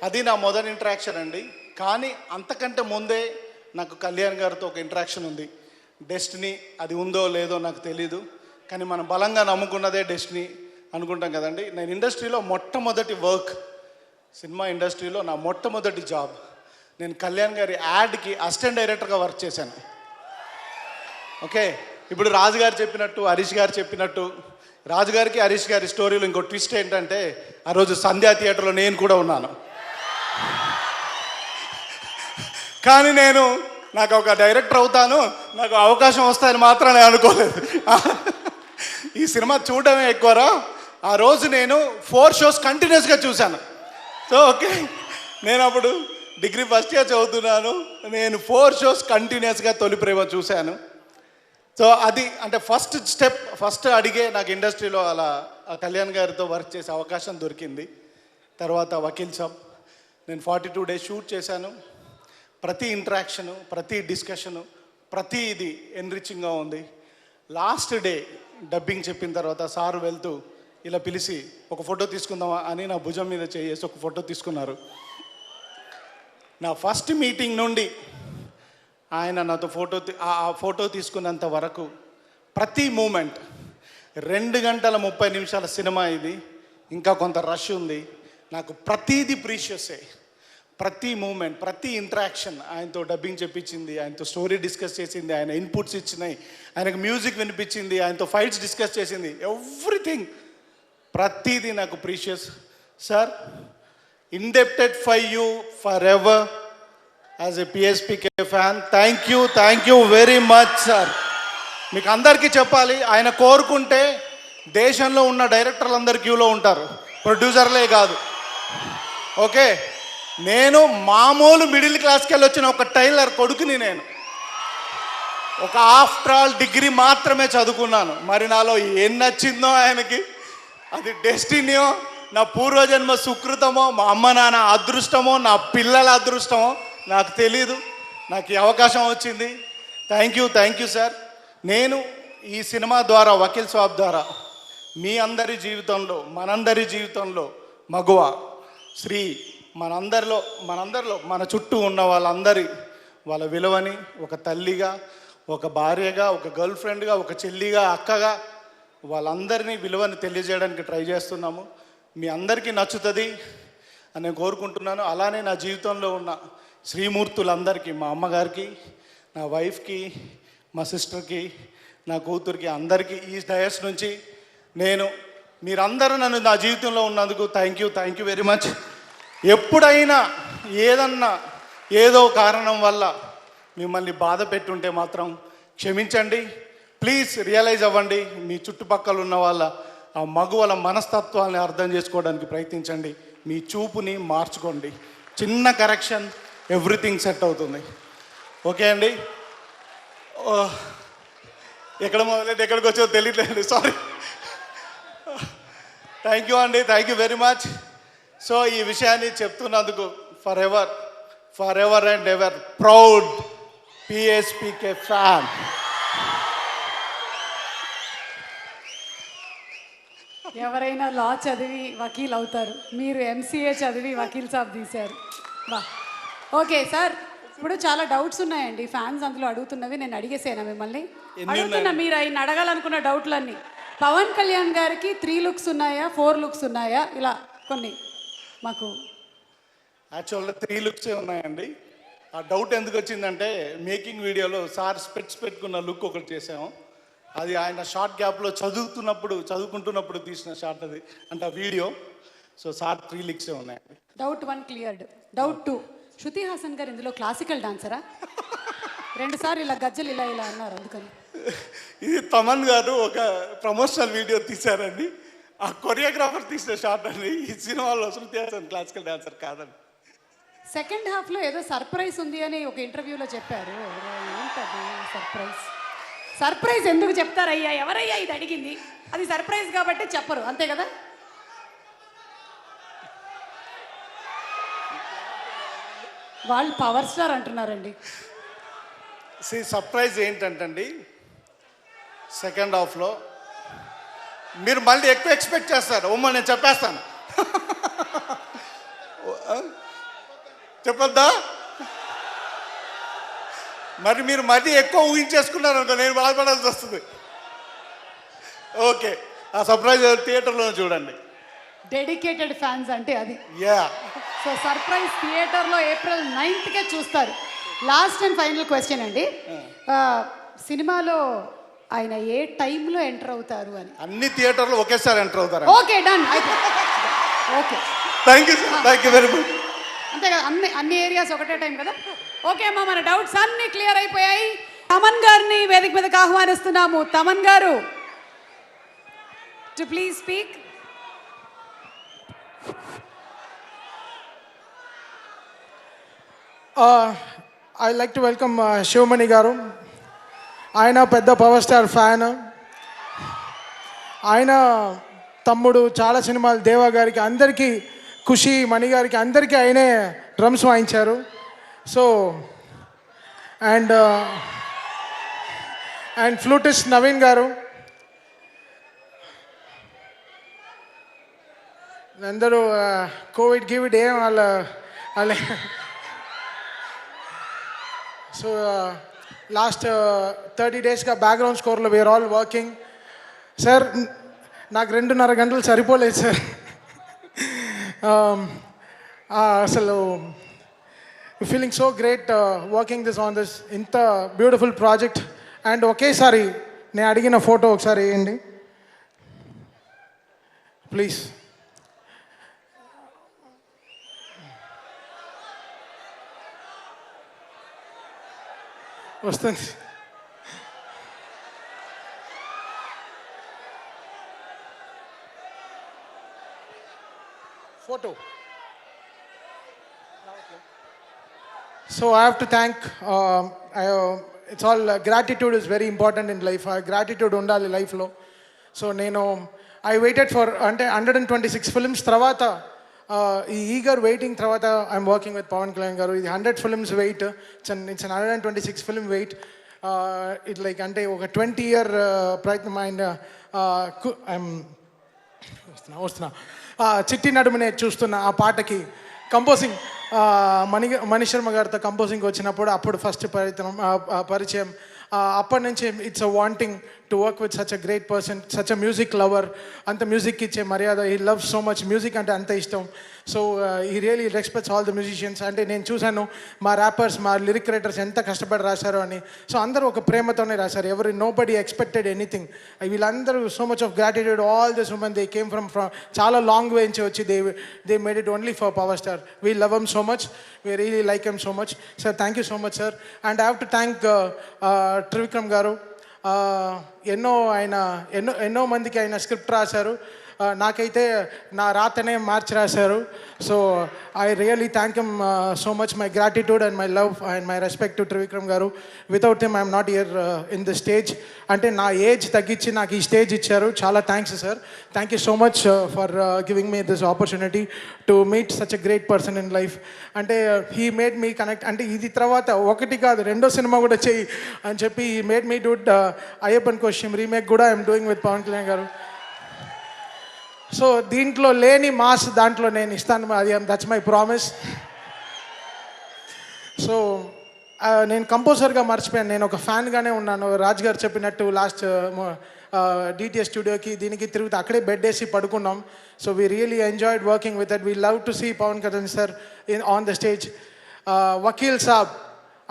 [SPEAKER 18] అది నా మొదటి ఇంటరాక్షన్ అండి. కానీ అంతకంటే ముందే నాకు కళ్యాణ్ గారితో ఒక ఇంటరాక్షన్ ఉంది. డెస్టినీ అది ఉందో లేదో నాకు తెలీదు, కానీ మనం బలంగా నమ్ముకున్నదే డెస్టినీ అనుకుంటాం కదండి. నేను ఇండస్ట్రీలో మొట్టమొదటి వర్క్, సినిమా ఇండస్ట్రీలో నా మొట్టమొదటి జాబ్, నేను కళ్యాణ్ గారి యాడ్కి అసిస్టెంట్ డైరెక్టర్గా వర్క్ చేశాను. ఓకే, ఇప్పుడు రాజు గారు చెప్పినట్టు, హరీష్ గారు చెప్పినట్టు, రాజుగారికి హరీష్ గారి స్టోరీలో ఇంకో ట్విస్ట్ ఏంటంటే, ఆ రోజు సంధ్యా థియేటర్లో నేను కూడా ఉన్నాను. కానీ నాకు ఒక డైరెక్టర్ అవుతాను, నాకు అవకాశం వస్తాయని మాత్రం నేను అనుకోలేదు. ఈ సినిమా చూడటమే ఎక్కువరా. ఆ రోజు నేను 4 shows కంటిన్యూస్గా చూశాను. సో ఓకే, నేను అప్పుడు డిగ్రీ ఫస్ట్ ఇయర్ చదువుతున్నాను. నేను 4 shows కంటిన్యూస్గా తొలి ప్రేమ చూశాను. సో అది అంటే ఫస్ట్ అడిగే నాకు ఇండస్ట్రీలో అలా కళ్యాణ్ గారితో వర్క్ చేసే అవకాశం దొరికింది. తర్వాత వకీల్ సాబ్ నేను 42 days షూట్ చేశాను. ప్రతి ఇంటరాక్షను, ప్రతి డిస్కషను, ప్రతి ఇది ఎన్రిచింగ్గా ఉంది. లాస్ట్ డే డబ్బింగ్ చెప్పిన తర్వాత సారు వెళ్తూ ఇలా పిలిచి ఒక ఫోటో తీసుకుందామా అని నా భుజం మీద చేసి ఒక ఫోటో తీసుకున్నారు. నా ఫస్ట్ మీటింగ్ నుండి ఆయన నాతో ఆ ఫోటో తీసుకున్నంత వరకు ప్రతి మూమెంట్, 2 గంటల 30 నిమిషాల సినిమా ఇది, ఇంకా కొంత రష్ ఉంది. నాకు ప్రతీది ప్రీషియసే. ప్రతి మూమెంట్, ప్రతి ఇంటరాక్షన్ ఆయనతో డబ్బింగ్ చెప్పించింది, ఆయనతో స్టోరీ డిస్కస్ చేసింది, ఆయన ఇన్పుట్స్ ఇచ్చినాయి, ఆయనకు మ్యూజిక్ వినిపించింది, ఆయనతో ఫైట్స్ డిస్కస్ చేసింది, ఎవ్రీథింగ్ ప్రతిదీ నాకు precious. Sir, indebted for you forever as a PSPK fan. Thank you very much sir. మీకు అందరికీ చెప్పాలి, ఆయన కోరుకుంటే దేశంలో ఉన్న డైరెక్టర్లు అందరు క్యూలో ఉంటారు, ప్రొడ్యూసర్లే కాదు. ఓకే, నేను మామూలు మిడిల్ క్లాస్కి వెళ్ళి వచ్చిన ఒక టైలర్ కొడుకుని. నేను ఒక ఆఫ్టర్ ఆల్ డిగ్రీ మాత్రమే చదువుకున్నాను. మరి నాలో ఏం నచ్చిందో ఆయనకి, అది డెస్టినీయో, నా పూర్వజన్మ సుకృతమో, మా అమ్మ నాన్న అదృష్టమో, నా పిల్లల అదృష్టమో నాకు తెలీదు. నాకు ఈ అవకాశం వచ్చింది. Thank you sir. నేను ఈ సినిమా ద్వారా, వకీల్ సాబ్ ద్వారా మీ అందరి జీవితంలో, మనందరి జీవితంలో మగువ శ్రీ మనందరిలో మన చుట్టూ ఉన్న వాళ్ళ విలువని ఒక తల్లిగా, ఒక భార్యగా, ఒక గర్ల్ ఫ్రెండ్గా, ఒక చెల్లిగా, అక్కగా వాళ్ళందరినీ విలువని తెలియజేయడానికి ట్రై చేస్తున్నాము. మీ అందరికీ నచ్చుతుంది అని నేను కోరుకుంటున్నాను. అలానే నా జీవితంలో ఉన్న శ్రీమూర్తులందరికీ, మా అమ్మగారికి, నా వైఫ్కి, మా సిస్టర్కి, నా కూతురికి, అందరికీ ఈ డయస్ నుంచి మీరందరూ నన్ను నా జీవితంలో ఉన్నందుకు థ్యాంక్ యూ వెరీ మచ్. ఎప్పుడైనా ఏదో కారణం వల్ల మిమ్మల్ని బాధ పెట్టుంటే మాత్రం క్షమించండి. ప్లీజ్ రియలైజ్ అవ్వండి. మీ చుట్టుపక్కల ఉన్న ఆ మగువల మనస్తత్వాన్ని అర్థం చేసుకోవడానికి ప్రయత్నించండి. మీ చూపుని మార్చుకోండి. చిన్న కరెక్షన్, ఎవ్రీథింగ్ సెట్ అవుతుంది. ఓకే అండి. ఎక్కడ మొదలైతే ఎక్కడికి వచ్చో తెలియట్లేదు, సారీ. థ్యాంక్ యూ అండి, thank you very much. So ఈ విషయాన్ని చెప్తున్నందుకు for ever and ever proud PSPK fan.
[SPEAKER 1] ఎవరైనా లా చదివి వకీల్ అవుతారు, మీరు ఎంసీఏ చదివి వకీల్ సాబ్ తీశారు. వా, ఓకే సార్. ఇప్పుడు చాలా డౌట్స్ ఉన్నాయండి, ఫ్యాన్స్ అందులో అడుగుతున్నవి. నేను అడిగేసేనా మిమ్మల్ని? అడుగుతున్నా, మీరు ఆయన అడగాలనుకున్న డౌట్లన్నీ. పవన్ కళ్యాణ్ గారికి 3 లుక్స్ ఉన్నాయా, 4 లుక్స్ ఉన్నాయా? ఇలా కొన్ని మాకు.
[SPEAKER 18] యాక్చువల్గా 3 లుక్సే ఉన్నాయండి. ఆ డౌట్ ఎందుకు వచ్చిందంటే, మేకింగ్ వీడియోలో సార్ స్పెట్స్ పెట్టుకున్న లుక్ ఒకటి చేసాము. అది ఆయన షార్ట్ గ్యాప్లో చదువుకుంటున్నప్పుడు తీసిన షార్ట్ అది, అంటే ఆ వీడియో. సో సార్ 3 లుక్సే ఉన్నాయండి.
[SPEAKER 1] Doubt 1 cleared. Doubt 2, Shruti Haasan గారు ఇందులో క్లాసికల్ డాన్సరా? 2 సార్లు ఇలా గజ్జలు ఇలా అన్నారు, అందుకని.
[SPEAKER 18] ఇది తమన్ గారు ఒక ప్రమోషనల్ వీడియో తీశారండి. ఆ కొరియోగ్రాఫర్ తీసిన షార్ట్ అండి. ఈ సినిమాలో శృతి హాసన్ క్లాసికల్ డాన్సర్ కాదండి.
[SPEAKER 1] సెకండ్ హాఫ్లో ఏదో సర్ప్రైజ్ ఉంది అని ఒక ఇంటర్వ్యూలో చెప్పారు. ఏంటది సర్ప్రైజ్ ఎందుకు చెప్తారయ్యా? ఎవరయ్యా ఇది అడిగింది? అది సర్ప్రైజ్ కాబట్టి చెప్పరు, అంతే కదా? వాళ్ళు పవర్ స్టార్ అంటున్నారండి.
[SPEAKER 18] సర్ప్రైజ్ ఏంటంటండి, సెకండ్ హాఫ్లో మీరు మళ్ళీ ఎక్కువ ఎక్స్పెక్ట్ చేస్తారు. నేను చెప్పేస్తాను. చెప్పొద్దా? మరి మీరు మరీ ఎక్కువ ఊహించేసుకున్నారు అనుకో, నేను బాధపడాల్సి వస్తుంది. ఓకే, ఆ సర్ప్రైజ్ థియేటర్లో చూడండి.
[SPEAKER 1] డెడికేటెడ్ ఫ్యాన్స్ అంటే అది.
[SPEAKER 18] యా.
[SPEAKER 1] సో సర్ప్రైజ్ థియేటర్లో April 9th చూస్తారు. లాస్ట్ అండ్ ఫైనల్ క్వశ్చన్ అండి, సినిమాలో ఆయన ఏ టైంలో ఎంటర్ అవుతారు అని?
[SPEAKER 18] అన్ని థియేటర్లు ఒకేసారి ఎంటర్ అవుతారు.
[SPEAKER 1] Okay, done. Okay,
[SPEAKER 18] thank you very much.
[SPEAKER 1] అంతే కదా, అన్ని ఏరియాస్ ఒకటే టైం కదా. ఓకే అమ్మా, మన డౌట్స్ అన్ని క్లియర్ అయిపోయాయి. తమన్ గారిని వేదిక మీదకి ఆహ్వానిస్తున్నాము. తమన్ గారు to please speak.
[SPEAKER 15] I like to welcome Sivamani గారు. ఆయన పెద్ద పవర్ స్టార్ ఫ్యాన్. ఆయన తమ్ముడు చాలా సినిమాలు, దేవా గారికి, అందరికీ, ఖుషి, మణి గారికి, అందరికీ ఆయనే డ్రమ్స్ వాయించారు. సో అండ్ ఫ్లూటిస్ట్ నవీన్ గారు, అందరూ కోవిడ్ గివిడ్ ఏం వాళ్ళ సో లాస్ట్ 30 డేస్గా బ్యాక్గ్రౌండ్ స్కోర్లో వీఆర్ ఆల్ వర్కింగ్. సార్, నాకు 2.5 గంటలు సరిపోలేదు సార్. అసలు feeling so great working on this ఇంత బ్యూటిఫుల్ ప్రాజెక్ట్. అండ్ ఒకేసారి నేను అడిగిన ఫోటో ఒకసారి వేయండి ప్లీజ్. వస్తుంది. Photo. So I have to thank, it's all, gratitude is very important in life. Gratitude undali life lo. So I waited for 126 films తర్వాత eager waiting తర్వాత I'm working with Pawan Kalyan గారు. ఇది 100 films wait, it's 126 film wait. It like అంటే ఒక 20 year ప్రయత్నం. And వస్తున్నా చిట్టి నడుమునే చూస్తున్న ఆ పాటకి కంపోజింగ్ మణిశర్మ గారితో కంపోజింగ్ వచ్చినప్పుడు అప్పుడు ఫస్ట్ పరిచయం. అప్పటి నుంచి it's a wanting to work with such a great person, such a music lover. అంత మ్యూజిక్ ఇచ్చే మర్యాద, he love so much music అంటే అంత ఇష్టం. సో ఈ really respects all the musicians. అంటే నేను చూశాను మా ర్యాపర్స్, మా లిరిక్ రైటర్స్ ఎంత కష్టపడి రాశారో అని. సో అందరూ ఒక ప్రేమతోనే రాశారు. ఎవరు నో బడీ ఎక్స్పెక్టెడ్ ఎనీథింగ్. వీళ్ళందరూ so much of gratitude. All this woman they came from చాలా లాంగ్ వే నుంచి వచ్చి they made it only for power star. We love him so much, we really like him so much. Sir thank you so much sir. And I have to thank Trivikram గారు. ఎన్నో మందికి ఆయన script రాశారు. నాకైతే నా రాతనే మార్చి రాశారు. So I really thank him so much. My gratitude and my love and my respect to Trivikram గారు. Without him I'm not here in the stage. అంటే నా ఏజ్ తగ్గించి నాకు ఈ స్టేజ్ ఇచ్చారు. చాలా thanks sir. Thank you so much for giving me this opportunity to meet such a great person in life. అంటే he made me connect. అంటే ఇది తర్వాత ఒకటి కాదు, రెండో సినిమా కూడా చెయ్యి అని చెప్పి he made me do Ayyappan Koshiyum remake కూడా I'm doing with Pawan Kalyan గారు. సో దీంట్లో లేని మాస్ దాంట్లో నేను ఇస్తాను, అది దట్స్ మై ప్రామిస్. సో నేను కంపోజర్గా మర్చిపోయాను, నేను ఒక ఫ్యాన్గానే ఉన్నాను. రాజ్ గారు చెప్పినట్టు లాస్ట్ డిటిఎస్ స్టూడియోకి దీనికి తిరుగుతూ అక్కడే బెడ్ వేసి పడుకున్నాం. So we really enjoyed working with that. We love to see Pawan Kalyan sir on the stage. Vakeel Saab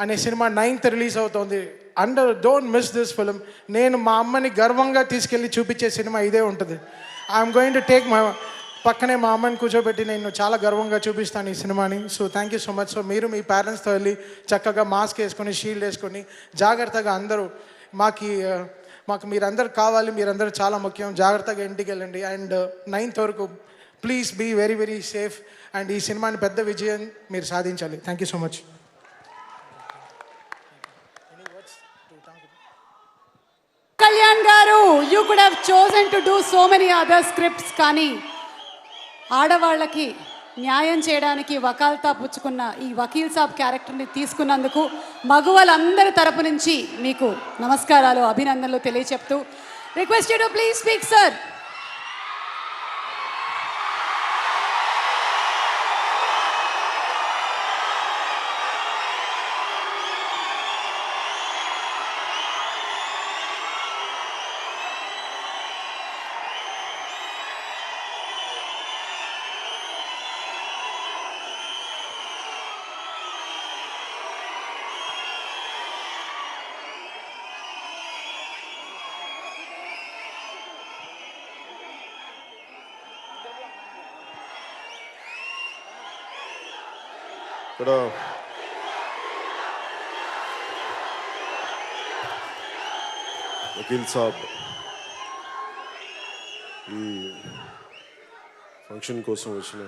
[SPEAKER 15] అనే సినిమా 9th రిలీజ్ అవుతుంది. Don't miss this film. నేను మా అమ్మని గర్వంగా తీసుకెళ్ళి చూపించే సినిమా ఇదే ఉంటుంది. I'm going to take my పక్కనే మా అమ్మని కూర్చోబెట్టి నేను చాలా గర్వంగా చూపిస్తాను ఈ సినిమాని. So thank you so much. So మీరు మీ పేరెంట్స్తో వెళ్ళి చక్కగా మాస్క్ వేసుకొని, షీల్డ్ వేసుకొని జాగ్రత్తగా అందరూ మాకు మీరందరూ కావాలి, మీరందరూ చాలా ముఖ్యం. జాగ్రత్తగా ఇంటికి వెళ్ళండి. అండ్ 9th వరకు please be very very safe. And ఈ సినిమాని పెద్ద విజయం మీరు సాధించాలి. Thank you so much.
[SPEAKER 1] Kalyan గారు, you could have chosen to do so many other scripts, కానీ ఆడవాళ్ళకి న్యాయం చేయడానికి వకాల్తా పుచ్చుకున్న ఈ వకీల్ సాబ్ క్యారెక్టర్ని తీసుకున్నందుకు మగవాళ్ళందరి తరపు నుంచి మీకు నమస్కారాలు, అభినందనలు తెలియచెప్తూ request you to please speak sir.
[SPEAKER 19] ఇక్కడ వకీల్ సాబ్ ఈ ఫంక్షన్ కోసం వచ్చిన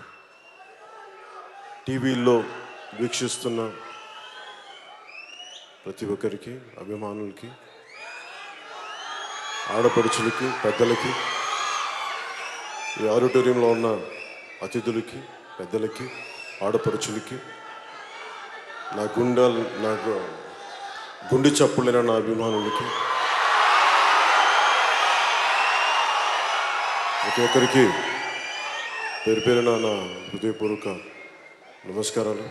[SPEAKER 19] టీవీల్లో వీక్షిస్తున్న ప్రతి ఒక్కరికి, అభిమానులకి, ఆడపడుచులకి, పెద్దలకి, ఈ ఆడిటోరియంలో ఉన్న అతిథులకి, పెద్దలకి, ఆడపడుచులకి, నాకు గుండె చప్పులైన నా అభిమానులకి, ప్రతి ఒక్కరికి పేరు పేరున నా హృదయపూర్వక నమస్కారాలు.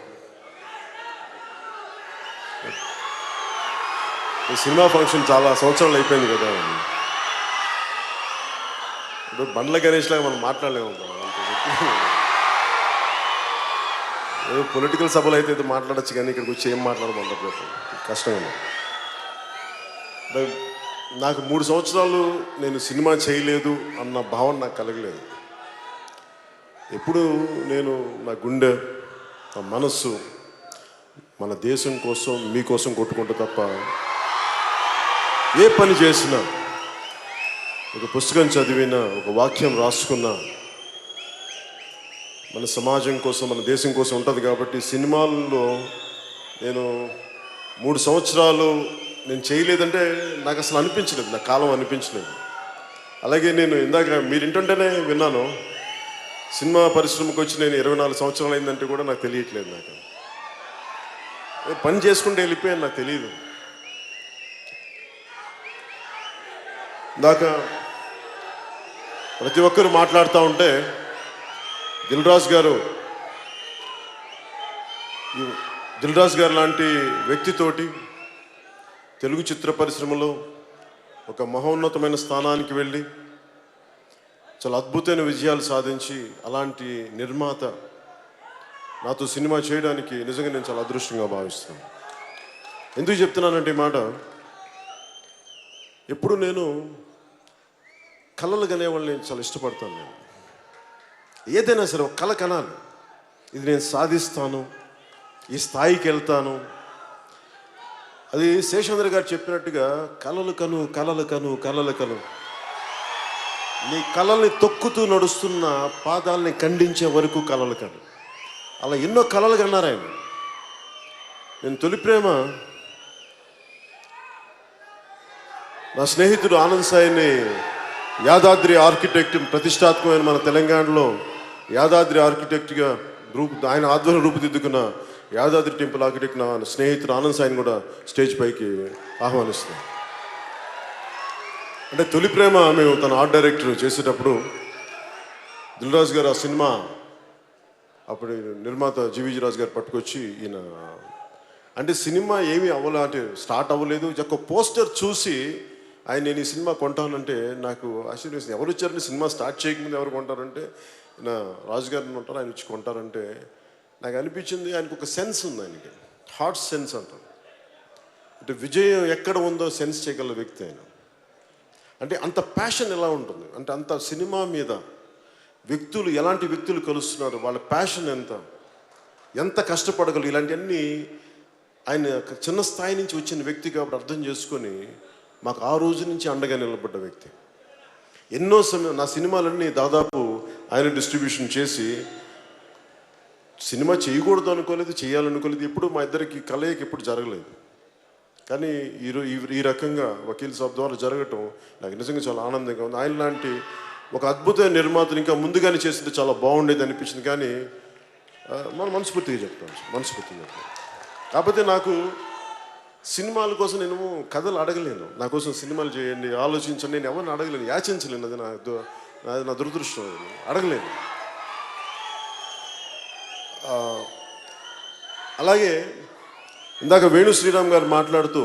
[SPEAKER 19] ఈ సినిమా ఫంక్షన్ చాలా సంవత్సరాలు అయిపోయింది కదా. ఇప్పుడు బండ్ల గణేష్ లాగా మనం మాట్లాడలేము. ఏదో పొలిటికల్ సభలు అయితే ఏదో మాట్లాడచ్చు, కానీ ఇక్కడికి వచ్చి ఏం మాట్లాడమంటారు కష్టంగా. నాకు 3 సంవత్సరాలు నేను సినిమా చేయలేదు అన్న భావన నాకు కలగలేదు. ఎప్పుడు నేను నా గుండె, నా మనస్సు మన దేశం కోసం మీకోసం కొట్టుకుంటా తప్ప ఏ పని చేసినా, ఒక పుస్తకం చదివినా, ఒక వాక్యం రాసుకున్నా మన సమాజం కోసం, మన దేశం కోసం ఉంటుంది. కాబట్టి సినిమాల్లో నేను 3 సంవత్సరాలు నేను చేయలేదంటే నాకు అసలు అనిపించలేదు, నా కాలం అనిపించలేదు. అలాగే నేను ఇందాక మీరు ఇంటుంటేనే విన్నాను, సినిమా పరిశ్రమకు వచ్చి నేను 24 సంవత్సరాలు అయిందంటే కూడా నాకు తెలియట్లేదు. నాకు పని చేసుకుంటే వెళ్ళిపోయాను, నాకు తెలియదు. ఇందాక ప్రతి ఒక్కరు మాట్లాడుతూ ఉంటే దిల్ రాజు గారు లాంటి వ్యక్తితోటి తెలుగు చిత్ర పరిశ్రమలో ఒక మహోన్నతమైన స్థానానికి వెళ్ళి చాలా అద్భుతమైన విజయాలు సాధించి అలాంటి నిర్మాత నాతో సినిమా చేయడానికి నిజంగా నేను చాలా అదృష్టంగా భావిస్తాను. ఎందుకు చెప్తున్నానంటే ఈ మాట, ఎప్పుడు నేను కళలు కనేవాళ్ళని చాలా ఇష్టపడతాను. నేను ఏదైనా సరే ఒక కళ కనాలి, ఇది నేను సాధిస్తాను, ఈ స్థాయికి వెళ్తాను. అది శేషేంద్ర గారు చెప్పినట్టుగా కలలు కను కలలు కను కలలు కను, నీ కళల్ని తొక్కుతూ నడుస్తున్న పాదాలని ఖండించే వరకు కలలు కను. అలా ఎన్నో కళలు కన్నారు ఆయన. నేను తొలి ప్రేమ నా స్నేహితుడు ఆనంద్ సాయిని యాదాద్రి ఆర్కిటెక్ట్, ప్రతిష్టాత్మకమైన మన తెలంగాణలో యాదాద్రి ఆర్కిటెక్ట్గా ఆయన ఆధ్వర్యం రూపుదిద్దుకున్న యాదాద్రి టెంపుల్ ఆర్కిటెక్ట్ నా స్నేహితుడు ఆనంద్ సాయిని కూడా స్టేజ్ పైకి ఆహ్వానిస్తాం. అంటే తొలి ప్రేమ మేము తన ఆర్ట్ డైరెక్టర్ చేసేటప్పుడు దిల్ రాజు గారు ఆ సినిమా అప్పుడు నిర్మాత జీవీజీ రాజు గారు పట్టుకొచ్చి ఈయన అంటే సినిమా ఏమీ అంటే స్టార్ట్ అవ్వలేదు, ఒక పోస్టర్ చూసి ఆయన నేను ఈ సినిమా కొంటానంటే నాకు ఆశ్చర్యం. ఎవరు వచ్చారంటే సినిమా స్టార్ట్ చేయకముందు ఎవరు కొంటారంటే నా రాజుగారిని ఉంటారు, ఆయన వచ్చి కొంటారంటే నాకు అనిపించింది ఆయనకు ఒక సెన్స్ ఉంది, ఆయనకి హార్ట్ సెన్స్ అంటారు. అంటే విజయం ఎక్కడ ఉందో సెన్స్ చేయగల వ్యక్తి ఆయన. అంటే అంత ప్యాషన్ ఎలా ఉంటుంది అంటే అంత సినిమా మీద వ్యక్తులు ఎలాంటి వ్యక్తులు కలుస్తున్నారు, వాళ్ళ ప్యాషన్ ఎంత కష్టపడగలరు, ఇలాంటివన్నీ ఆయన చిన్న స్థాయి నుంచి వచ్చిన వ్యక్తి కాబట్టి అర్థం చేసుకొని మాకు ఆ రోజు నుంచి అండగా నిలబడ్డ వ్యక్తి. ఎన్నో సమయం నా సినిమాలన్నీ దాదాపు ఆయన డిస్ట్రిబ్యూషన్ చేసి, సినిమా చేయకూడదు అనుకోలేదు, చేయాలనుకోలేదు, ఎప్పుడు మా ఇద్దరికి కలయిక ఎప్పుడు జరగలేదు. కానీ ఈ రకంగా వకీల్ సాబ్ ద్వారా జరగటం నాకు నిజంగా చాలా ఆనందంగా ఉంది. ఆయన లాంటి ఒక అద్భుతమైన నిర్మాతలు ఇంకా ముందుగానే చేస్తుంటే చాలా బాగుండేది అనిపించింది. కానీ మనం మనస్ఫూర్తిగా చెప్తాను. కాకపోతే నాకు సినిమాల కోసం నేను కథలు అడగలేను, నా కోసం సినిమాలు చేయండి, ఆలోచించండి, నేను ఎవరిని అడగలేను, యాచించలేను. అది నా దురదృష్టం, అడగలేను. అలాగే ఇందాక వేణు శ్రీరామ్ గారు మాట్లాడుతూ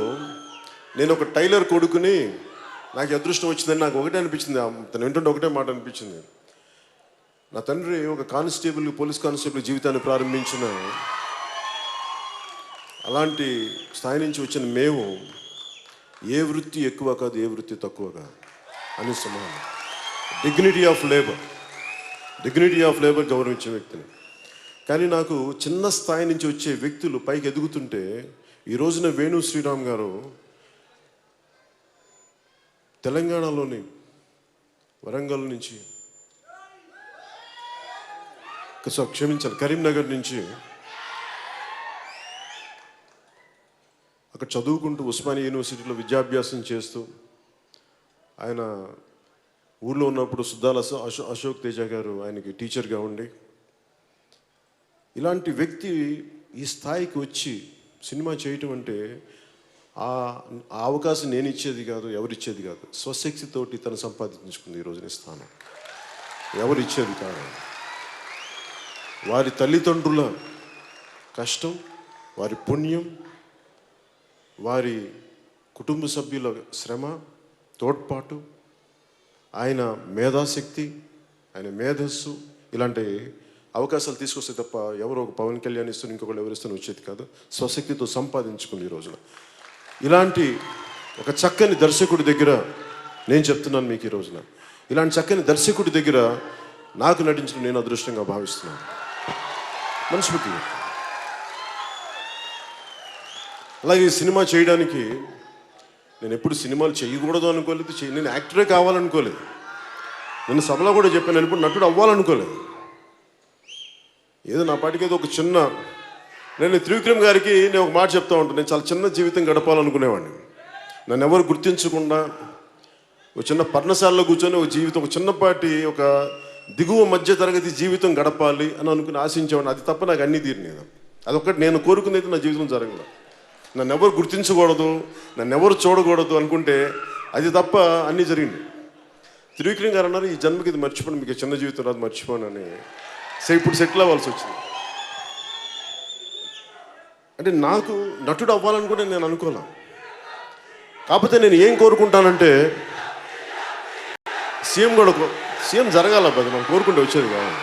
[SPEAKER 19] నేను ఒక టైలర్ కొడుకుని నాకు అదృష్టం వచ్చిందని నాకు ఒకటే అనిపించింది, తను వింటుంటే ఒకటే మాట అనిపించింది. నా తండ్రి ఒక కానిస్టేబుల్, పోలీస్ కానిస్టేబుల్ జీవితాన్ని ప్రారంభించిన అలాంటి స్థాయి నుంచి వచ్చిన మేము ఏ వృత్తి ఎక్కువ కాదు, ఏ వృత్తి తక్కువ కాదు అని సమానం. డిగ్నిటీ ఆఫ్ లేబర్ గౌరవించే వ్యక్తిని. కానీ నాకు చిన్న స్థాయి నుంచి వచ్చే వ్యక్తులు పైకి ఎదుగుతుంటే ఈ రోజున వేణు శ్రీరామ్ గారు తెలంగాణలోని వరంగల్ నుంచి, క్షమించాలి, కరీంనగర్ నుంచి అక్కడ చదువుకుంటూ ఉస్మానియా యూనివర్సిటీలో విద్యాభ్యాసం చేస్తూ, ఆయన ఊళ్ళో ఉన్నప్పుడు సుద్దాల అశోక్ తేజ గారు ఆయనకి టీచర్గా ఉండి, ఇలాంటి వ్యక్తి ఈ స్థాయికి వచ్చి సినిమా చేయటం అంటే ఆ అవకాశం నేను ఇచ్చేది కాదు, ఎవరిచ్చేది కాదు, స్వశక్తితోటి తను సంపాదించుకుంది ఈ రోజున స్థానం. ఎవరు ఇచ్చేది కాదు. వారి తల్లిదండ్రుల కష్టం, వారి పుణ్యం, వారి కుటుంబ సభ్యుల శ్రమ, తోడ్పాటు, ఆయన మేధాశక్తి, ఆయన మేధస్సు, ఇలాంటి అవకాశాలు తీసుకొస్తే తప్ప ఎవరో ఒక పవన్ కళ్యాణ్ ఇస్తున్న ఇంకొకళ్ళు ఎవరిస్తున్న వచ్చేది కాదు. స్వశక్తితో సంపాదించుకుంది ఈ రోజున. ఇలాంటి ఒక చక్కని దర్శకుడి దగ్గర నేను చెప్తున్నాను మీకు ఈ రోజున, ఇలాంటి చక్కని దర్శకుడి దగ్గర నాకు నటించడం నేను అదృష్టంగా భావిస్తున్నాను. మనస్ఫూర్తిగా. అలాగే ఈ సినిమా చేయడానికి నేను ఎప్పుడు సినిమాలు చేయకూడదు అనుకోలేదు, నేను యాక్టరే కావాలనుకోలేదు. నేను సభలో కూడా చెప్పాను, నేను ఇప్పుడు నటుడు అవ్వాలనుకోలేదు. ఏదో నా పాటికి ఏదో ఒక చిన్న, నేను త్రివిక్రమ్ గారికి నేను ఒక మాట చెప్తా ఉంటాను, నేను చాలా చిన్న జీవితం గడపాలనుకునేవాడిని. నన్ను ఎవరు గుర్తించకుండా ఒక చిన్న పర్ణశాలలో కూర్చొని ఒక జీవితం, ఒక చిన్నపాటి ఒక దిగువ మధ్య తరగతి జీవితం గడపాలి అని అనుకుని ఆశించేవాడిని. అది తప్ప నాకు అన్నీ తీరినేది. అదొక్కటి నేను కోరుకునేది నా జీవితం జరగలేదు. నన్ను ఎవరు గుర్తించకూడదు, నన్ను ఎవరు చూడకూడదు అనుకుంటే అది తప్ప అన్నీ జరిగింది. త్రివిక్రమ్ గారు అన్నారు, ఈ జన్మకి ఇది మర్చిపోండి, మీకు చిన్న జీవితం రాదు, మర్చిపోను అని. ఇప్పుడు సెటిల్ అవ్వాల్సి వచ్చింది. అంటే నాకు నటుడు అవ్వాలనుకుంటే నేను అనుకోలే. కాకపోతే నేను ఏం కోరుకుంటానంటే సీఎం జరగాల, మనం కోరుకుంటే వచ్చేది కాదు.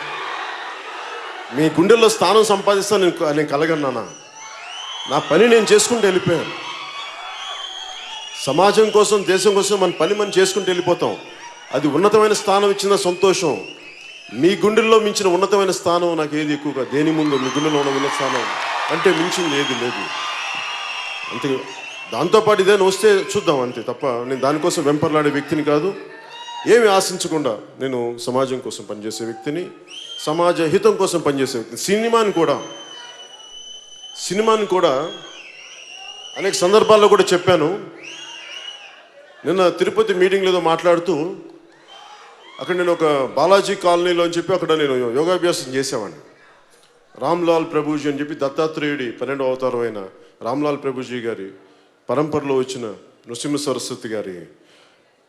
[SPEAKER 19] మీ గుండెల్లో స్థానం సంపాదిస్తాను నేను కలగన్నానా? నా పని నేను చేసుకుంటూ వెళ్ళిపోయాను. సమాజం కోసం, దేశం కోసం మన పని మనం చేసుకుంటూ వెళ్ళిపోతాం. అది ఉన్నతమైన స్థానం ఇచ్చిన సంతోషం. మీ గుండెల్లో మించిన ఉన్నతమైన స్థానం నాకు ఏది ఎక్కువగా, దేని ముందు మీ గుండెలో ఉన్న ఉన్నత స్థానం అంటే మించింది ఏది లేదు. అంతే. దాంతోపాటు ఇదేనా వస్తే చూద్దాం, అంతే తప్ప నేను దానికోసం వెంపర్లాడే వ్యక్తిని కాదు. ఏమి ఆశించకుండా నేను సమాజం కోసం పనిచేసే వ్యక్తిని, సమాజ హితం కోసం పనిచేసే వ్యక్తిని. సినిమాని కూడా అనేక సందర్భాల్లో కూడా చెప్పాను. నిన్న తిరుపతి మీటింగ్లో ఏదో మాట్లాడుతూ అక్కడ నేను ఒక బాలాజీ కాలనీలో అని చెప్పి అక్కడ నేను యోగాభ్యాసం చేసేవాడిని. రామ్లాల్ ప్రభుజీ అని చెప్పి దత్తాత్రేయుడి 12వ అవతారం అయిన రామ్లాల్ ప్రభుజీ గారి పరంపరలో వచ్చిన నృసింహ సరస్వతి గారి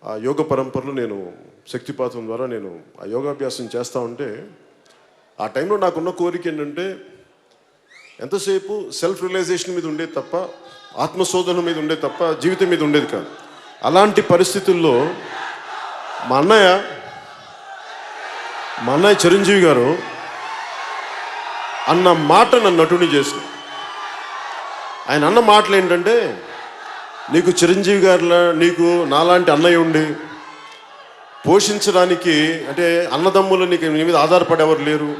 [SPEAKER 19] ఆ యోగ పరంపరలో నేను శక్తిపాతం ద్వారా నేను ఆ యోగాభ్యాసం చేస్తూ ఉంటే ఆ టైంలో నాకున్న కోరిక ఏంటంటే ఎంతసేపు సెల్ఫ్ రియలైజేషన్ మీద ఉండేది తప్ప, ఆత్మశోధన మీద ఉండేది తప్ప జీవితం మీద ఉండేది కాదు. అలాంటి పరిస్థితుల్లో మా అన్నయ్య చిరంజీవి గారు అన్న మాట నన్ను నటుని చేసిన. ఆయన అన్న మాటలు ఏంటంటే, నీకు చిరంజీవి గారిలా నీకు నాలాంటి అన్నయ్య ఉండి పోషించడానికి, అంటే అన్నదమ్ములు నీకు నీ మీద ఆధారపడేవారు లేరు,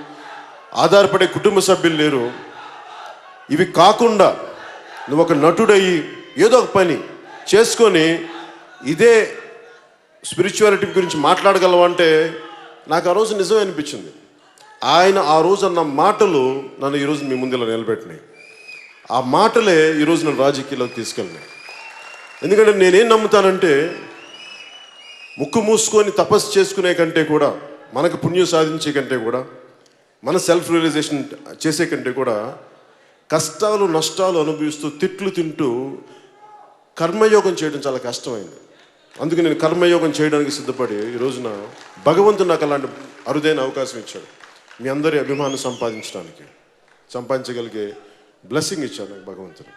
[SPEAKER 19] ఆధారపడే కుటుంబ సభ్యులు లేరు. ఇవి కాకుండా నువ్వు ఒక నటుడయ్యి ఏదో ఒక పని చేసుకొని ఇదే స్పిరిచువాలిటీ గురించి మాట్లాడగలవంటే నాకు ఆ రోజు నిజమే అనిపించింది. ఆయన ఆ రోజు అన్న మాటలు నన్ను ఈరోజు మీ ముందు ఇలా నిలబెట్టినాయి. ఆ మాటలే ఈరోజు నన్ను రాజకీయాల్లోకి తీసుకెళ్ళినాయి. ఎందుకంటే నేనేం నమ్ముతానంటే, ముక్కు మూసుకొని తపస్సు చేసుకునే కంటే కూడా, మనకు పుణ్యం సాధించే కంటే కూడా, మన సెల్ఫ్ రియలైజేషన్ చేసే కంటే కూడా కష్టాలు నష్టాలు అనుభవిస్తూ తిట్లు తింటూ కర్మయోగం చేయడం చాలా కష్టమైంది. అందుకే నేను కర్మయోగం చేయడానికి సిద్ధపడి ఈ రోజున భగవంతుడు నాకు అలాంటి అరుదైన అవకాశం ఇచ్చాడు. మీ అందరి అభిమానం సంపాదించగలిగే బ్లెస్సింగ్ ఇచ్చాడు నాకు భగవంతుడు.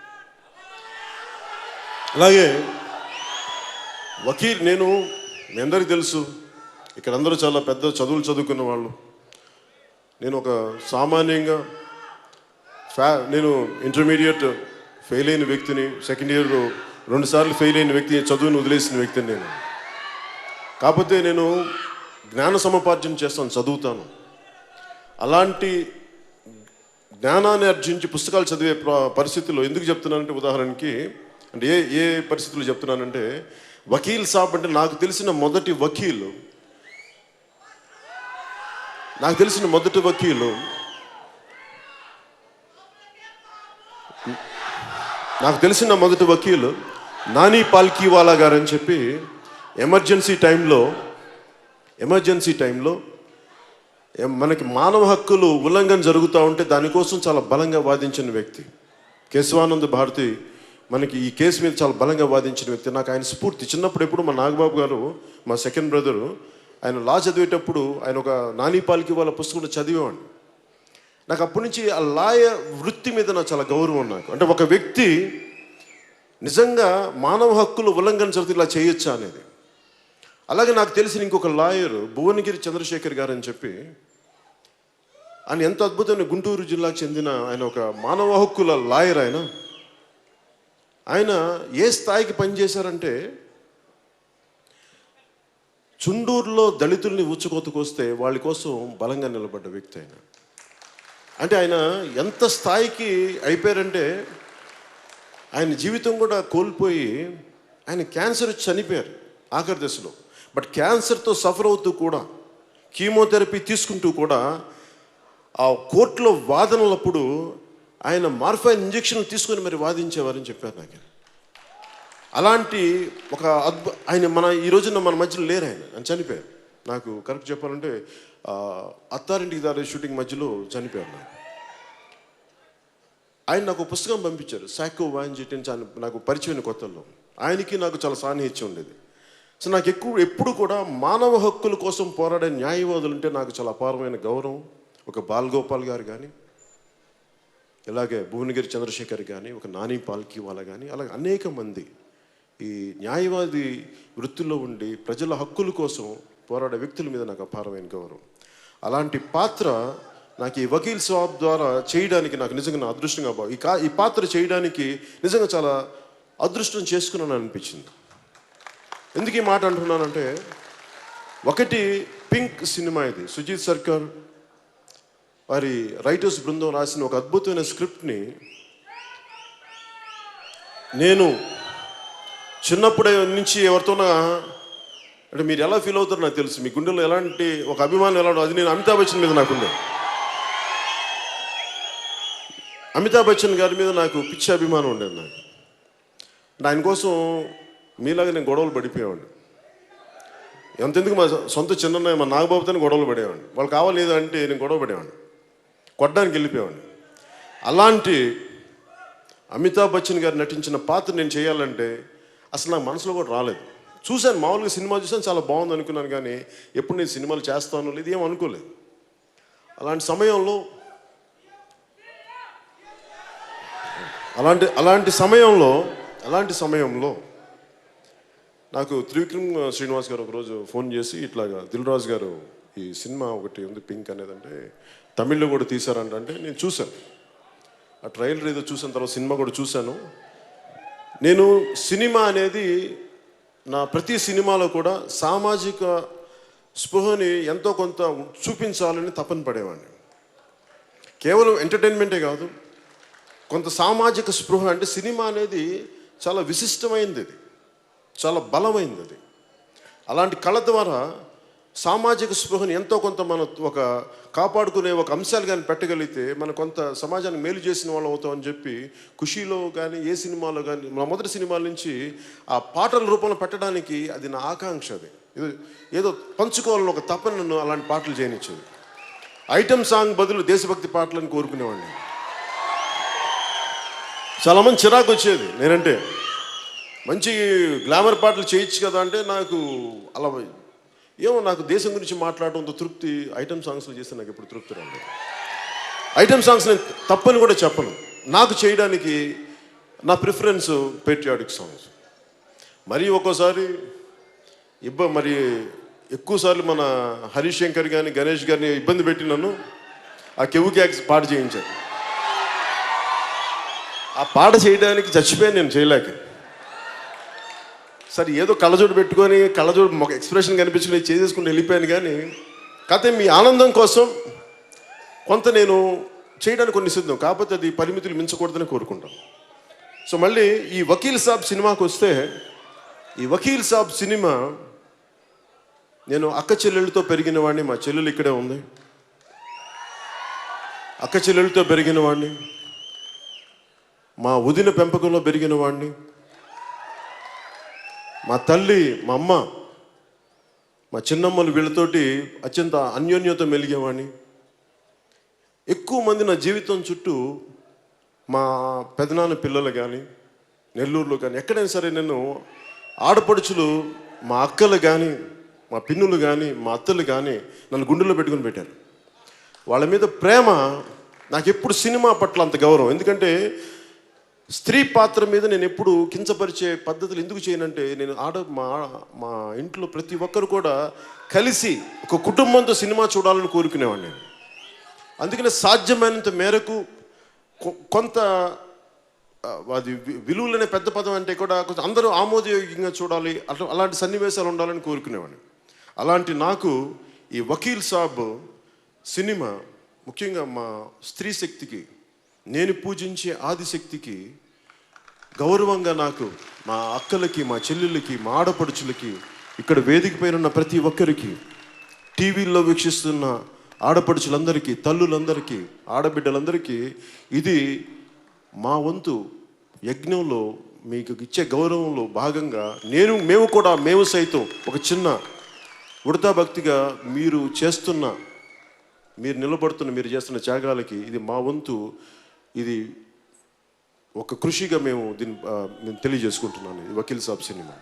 [SPEAKER 19] అలాగే వకీల్, నేను మీ అందరికీ తెలుసు, ఇక్కడ అందరూ చాలా పెద్ద చదువులు చదువుకున్న వాళ్ళు. నేను ఒక సామాన్యంగా నేను ఇంటర్మీడియట్ ఫెయిల్ అయిన వ్యక్తిని, సెకండ్ ఇయర్ 2 సార్లు ఫెయిల్ అయిన వ్యక్తి, చదువుని వదిలేసిన వ్యక్తిని నేను. కాకపోతే నేను జ్ఞాన సముపార్జన చేస్తాను, చదువుతాను. అలాంటి జ్ఞానాన్ని ఆర్జించి పుస్తకాలు చదివే పరిస్థితుల్లో ఎందుకు చెప్తున్నానంటే, ఉదాహరణకి అంటే ఏ పరిస్థితుల్లో చెప్తున్నానంటే, వకీల్ సాబ్ అంటే నాకు తెలిసిన మొదటి వకీలు నాని పాల్కీవాలా గారు అని చెప్పి ఎమర్జెన్సీ టైంలో మనకి మానవ హక్కులు ఉల్లంఘన జరుగుతూ ఉంటే దానికోసం చాలా బలంగా వాదించిన వ్యక్తి. కేశవానంద భారతి మనకి ఈ కేసు మీద చాలా బలంగా వాదించిన వ్యక్తి. నాకు ఆయన స్ఫూర్తి. చిన్నప్పుడు ఎప్పుడు మా నాగబాబు గారు, మా సెకండ్ బ్రదరు, ఆయన లా చదివేటప్పుడు ఆయన ఒక నాని పాల్కీవాలా పుస్తకం చదివేవాడిని. నాకు అప్పటి నుంచి ఆ లాయ వృత్తి మీద నాకు చాలా గౌరవం. నాకు అంటే ఒక వ్యక్తి నిజంగా మానవ హక్కులు ఉల్లంఘన జరిగితే ఇలా చేయొచ్చా అనేది. అలాగే నాకు తెలిసిన ఇంకొక లాయర్ భువనగిరి చంద్రశేఖర్ గారు అని చెప్పి, ఆయన ఎంత అద్భుతమైన గుంటూరు జిల్లాకు చెందిన ఆయన ఒక మానవ హక్కుల లాయర్. ఆయన ఏ స్థాయికి పనిచేశారంటే, చుండూరులో దళితుల్ని ఊచకోతకొస్తే వాళ్ళ కోసం బలంగా నిలబడ్డ వ్యక్తి ఆయన. అంటే ఆయన ఎంత స్థాయికి అయిపోయారంటే ఆయన జీవితం కూడా కోల్పోయి ఆయన క్యాన్సర్ వచ్చి చనిపోయారు ఆఖరి దశలో. బట్ క్యాన్సర్తో సఫర్ అవుతూ కూడా కీమోథెరపీ తీసుకుంటూ కూడా ఆ కోర్టులో వాదనలప్పుడు ఆయన మార్ఫైన్ ఇంజెక్షన్లు తీసుకొని మరి వాదించేవారని చెప్పారు నాకు. అలాంటి ఒక ఆయన ఈ రోజున మన మధ్యలో లేరు. ఆయన చనిపోయారు. నాకు కరెక్ట్ చెప్పాలంటే అత్తారింటికి దారి షూటింగ్ మధ్యలో చనిపోయారు. ఆయన నాకు పుస్తకం పంపించారు, సాకో వాంజిటిన్. నాకు పరిచయం కొత్తల్లో ఆయనకి నాకు చాలా సాన్నిహిత్యం ఉండేది. సో నాకు ఎప్పుడు కూడా మానవ హక్కుల కోసం పోరాడే న్యాయవాదులు అంటే నాకు చాలా అపారమైన గౌరవం. ఒక బాలగోపాల్ గారు కానీ, ఇలాగే భువనగిరి చంద్రశేఖర్ కానీ, ఒక నాని పాల్కీవాలా కానీ, అలాగే అనేక మంది ఈ న్యాయవాది వృత్తిలో ఉండి ప్రజల హక్కుల కోసం పోరాడే వ్యక్తుల మీద నాకు అపారమైన గౌరవం. అలాంటి పాత్ర నాకు ఈ వకీల్ సాబ్ ద్వారా చేయడానికి నాకు నిజంగా నా అదృష్టంగా ఈ పాత్ర చేయడానికి నిజంగా చాలా అదృష్టం చేసుకున్నాను అనిపించింది. ఎందుకు ఈ మాట అంటున్నానంటే, ఒకటి పింక్ సినిమా, ఇది సుజీత్ సర్కార్ వారి రైటర్స్ బృందం రాసిన ఒక అద్భుతమైన స్క్రిప్ట్ని నేను చిన్నప్పుడే నుంచి ఎవరితోనా, అంటే మీరు ఎలా ఫీల్ అవుతారో నాకు తెలుసు, మీ గుండెలో ఎలాంటి ఒక అభిమానం ఎలా అది నేను అమితాబ్ బచ్చన్ మీద నాకుండే. అమితాబ్ బచ్చన్ గారి మీద నాకు పిచ్చి అభిమానం ఉండేది. నాకు ఆయన కోసం మీలాగా నేను గొడవలు పడిపోయేవాడిని. ఎంతెందుకు మా సొంత చిన్న మా నాగబాబుతో గొడవలు పడేవాడిని. వాళ్ళు కావాలేదు అంటే నేను గొడవ పడేవాడిని, కొట్టడానికి వెళ్ళిపోయేవాడిని. అలాంటి అమితాబ్ బచ్చన్ గారు నటించిన పాత్ర నేను చేయాలంటే అసలు నాకు మనసులో కూడా రాలేదు. చూశాను, మామూలుగా సినిమా చూసాను, చాలా బాగుంది అనుకున్నాను, కానీ ఎప్పుడు నేను సినిమాలు చేస్తాను లేదు ఏం అనుకోలేదు. అలాంటి సమయంలో నాకు త్రివిక్రమ్ శ్రీనివాస్ గారు ఒకరోజు ఫోన్ చేసి, ఇట్లాగా దిల్ రాజు గారు ఈ సినిమా ఒకటి ఉంది పింక్ అనేదంటే తమిళ్లో కూడా తీశారంటే నేను చూశాను. ఆ ట్రైలర్ ఏదో చూసిన తర్వాత సినిమా కూడా చూశాను. నేను సినిమా అనేది నా ప్రతి సినిమాలో కూడా సామాజిక స్పృహని ఎంతో కొంత చూపించాలని తపన పడేవాడిని. కేవలం ఎంటర్టైన్మెంటే కాదు, కొంత సామాజిక స్పృహ. అంటే సినిమా అనేది చాలా విశిష్టమైనది, అది చాలా బలమైనది. అది అలాంటి కళ ద్వారా సామాజిక స్పృహని ఎంతో కొంత మనం ఒక కాపాడుకునే ఒక అంశాలు కానీ పెట్టగలిగితే మనం కొంత సమాజానికి మేలు చేసిన వాళ్ళు అవుతామని చెప్పి ఖుషీలో కానీ ఏ సినిమాలో కానీ మా మొదటి సినిమాల నుంచి ఆ పాటల రూపంలో పెట్టడానికి అది నా ఆకాంక్ష. అది ఏదో పంచుకోవాలని ఒక తపన నన్ను అలాంటి పాటలు చేయనిచ్చేది. ఐటమ్ సాంగ్ బదులు దేశభక్తి పాటలను కోరుకునేవాడిని. చాలామంది చిరాకు వచ్చేది నేనంటే, మంచి గ్లామర్ పాటలు చేయొచ్చు కదా అంటే, నాకు అలా ఏమో నాకు దేశం గురించి మాట్లాడడంతో తృప్తి. ఐటమ్ సాంగ్స్లో చేస్తే నాకు ఎప్పుడు తృప్తి రాలేదు. ఐటమ్ సాంగ్స్ నేను తప్పని కూడా చెప్పను. నాకు చేయడానికి నా ప్రిఫరెన్స్ పేట్రియాటిక్ సాంగ్స్. మరి ఒక్కోసారి మరి ఎక్కువసార్లు మన హరీష్ శంకర్ కానీ గణేష్ గారిని ఇబ్బంది పెట్టి నన్ను ఆ కెవ్వు క్యాక్స్ పాట చేయించారు. ఆ పాట చేయడానికి చచ్చిపోయాను నేను, చేయలేక. సరే ఏదో కళ్ళజోడు పెట్టుకొని కళ్ళజోడు ఒక ఎక్స్ప్రెషన్ కనిపించుకుని చేసేసుకుని వెళ్ళిపోయాను. కానీ కాకపోతే మీ ఆనందం కోసం కొంత నేను చేయడానికి కొన్ని సిద్ధం, కాకపోతే అది పరిమితులు మించకూడదని కోరుకుంటాను. సో మళ్ళీ ఈ వకీల్ సాబ్ సినిమాకి వస్తే, ఈ వకీల్ సాబ్ సినిమా నేను అక్క చెల్లెళ్ళతో పెరిగిన వాడిని. మా చెల్లెలు ఇక్కడే ఉంది. అక్క చెల్లెళ్ళతో పెరిగిన వాడిని, మా వదిన పెంపకంలో పెరిగిన వాడిని, మా తల్లి మా అమ్మ మా చిన్నమ్మలు వీళ్ళతోటి అత్యంత అన్యోన్యత మెలిగేవాడిని. ఎక్కువ మంది నా జీవితం చుట్టూ మా పెదనాన్న పిల్లలు కానీ నెల్లూరులో కానీ ఎక్కడైనా సరే నేను ఆడపడుచులు మా అక్కలు కానీ మా పిన్నులు కానీ మా అత్తలు కానీ నన్ను గుండెల్లో పెట్టుకుని పెట్టారు. వాళ్ళ మీద ప్రేమ. నాకు ఎప్పుడు సినిమా పట్ల అంత గౌరవం. ఎందుకంటే స్త్రీ పాత్ర మీద నేను ఎప్పుడు కించపరిచే పద్ధతులు ఎందుకు చేయనంటే, నేను మా ఇంట్లో ప్రతి ఒక్కరు కూడా కలిసి ఒక కుటుంబంతో సినిమా చూడాలని కోరుకునేవాడిని. అందుకనే సాధ్యమైనంత మేరకు కొంత అది విలువలనే పెద్ద పదం అంటే కూడా కొంచెం అందరూ ఆమోదయోగ్యంగా చూడాలి, అలాంటి సన్నివేశాలు ఉండాలని కోరుకునేవాడిని. అలాంటి నాకు ఈ వకీల్ సాబ్ సినిమా ముఖ్యంగా మా స్త్రీ శక్తికి, నేను పూజించే ఆదిశక్తికి గౌరవంగా నాకు, మా అక్కలకి, మా చెల్లెళ్ళకి, మా ఆడపడుచులకి, ఇక్కడ వేదిక పైన ఉన్న ప్రతి ఒక్కరికి, టీవీల్లో వీక్షిస్తున్న ఆడపడుచులందరికీ, తల్లులందరికీ, ఆడబిడ్డలందరికీ ఇది మా వంతు యజ్ఞంలో మీకు ఇచ్చే గౌరవంలో భాగంగా మేము సైతం ఒక చిన్న ఉడతా భక్తిగా మీరు నిలబడుతున్న చేస్తున్న త్యాగాలకి ఇది మా వంతు, ఇది ఒక కృషిగా మేము తెలియజేసుకుంటున్నాను. ఈ వకీల్ సాబ్ సినిమా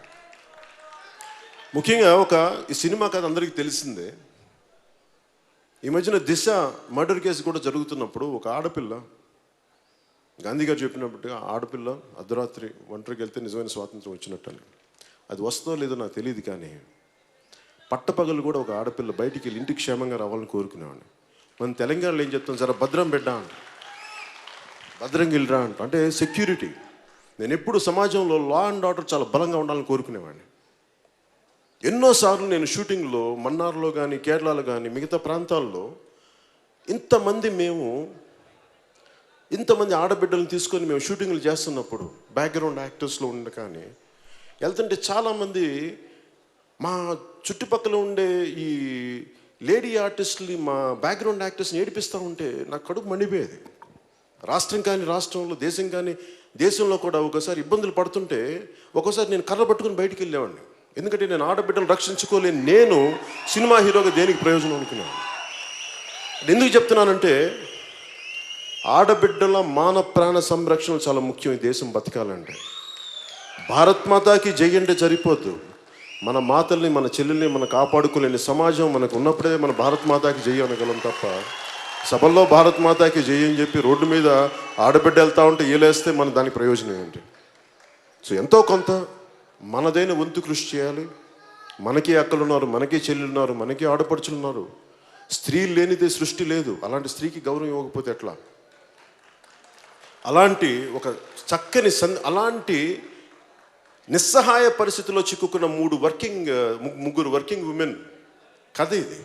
[SPEAKER 19] ముఖ్యంగా ఈ సినిమా కథ అందరికీ తెలిసిందే. ఈ మధ్యన దిశ మర్డర్ కేసు కూడా జరుగుతున్నప్పుడు ఒక ఆడపిల్ల, గాంధీ గారు చెప్పినట్టుగా ఆడపిల్ల అర్ధరాత్రి ఒంటరికి వెళ్తే నిజమైన స్వాతంత్రం వచ్చినట్టు. అది వస్తుందో లేదో నాకు తెలియదు, కానీ పట్టపగలు కూడా ఒక ఆడపిల్ల బయటికి వెళ్ళి ఇంటికి క్షేమంగా రావాలని కోరుకునేవాడిని. మన తెలంగాణలో ఏం చెప్తాం, సరే భద్రం బిడ్డ అంట, భద్రంగా వెళ్ళరా అంట, అంటే సెక్యూరిటీ. నేను ఎప్పుడు సమాజంలో లా అండ్ ఆర్డర్ చాలా బలంగా ఉండాలని కోరుకునేవాడిని. ఎన్నోసార్లు నేను షూటింగ్లో మన్నార్లో కానీ, కేరళలో కానీ, మిగతా ప్రాంతాల్లో ఇంతమంది ఆడబిడ్డలను తీసుకొని మేము షూటింగ్లు చేస్తున్నప్పుడు బ్యాక్గ్రౌండ్ యాక్టర్స్లో ఉండే కానీ వెళ్తుంటే చాలామంది మా చుట్టుపక్కల ఉండే ఈ లేడీ ఆర్టిస్టులు మా బ్యాక్గ్రౌండ్ యాక్టర్స్ని ఏడిపిస్తూ ఉంటే నాకు కడుపు మండిపోయేది. రాష్ట్రం కానీ రాష్ట్రంలో, దేశం కానీ దేశంలో కూడా ఒకసారి ఇబ్బందులు పడుతుంటే ఒక్కోసారి నేను కర్ర పట్టుకుని బయటికి వెళ్ళేవాడిని. ఎందుకంటే నేను ఆడబిడ్డలు రక్షించుకోలేని నేను సినిమా హీరోగా దేనికి ప్రయోజనం అనుకున్నాను. ఎందుకు చెప్తున్నానంటే ఆడబిడ్డల మాన ప్రాణ సంరక్షణ చాలా ముఖ్యం ఈ దేశం బతకాలంటే. భారత్ మాతాకి జై అంటే సరిపోద్దు. మన మాతల్ని, మన చెల్లెల్ని మనం కాపాడుకోలేని సమాజం మనకు ఉన్నప్పుడే మన భారత్ మాతాకి జై అనగలం తప్ప సభల్లో భారత్ మాతాకి జై అని చెప్పి రోడ్డు మీద ఆడబిడ్డ వెళ్తూ ఉంటే ఏలేస్తే మన దానికి ప్రయోజనం ఏంటి? సో ఎంతో కొంత మనదైన వంతు కృషి చేయాలి. మనకి అక్కలున్నారు, మనకి చెల్లెలున్నారు, మనకి ఆడపడుచులున్నారు. స్త్రీ లేనిదే సృష్టి లేదు. అలాంటి స్త్రీకి గౌరవం ఇవ్వకపోతే ఎట్లా? అలాంటి ఒక చక్కని అలాంటి నిస్సహాయ పరిస్థితిలో చిక్కుకున్న ముగ్గురు వర్కింగ్ విమెన్ కథ ఇది.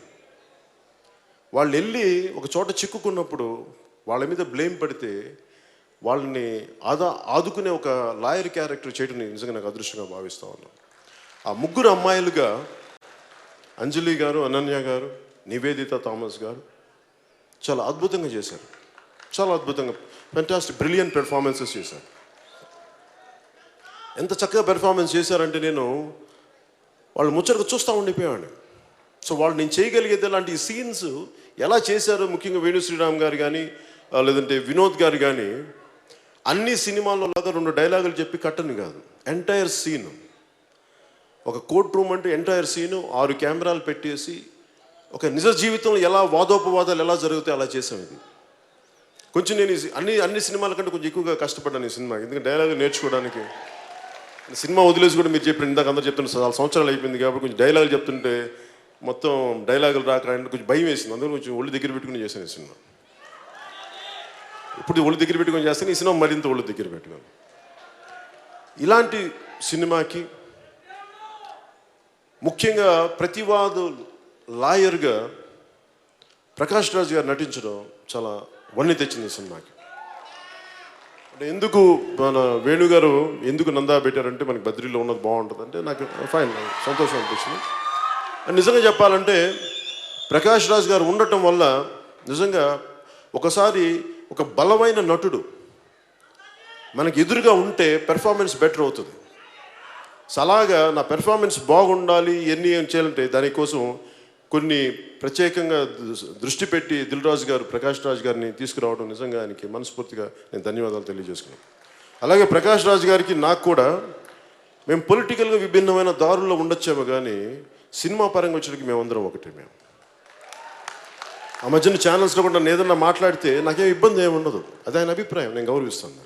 [SPEAKER 19] వాళ్ళు వెళ్ళి ఒక చోట చిక్కుకున్నప్పుడు వాళ్ళ మీద బ్లేమ్ పడితే వాళ్ళని ఆదుకునే ఒక లాయర్ క్యారెక్టర్ చేయడం నిజంగా నాకు అదృష్టంగా భావిస్తూ ఉన్నాను. ఆ ముగ్గురు అమ్మాయిలుగా అంజలి గారు, అనన్య గారు, నివేదిత థామస్ గారు చాలా అద్భుతంగా చేశారు. చాలా అద్భుతంగా ఫెంటాస్టిక్ బ్రిలియంట్ పెర్ఫార్మెన్సెస్ చేశారు. ఎంత చక్కగా పెర్ఫార్మెన్స్ చేశారంటే నేను వాళ్ళు ముచ్చటగా చూస్తూ ఉండిపోయాను. సో వాళ్ళు నేను చేయగలిగేది అలాంటి సీన్స్ ఎలా చేశారో, ముఖ్యంగా వేణు శ్రీరామ్ గారు కానీ లేదంటే వినోద్ గారు కానీ అన్ని సినిమాల్లో లాగా 2 డైలాగులు చెప్పి కట్టని కాదు, ఎంటైర్ సీన్. ఒక కోర్ట్ రూమ్ అంటే ఎంటైర్ సీను 6 కెమెరాలు పెట్టేసి ఒక నిజ జీవితంలో ఎలా వాదోపవాదాలు ఎలా జరుగుతాయి అలా చేసాం. ఇది కొంచెం నేను అన్ని సినిమాల కంటే కొంచెం ఎక్కువగా కష్టపడ్డాను ఈ సినిమా. ఎందుకంటే డైలాగులు నేర్చుకోవడానికి సినిమా వదిలేసి కూడా మీరు చెప్పిన ఇందాక అందరూ చెప్తుంటే చాలా సంవత్సరాలు అయిపోయింది కాబట్టి కొంచెం డైలాగులు చెప్తుంటే మొత్తం డైలాగులు రాక కొంచెం భయం వేసింది. అందులో కొంచెం ఒళ్ళు దగ్గర పెట్టుకుని చేశాను ఈ సినిమా. ఇప్పుడు ఒళ్ళు దగ్గర పెట్టుకొని చేస్తాను, ఈ సినిమా మరింత ఒళ్ళు దగ్గర పెట్టుకుని. ఇలాంటి సినిమాకి ముఖ్యంగా ప్రతివాదు లాయర్గా ప్రకాష్ రాజ్ గారు నటించడం చాలా వన్నె తెచ్చింది సినిమాకి. అంటే ఎందుకు మన వేణుగారు ఎందుకు నందా పెట్టారంటే మనకి బద్రీలో ఉన్నది బాగుంటుంది అంటే నాకు ఫైన్, సంతోషం అనిపించింది. నిజంగా చెప్పాలంటే ప్రకాష్ రాజ్ గారు ఉండటం వల్ల నిజంగా ఒకసారి ఒక బలమైన నటుడు మనకి ఎదురుగా ఉంటే పెర్ఫార్మెన్స్ బెటర్ అవుతుంది. అలాగా నా పెర్ఫార్మెన్స్ బాగుండాలి, ఎన్ని చేయాలంటే దానికోసం కొన్ని ప్రత్యేకంగా దృష్టి పెట్టి దిల్ రాజు గారు ప్రకాష్ రాజ్ గారిని తీసుకురావడం నిజంగా ఆయనకి మనస్ఫూర్తిగా నేను ధన్యవాదాలు తెలియజేసుకున్నాను. అలాగే ప్రకాష్ రాజ్ గారికి నాకు కూడా మేము పొలిటికల్గా విభిన్నమైన దారుల్లో ఉండొచ్చాము, కానీ సినిమా పరంగా వచ్చేటికి మేమందరం ఒకటే. మేము ఆ మధ్యన ఛానల్స్లో కూడా నేను ఏదన్నా మాట్లాడితే నాకేం ఇబ్బంది ఏమి ఉండదు, అది ఆయన అభిప్రాయం, నేను గౌరవిస్తాను.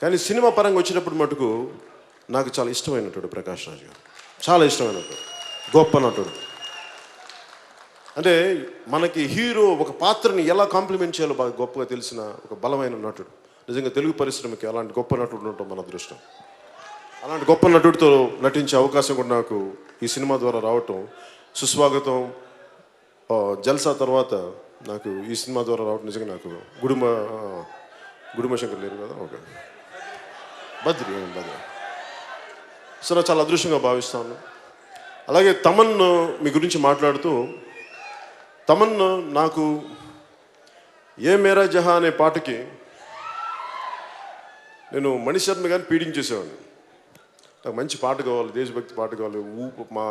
[SPEAKER 19] కానీ సినిమా పరంగా వచ్చినప్పుడు మటుకు నాకు చాలా ఇష్టమైనటువంటి ప్రకాష్ రాజ్ గారు, చాలా ఇష్టమైనటువంటి గొప్ప నటుడు. అంటే మనకి హీరో ఒక పాత్రని ఎలా కాంప్లిమెంట్ చేయాలో బాగా గొప్పగా తెలిసిన ఒక బలమైన నటుడు. నిజంగా తెలుగు పరిశ్రమకి అలాంటి గొప్ప నటుడు ఉండటం మన అదృష్టం. అలాంటి గొప్ప నటుడితో నటించే అవకాశం కూడా నాకు ఈ సినిమా ద్వారా రావటం సుస్వాగతం జల్సా తర్వాత నాకు ఈ సినిమా ద్వారా రావడం నిజంగా నాకు గుడుమ శంకర్ లేరు కదా, ఓకే, బద్రి. సో నాకు చాలా అదృష్టంగా భావిస్తాను. అలాగే తమన్ మీ గురించి మాట్లాడుతూ, తమన్ నాకు ఏ మేరా జహా అనే పాటకి నేను మణి శర్మ గారిని పీడించేసేవాడిని. నాకు మంచి పాట కావాలి, దేశభక్తి పాట కావాలి, మా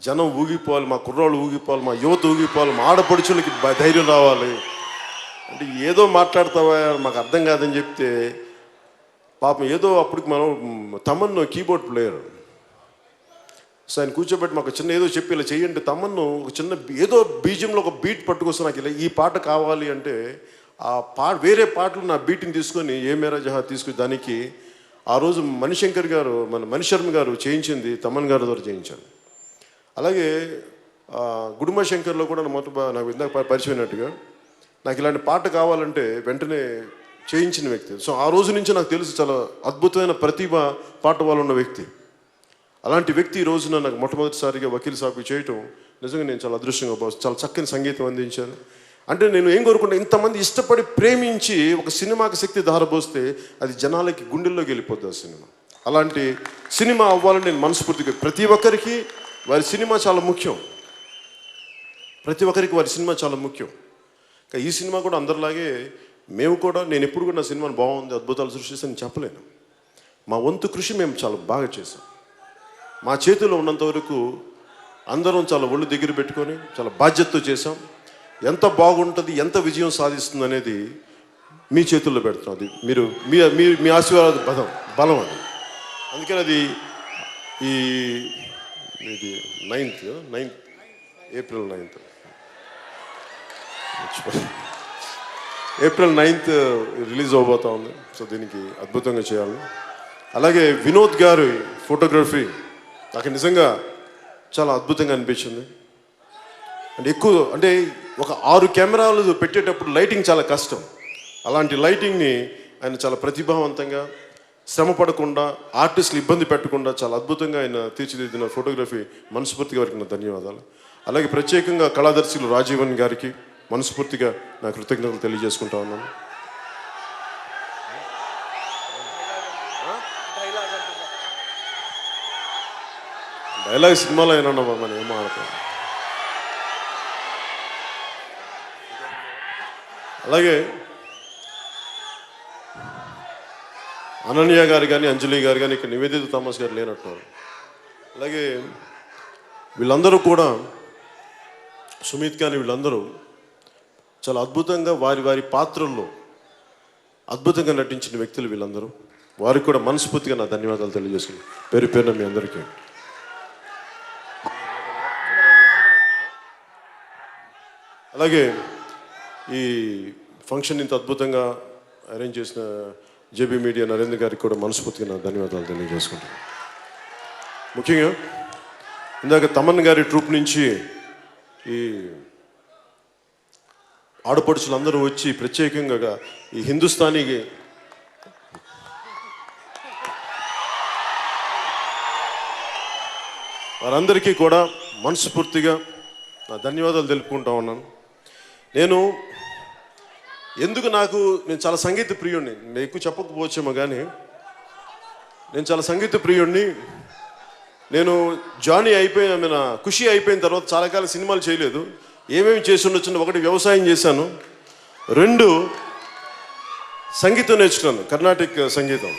[SPEAKER 19] జనం ఊగిపోవాలి, మా కుర్రాళ్ళు ఊగిపోవాలి, మా యువత ఊగిపోవాలి, మా ఆడపడుచులకి ధైర్యం రావాలి అంటే ఏదో మాట్లాడతావా మాకు అర్థం కాదని చెప్తే పాపం ఏదో అప్పటికి మనం తమన్ను కీబోర్డ్ ప్లేయర్. సో ఆయన కూర్చోబెట్టి మాకు చిన్న ఏదో చెప్పి ఇలా చెయ్యండి, తమన్ను ఒక చిన్న ఏదో బీజంలో ఒక బీట్ పట్టుకొస్తే నాకు ఇలా ఈ పాట కావాలి అంటే ఆ వేరే పాటలు నా బీట్ని తీసుకొని ఏ మేరా జహా తీసుకుని దానికి ఆ రోజు మణిశంకర్ గారు మణిశర్మ గారు చేయించింది తమన్ గారి ద్వారా చేయించాను. అలాగే గుడుమ శంకర్లో కూడా నాకు ఇందాక పరిచయమైనట్టుగా నాకు ఇలాంటి పాట కావాలంటే వెంటనే చేయించిన వ్యక్తి. సో ఆ రోజు నుంచి నాకు తెలిసి చాలా అద్భుతమైన ప్రతిభ పాట వాళ్ళు ఉన్న వ్యక్తి. అలాంటి వ్యక్తి ఈ రోజున నాకు మొట్టమొదటిసారిగా వకీల్ సాబ్కి చేయటం నిజంగా నేను చాలా అదృష్టంగా భావిస్తాను. చాలా చక్కని సంగీతం అందించాను. అంటే నేను ఏం కోరుకుంటా, ఇంతమంది ఇష్టపడి ప్రేమించి ఒక సినిమాకి శక్తి ధారపోస్తే అది జనాలకి గుండెల్లోకి వెళ్ళిపోద్ది ఆ సినిమా. అలాంటి సినిమా అవ్వాలని నేను మనస్ఫూర్తిగా, ప్రతి ఒక్కరికి వారి సినిమా చాలా ముఖ్యం, ప్రతి ఒక్కరికి వారి సినిమా చాలా ముఖ్యం. ఈ సినిమా కూడా అందరిలాగే మేము కూడా, నేను ఎప్పుడు కూడా నా సినిమాని బాగుంది అద్భుతాలు సృష్టిస్తానని చెప్పలేను. మా వంతు కృషి మేము చాలా బాగా చేసాం. మా చేతిలో ఉన్నంత వరకు అందరం చాలా ఒళ్ళు దగ్గర పెట్టుకొని చాలా బాధ్యతతో చేసాం. ఎంత బాగుంటుంది, ఎంత విజయం సాధిస్తుంది అనేది మీ చేతుల్లో పెడుతున్నాం. అది మీరు మీ ఆశీర్వాద బలం అది. అందుకని అది ఇది 9th April 9th April 9th release అవబోతా ఉంది. సో దీనికి అద్భుతంగా చేయాలి. అలాగే వినోద్ గారి ఫోటోగ్రఫీ నాకు నిజంగా చాలా అద్భుతంగా అనిపించింది. అంటే ఒక 6 కెమెరాలు పెట్టేటప్పుడు లైటింగ్ చాలా కష్టం. అలాంటి లైటింగ్ని ఆయన చాలా ప్రతిభావంతంగా, శ్రమ పడకుండా, ఆర్టిస్టులు ఇబ్బంది పెట్టకుండా చాలా అద్భుతంగా ఆయన తీర్చిదిద్దిన ఫోటోగ్రఫీ మనస్ఫూర్తిగా వారికి నా ధన్యవాదాలు. అలాగే ప్రత్యేకంగా కళాదర్శకులు రాజీవన్ గారికి మనస్ఫూర్తిగా నా కృతజ్ఞతలు తెలియజేసుకుంటా ఉన్నాను. డైలాగ్ సినిమాలో అయినా మనం ఏం ఆడతాం. అలాగే అనన్య గారు కానీ, అంజలి గారు కానీ, ఇక్కడ నివేదిత థామస్ గారు లేనట్టున్నారు. అలాగే వీళ్ళందరూ కూడా, సుమిత్ కానీ వీళ్ళందరూ చాలా అద్భుతంగా వారి పాత్రల్లో అద్భుతంగా నటించిన వ్యక్తులు వీళ్ళందరూ. వారికి కూడా మనస్ఫూర్తిగా నా ధన్యవాదాలు తెలియజేస్తున్నాను పేరు పేరున మీ అందరికీ. అలాగే ఈ ఫంక్షన్ ఇంత అద్భుతంగా అరేంజ్ చేసిన జేబీ మీడియా నరేంద్ర గారికి కూడా మనస్ఫూర్తిగా నా ధన్యవాదాలు తెలియజేసుకుంటాను. ముఖ్యంగా ఇందాక తమన్ గారి ట్రూప్ నుంచి ఈ ఆడపడుచులందరూ వచ్చి ప్రత్యేకంగా ఈ హిందుస్థానీకి వారందరికీ కూడా మనస్ఫూర్తిగా నా ధన్యవాదాలు తెలుపుకుంటా ఉన్నాను. నేను చాలా సంగీత ప్రియుడిని, నేను ఎక్కువ చెప్పకపోవచ్చేమో కానీ నేను చాలా సంగీత ప్రియుడిని. నేను జానీ ఖుషి అయిపోయిన తర్వాత చాలా కాలం సినిమాలు చేయలేదు. ఏమేమి చేసి ఉండొచ్చు, 1 వ్యవసాయం చేశాను, 2 సంగీతం నేర్చుకున్నాను, కర్ణాటిక్ సంగీతం.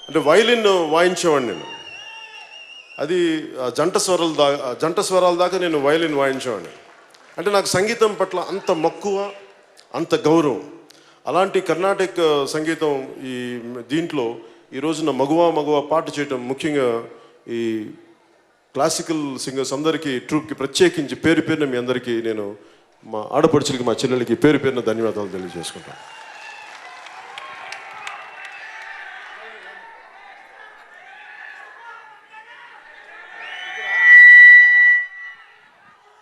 [SPEAKER 19] అంటే వైలిన్ వాయించేవాడిని నేను. అది జంట స్వరాల దాకా నేను వైలిన్ వాయించేవాడిని. అంటే నాకు సంగీతం పట్ల అంత మక్కువ, అంత గౌరవం. అలాంటి కర్ణాటక సంగీతం దీంట్లో ఈ రోజున మగువ పాట చేయటం, ముఖ్యంగా ఈ క్లాసికల్ సింగర్స్ అందరికీ, ట్రూప్కి ప్రత్యేకించి పేరు పేరున మీ అందరికీ నేను, మా ఆడపడుచులకి, మా చెల్లెలకి పేరు పేరున ధన్యవాదాలు తెలియజేసుకుంటాను.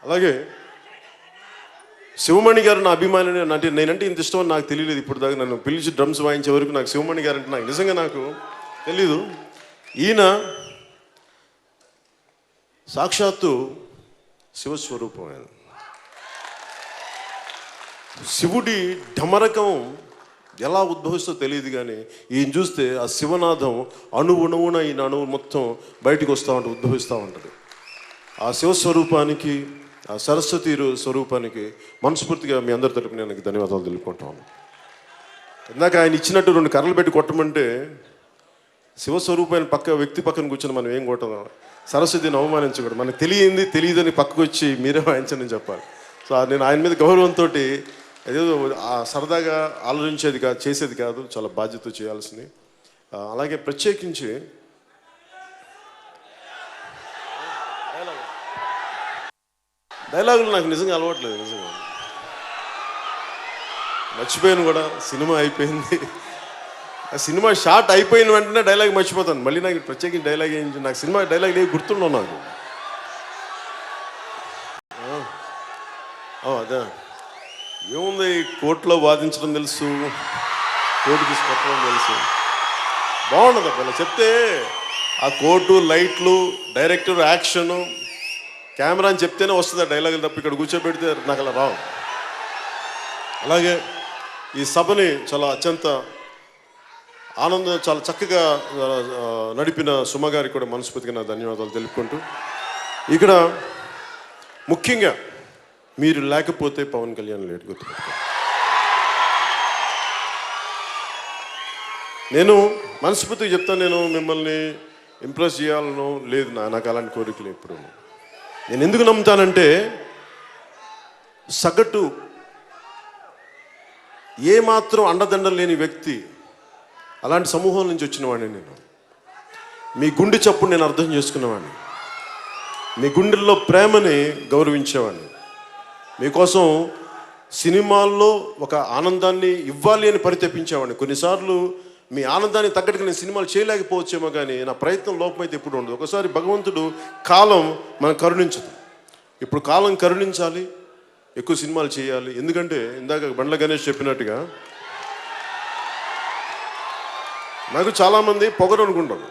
[SPEAKER 19] అలాగే శివమణి గారు నా అభిమాని. అంటే నేనంటే ఇంత ఇష్టం అని నాకు తెలియలేదు ఇప్పుడు దాకా. నన్ను పిలిచి డ్రమ్స్ వాయించే వరకు నాకు శివమణి గారు అంటే నిజంగా నాకు తెలీదు. ఈయన సాక్షాత్తు శివస్వరూపం ఆయన. శివుడి ఢమరకం ఎలా ఉద్భవిస్తో తెలియదు, కానీ ఈయన చూస్తే ఆ శివనాథం అణువున ఈయన అణువు మొత్తం బయటకు వస్తూ ఉంటుంది, ఉద్భవిస్తూ ఉంటుంది. ఆ శివస్వరూపానికి, ఆ సరస్వతి స్వరూపానికి మనస్ఫూర్తిగా మీ అందరి తరపున నేను ధన్యవాదాలు తెలుపుకుంటాను. ఇందాక ఆయన ఇచ్చినట్టు 2 కర్రలు పెట్టి కొట్టమంటే శివస్వరూపాన్ని వ్యక్తి పక్కన కూర్చొని మనం ఏం కొట్టదాం, సరస్వతిని అవమానించకూడదు. మనకు తెలియదని పక్కకు వచ్చి మీరే వాయించని చెప్పాలి. సో నేను ఆయన మీద గౌరవంతో ఏదో సరదాగా ఆలోచించేది కాదు, చేసేది కాదు, చాలా బాధ్యత చేయాల్సింది. అలాగే ప్రత్యేకించి డైలాగులు నాకు నిజంగా అలవాట్లేదు, నిజంగా మర్చిపోయాను కూడా. సినిమా అయిపోయింది, ఆ సినిమా షార్ట్ అయిపోయిన వెంటనే డైలాగ్ మర్చిపోతాను. మళ్ళీ నాకు ప్రత్యేకించి డైలాగ్ ఏంటి, నాకు సినిమా డైలాగ్ ఏవి గుర్తుండవు నాకు. అదే ఏముంది, కోర్టులో వాదించడం తెలుసు, కోర్టు తీసుకొట్టడం తెలుసు, బాగుండదు అప్పుడు చెప్తే. ఆ కోర్టు, లైట్లు, డైరెక్టర్, యాక్షను, కెమెరా అని చెప్తేనే వస్తుంది ఆ డైలాగులు తప్ప ఇక్కడ కూర్చోబెడితే నాకు అలా రావు. అలాగే ఈ సభని చాలా అత్యంత చాలా చక్కగా నడిపిన సుమ గారికి కూడా మనస్ఫూర్తిగా నా ధన్యవాదాలు తెలుపుకుంటూ, ఇక్కడ ముఖ్యంగా మీరు లేకపోతే పవన్ కళ్యాణ్ లేడు, గుర్తుపెట్టుకో. నేను మనస్ఫూర్తిగా చెప్తాను, నేను మిమ్మల్ని ఇంప్రెస్ చేయాలనో లేదు, నాకు అలాంటి కోరికలు ఎప్పుడు. నేను ఎందుకు నమ్ముతానంటే, సగటు ఏమాత్రం అండదండలు లేని వ్యక్తి, అలాంటి సమూహం నుంచి వచ్చిన వాడిని నేను. మీ గుండె చప్పుడు నేను అర్థం చేసుకున్నవాడిని, మీ గుండెల్లో ప్రేమని గౌరవించేవాడిని, మీకోసం సినిమాల్లో ఒక ఆనందాన్ని ఇవ్వాలి అని పరితపించేవాడిని. కొన్నిసార్లు మీ ఆనందాన్ని తగ్గట్టుగా నేను సినిమాలు చేయలేకపోవచ్చేమో, కానీ నా ప్రయత్నం లోపమైతే ఎప్పుడు ఉండదు. ఒకసారి భగవంతుడు కాలం మనం కరుణించదు, ఇప్పుడు కాలం కరుణించాలి, ఎక్కువ సినిమాలు చేయాలి. ఎందుకంటే ఇందాక బండ్ల గణేష్ చెప్పినట్టుగా నాకు చాలామంది పొగరు అనుకుంటాను.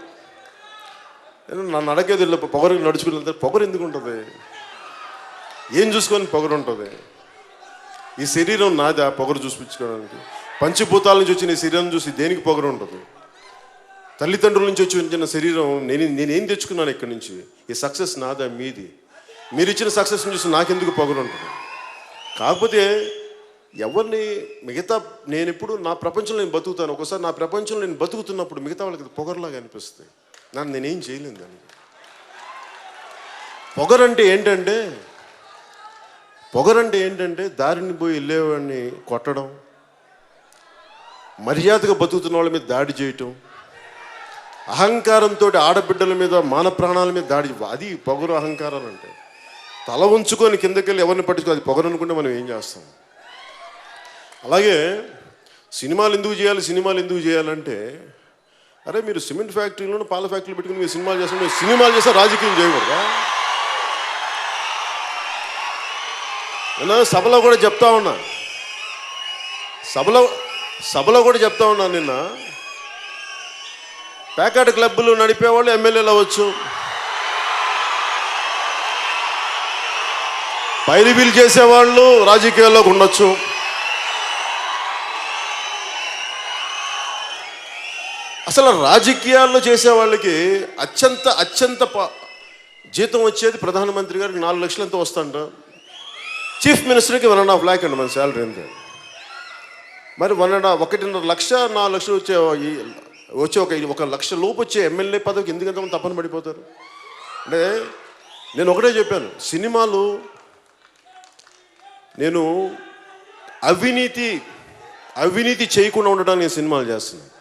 [SPEAKER 19] నన్ను అడగేది పొగరు నడుచుకుని వెళ్తే పొగరు ఎందుకు ఉంటుంది, ఏం చూసుకొని పొగరు ఉంటుంది? ఈ శరీరం నాదా పొగరు చూపించుకోవడానికి? పంచభూతాల నుంచి వచ్చిన ఈ శరీరం చూసి దేనికి పొగరు ఉంటుంది? తల్లిదండ్రుల నుంచి వచ్చిన శరీరం నేనేం తెచ్చుకున్నాను ఇక్కడి నుంచి? ఈ సక్సెస్ నాదా మీది? మీరు ఇచ్చిన సక్సెస్ని చూసి నాకెందుకు పొగరు ఉంటుంది? కాకపోతే ఎవరిని నేను ఎప్పుడు నా ప్రపంచంలో నేను బతుకుతాను. ఒకసారి నా ప్రపంచంలో నేను బతుకుతున్నప్పుడు మిగతా వాళ్ళకి పొగరులాగా అనిపిస్తుంది. నేనేం చేయలేను దానికి. పొగరంటే ఏంటంటే దారిని పోయి వెళ్ళేవాడిని కొట్టడం, మర్యాదగా బతుకుతున్న వాళ్ళ మీద దాడి చేయటం, అహంకారంతో ఆడబిడ్డల మీద, మాన ప్రాణాల మీద దాడి. అది పొగరు, అహంకారాలు అంటే. తల ఉంచుకొని కిందకెళ్ళి ఎవరిని పట్టించుకో, అది పొగరు అనుకుంటే మనం ఏం చేస్తాం? అలాగే సినిమాలు ఎందుకు చేయాలంటే, అరే మీరు సిమెంట్ ఫ్యాక్టరీలోనూ పాల ఫ్యాక్టరీలు పెట్టుకుని మీరు సినిమాలు చేస్తాం, మీరు సినిమాలు చేస్తే రాజకీయం చేయకూడదా? నేను సభలో కూడా చెప్తా ఉన్నా నిన్న, ప్యాకెట్ క్లబ్బులు నడిపేవాళ్ళు ఎమ్మెల్యేలు అవ్వచ్చు, పైరిబీలు చేసేవాళ్ళు రాజకీయాల్లోకి ఉండొచ్చు. అసలు రాజకీయాల్లో చేసేవాళ్ళకి అత్యంత జీతం వచ్చేది ప్రధానమంత్రి గారికి 4 లక్షలు ఎంతో వస్తుంట, చీఫ్ మినిస్టర్కి 1.5 lakh అండి మన శాలరీ అంతే. మరి 1.5 లక్ష 4 లక్షలు వచ్చే 1 లక్ష లోపు వచ్చే ఎమ్మెల్యే పదవికి ఎందుకంత తప్పని పడిపోతారు? అంటే నేను ఒకటే చెప్పాను, సినిమాలు నేను అవినీతి చేయకుండా ఉండడానికి నేను సినిమాలు చేస్తున్నాను.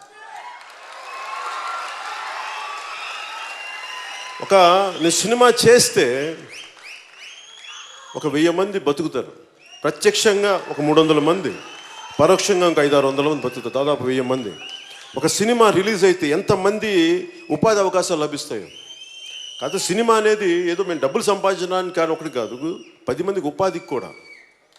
[SPEAKER 19] నేను సినిమా చేస్తే 1000 మంది బతుకుతారు, ప్రత్యక్షంగా 300 మంది, పరోక్షంగా 500-600 మంది బతుకుతారు, దాదాపు 1000 మంది. ఒక సినిమా రిలీజ్ అయితే ఎంతమంది ఉపాధి అవకాశాలు లభిస్తాయో. కాదు సినిమా అనేది ఏదో మేము డబ్బులు సంపాదించడానికి కానీ ఒకటి కాదు, 10 మందికి ఉపాధికి కూడా.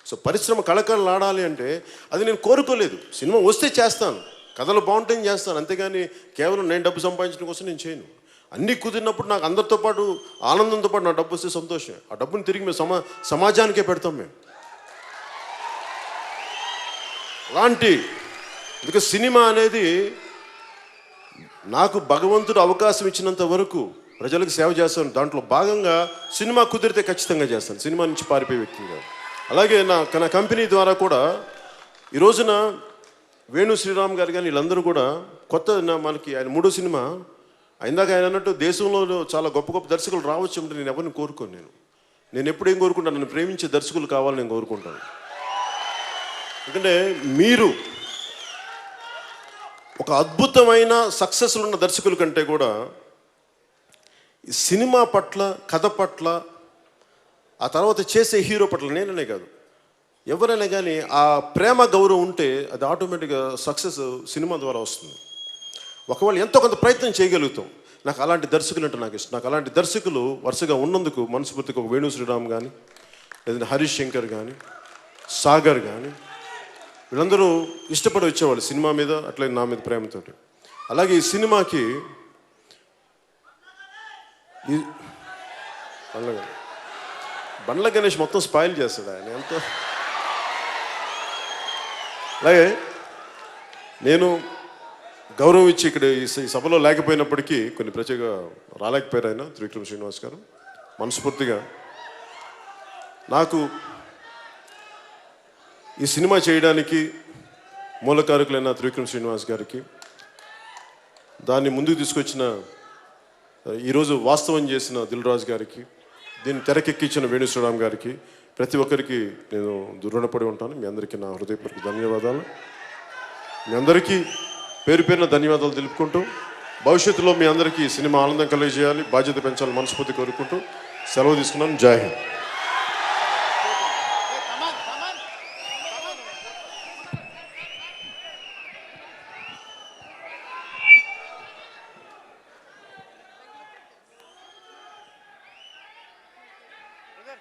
[SPEAKER 19] సో పరిశ్రమ కళకళలు ఆడాలి అంటే అది నేను కోరుకోలేదు. సినిమా వస్తే చేస్తాను, కథలు బాగుంటాయని చేస్తాను, అంతేగాని కేవలం నేను డబ్బు సంపాదించడం కోసం నేను చేయను. అన్నీ కుదిరినప్పుడు నాకు అందరితో పాటు ఆనందంతో పాటు నా డబ్బు వస్తే సంతోషమే. ఆ డబ్బుని తిరిగి మేము సమాజానికే పెడతాం మేము. అలాంటి అందుకే సినిమా అనేది నాకు భగవంతుడు అవకాశం ఇచ్చినంత వరకు ప్రజలకు సేవ చేస్తాను. దాంట్లో భాగంగా సినిమా కుదిరితే ఖచ్చితంగా చేస్తాను. సినిమా నుంచి పారిపోయే వ్యక్తిని కాదు. అలాగే నా కంపెనీ ద్వారా కూడా ఈ రోజున వేణు శ్రీరామ్ గారు కానీ వీళ్ళందరూ కూడా మనకి ఆయన 3వ సినిమా ఇందాక ఆయన అన్నట్టు దేశంలో చాలా గొప్ప గొప్ప దర్శకులు రావచ్చు అంటే నేను ఎవరిని కోరుకోను. నేను ఎప్పుడు ఏం కోరుకుంటాను, నన్ను ప్రేమించే దర్శకులు కావాలని నేను కోరుకుంటాను. ఎందుకంటే మీరు ఒక అద్భుతమైన సక్సెస్లు ఉన్న దర్శకుల కంటే కూడా ఈ సినిమా పట్ల, కథ పట్ల, ఆ తర్వాత చేసే హీరో పట్ల, నేననే కాదు ఎవరైనా కానీ ఆ ప్రేమ గౌరవం ఉంటే అది ఆటోమేటిక్గా సక్సెస్ సినిమా ద్వారా వస్తుంది. ఒకవేళ ఎంతో కొంత ప్రయత్నం చేయగలుగుతాం. నాకు అలాంటి దర్శకులు అంటే నాకు ఇష్టం. నాకు అలాంటి దర్శకులు వరుసగా ఉన్నందుకు మనస్ఫూర్తిగా ఒక వేణు శ్రీరామ్ కానీ, లేదంటే హరీష్ శంకర్ కానీ, సాగర్ కానీ వీళ్ళందరూ ఇష్టపడి వచ్చేవాళ్ళు సినిమా మీద, అట్లే నా మీద ప్రేమతోటి. అలాగే ఈ సినిమాకి బండ్ల గణేష్ మొత్తం స్పాయిల్ చేస్తాడు ఆయన ఎంతో. అలాగే నేను గౌరవం ఇచ్చి ఇక్కడ ఈ సభలో లేకపోయినప్పటికీ కొన్ని ప్రత్యేక రాలేకపోయారు ఆయన త్రివిక్రమ్ శ్రీనివాస్ గారు. మనస్ఫూర్తిగా నాకు ఈ సినిమా చేయడానికి మూలకారకులైన త్రివిక్రమ్ శ్రీనివాస్ గారికి, దాన్ని ముందుకు తీసుకొచ్చిన ఈరోజు వాస్తవం చేసిన దిల్ రాజు గారికి, దీన్ని తెరకెక్కించిన వేణు శ్రీరామ్ గారికి, ప్రతి ఒక్కరికి నేను రుణపడి ఉంటాను. మీ అందరికీ నా హృదయపూర్వక ధన్యవాదాలు. మీ అందరికీ పేరు పేరున ధన్యవాదాలు తెలుపుకుంటూ, భవిష్యత్తులో మీ అందరికీ సినిమా ఆనందం కలిగజేయాలి, బాధ్యత పెంచాలని మనస్ఫూర్తి కోరుకుంటూ సెలవు తీసుకున్నాను. జై హింద్.
[SPEAKER 16] బ్రదర్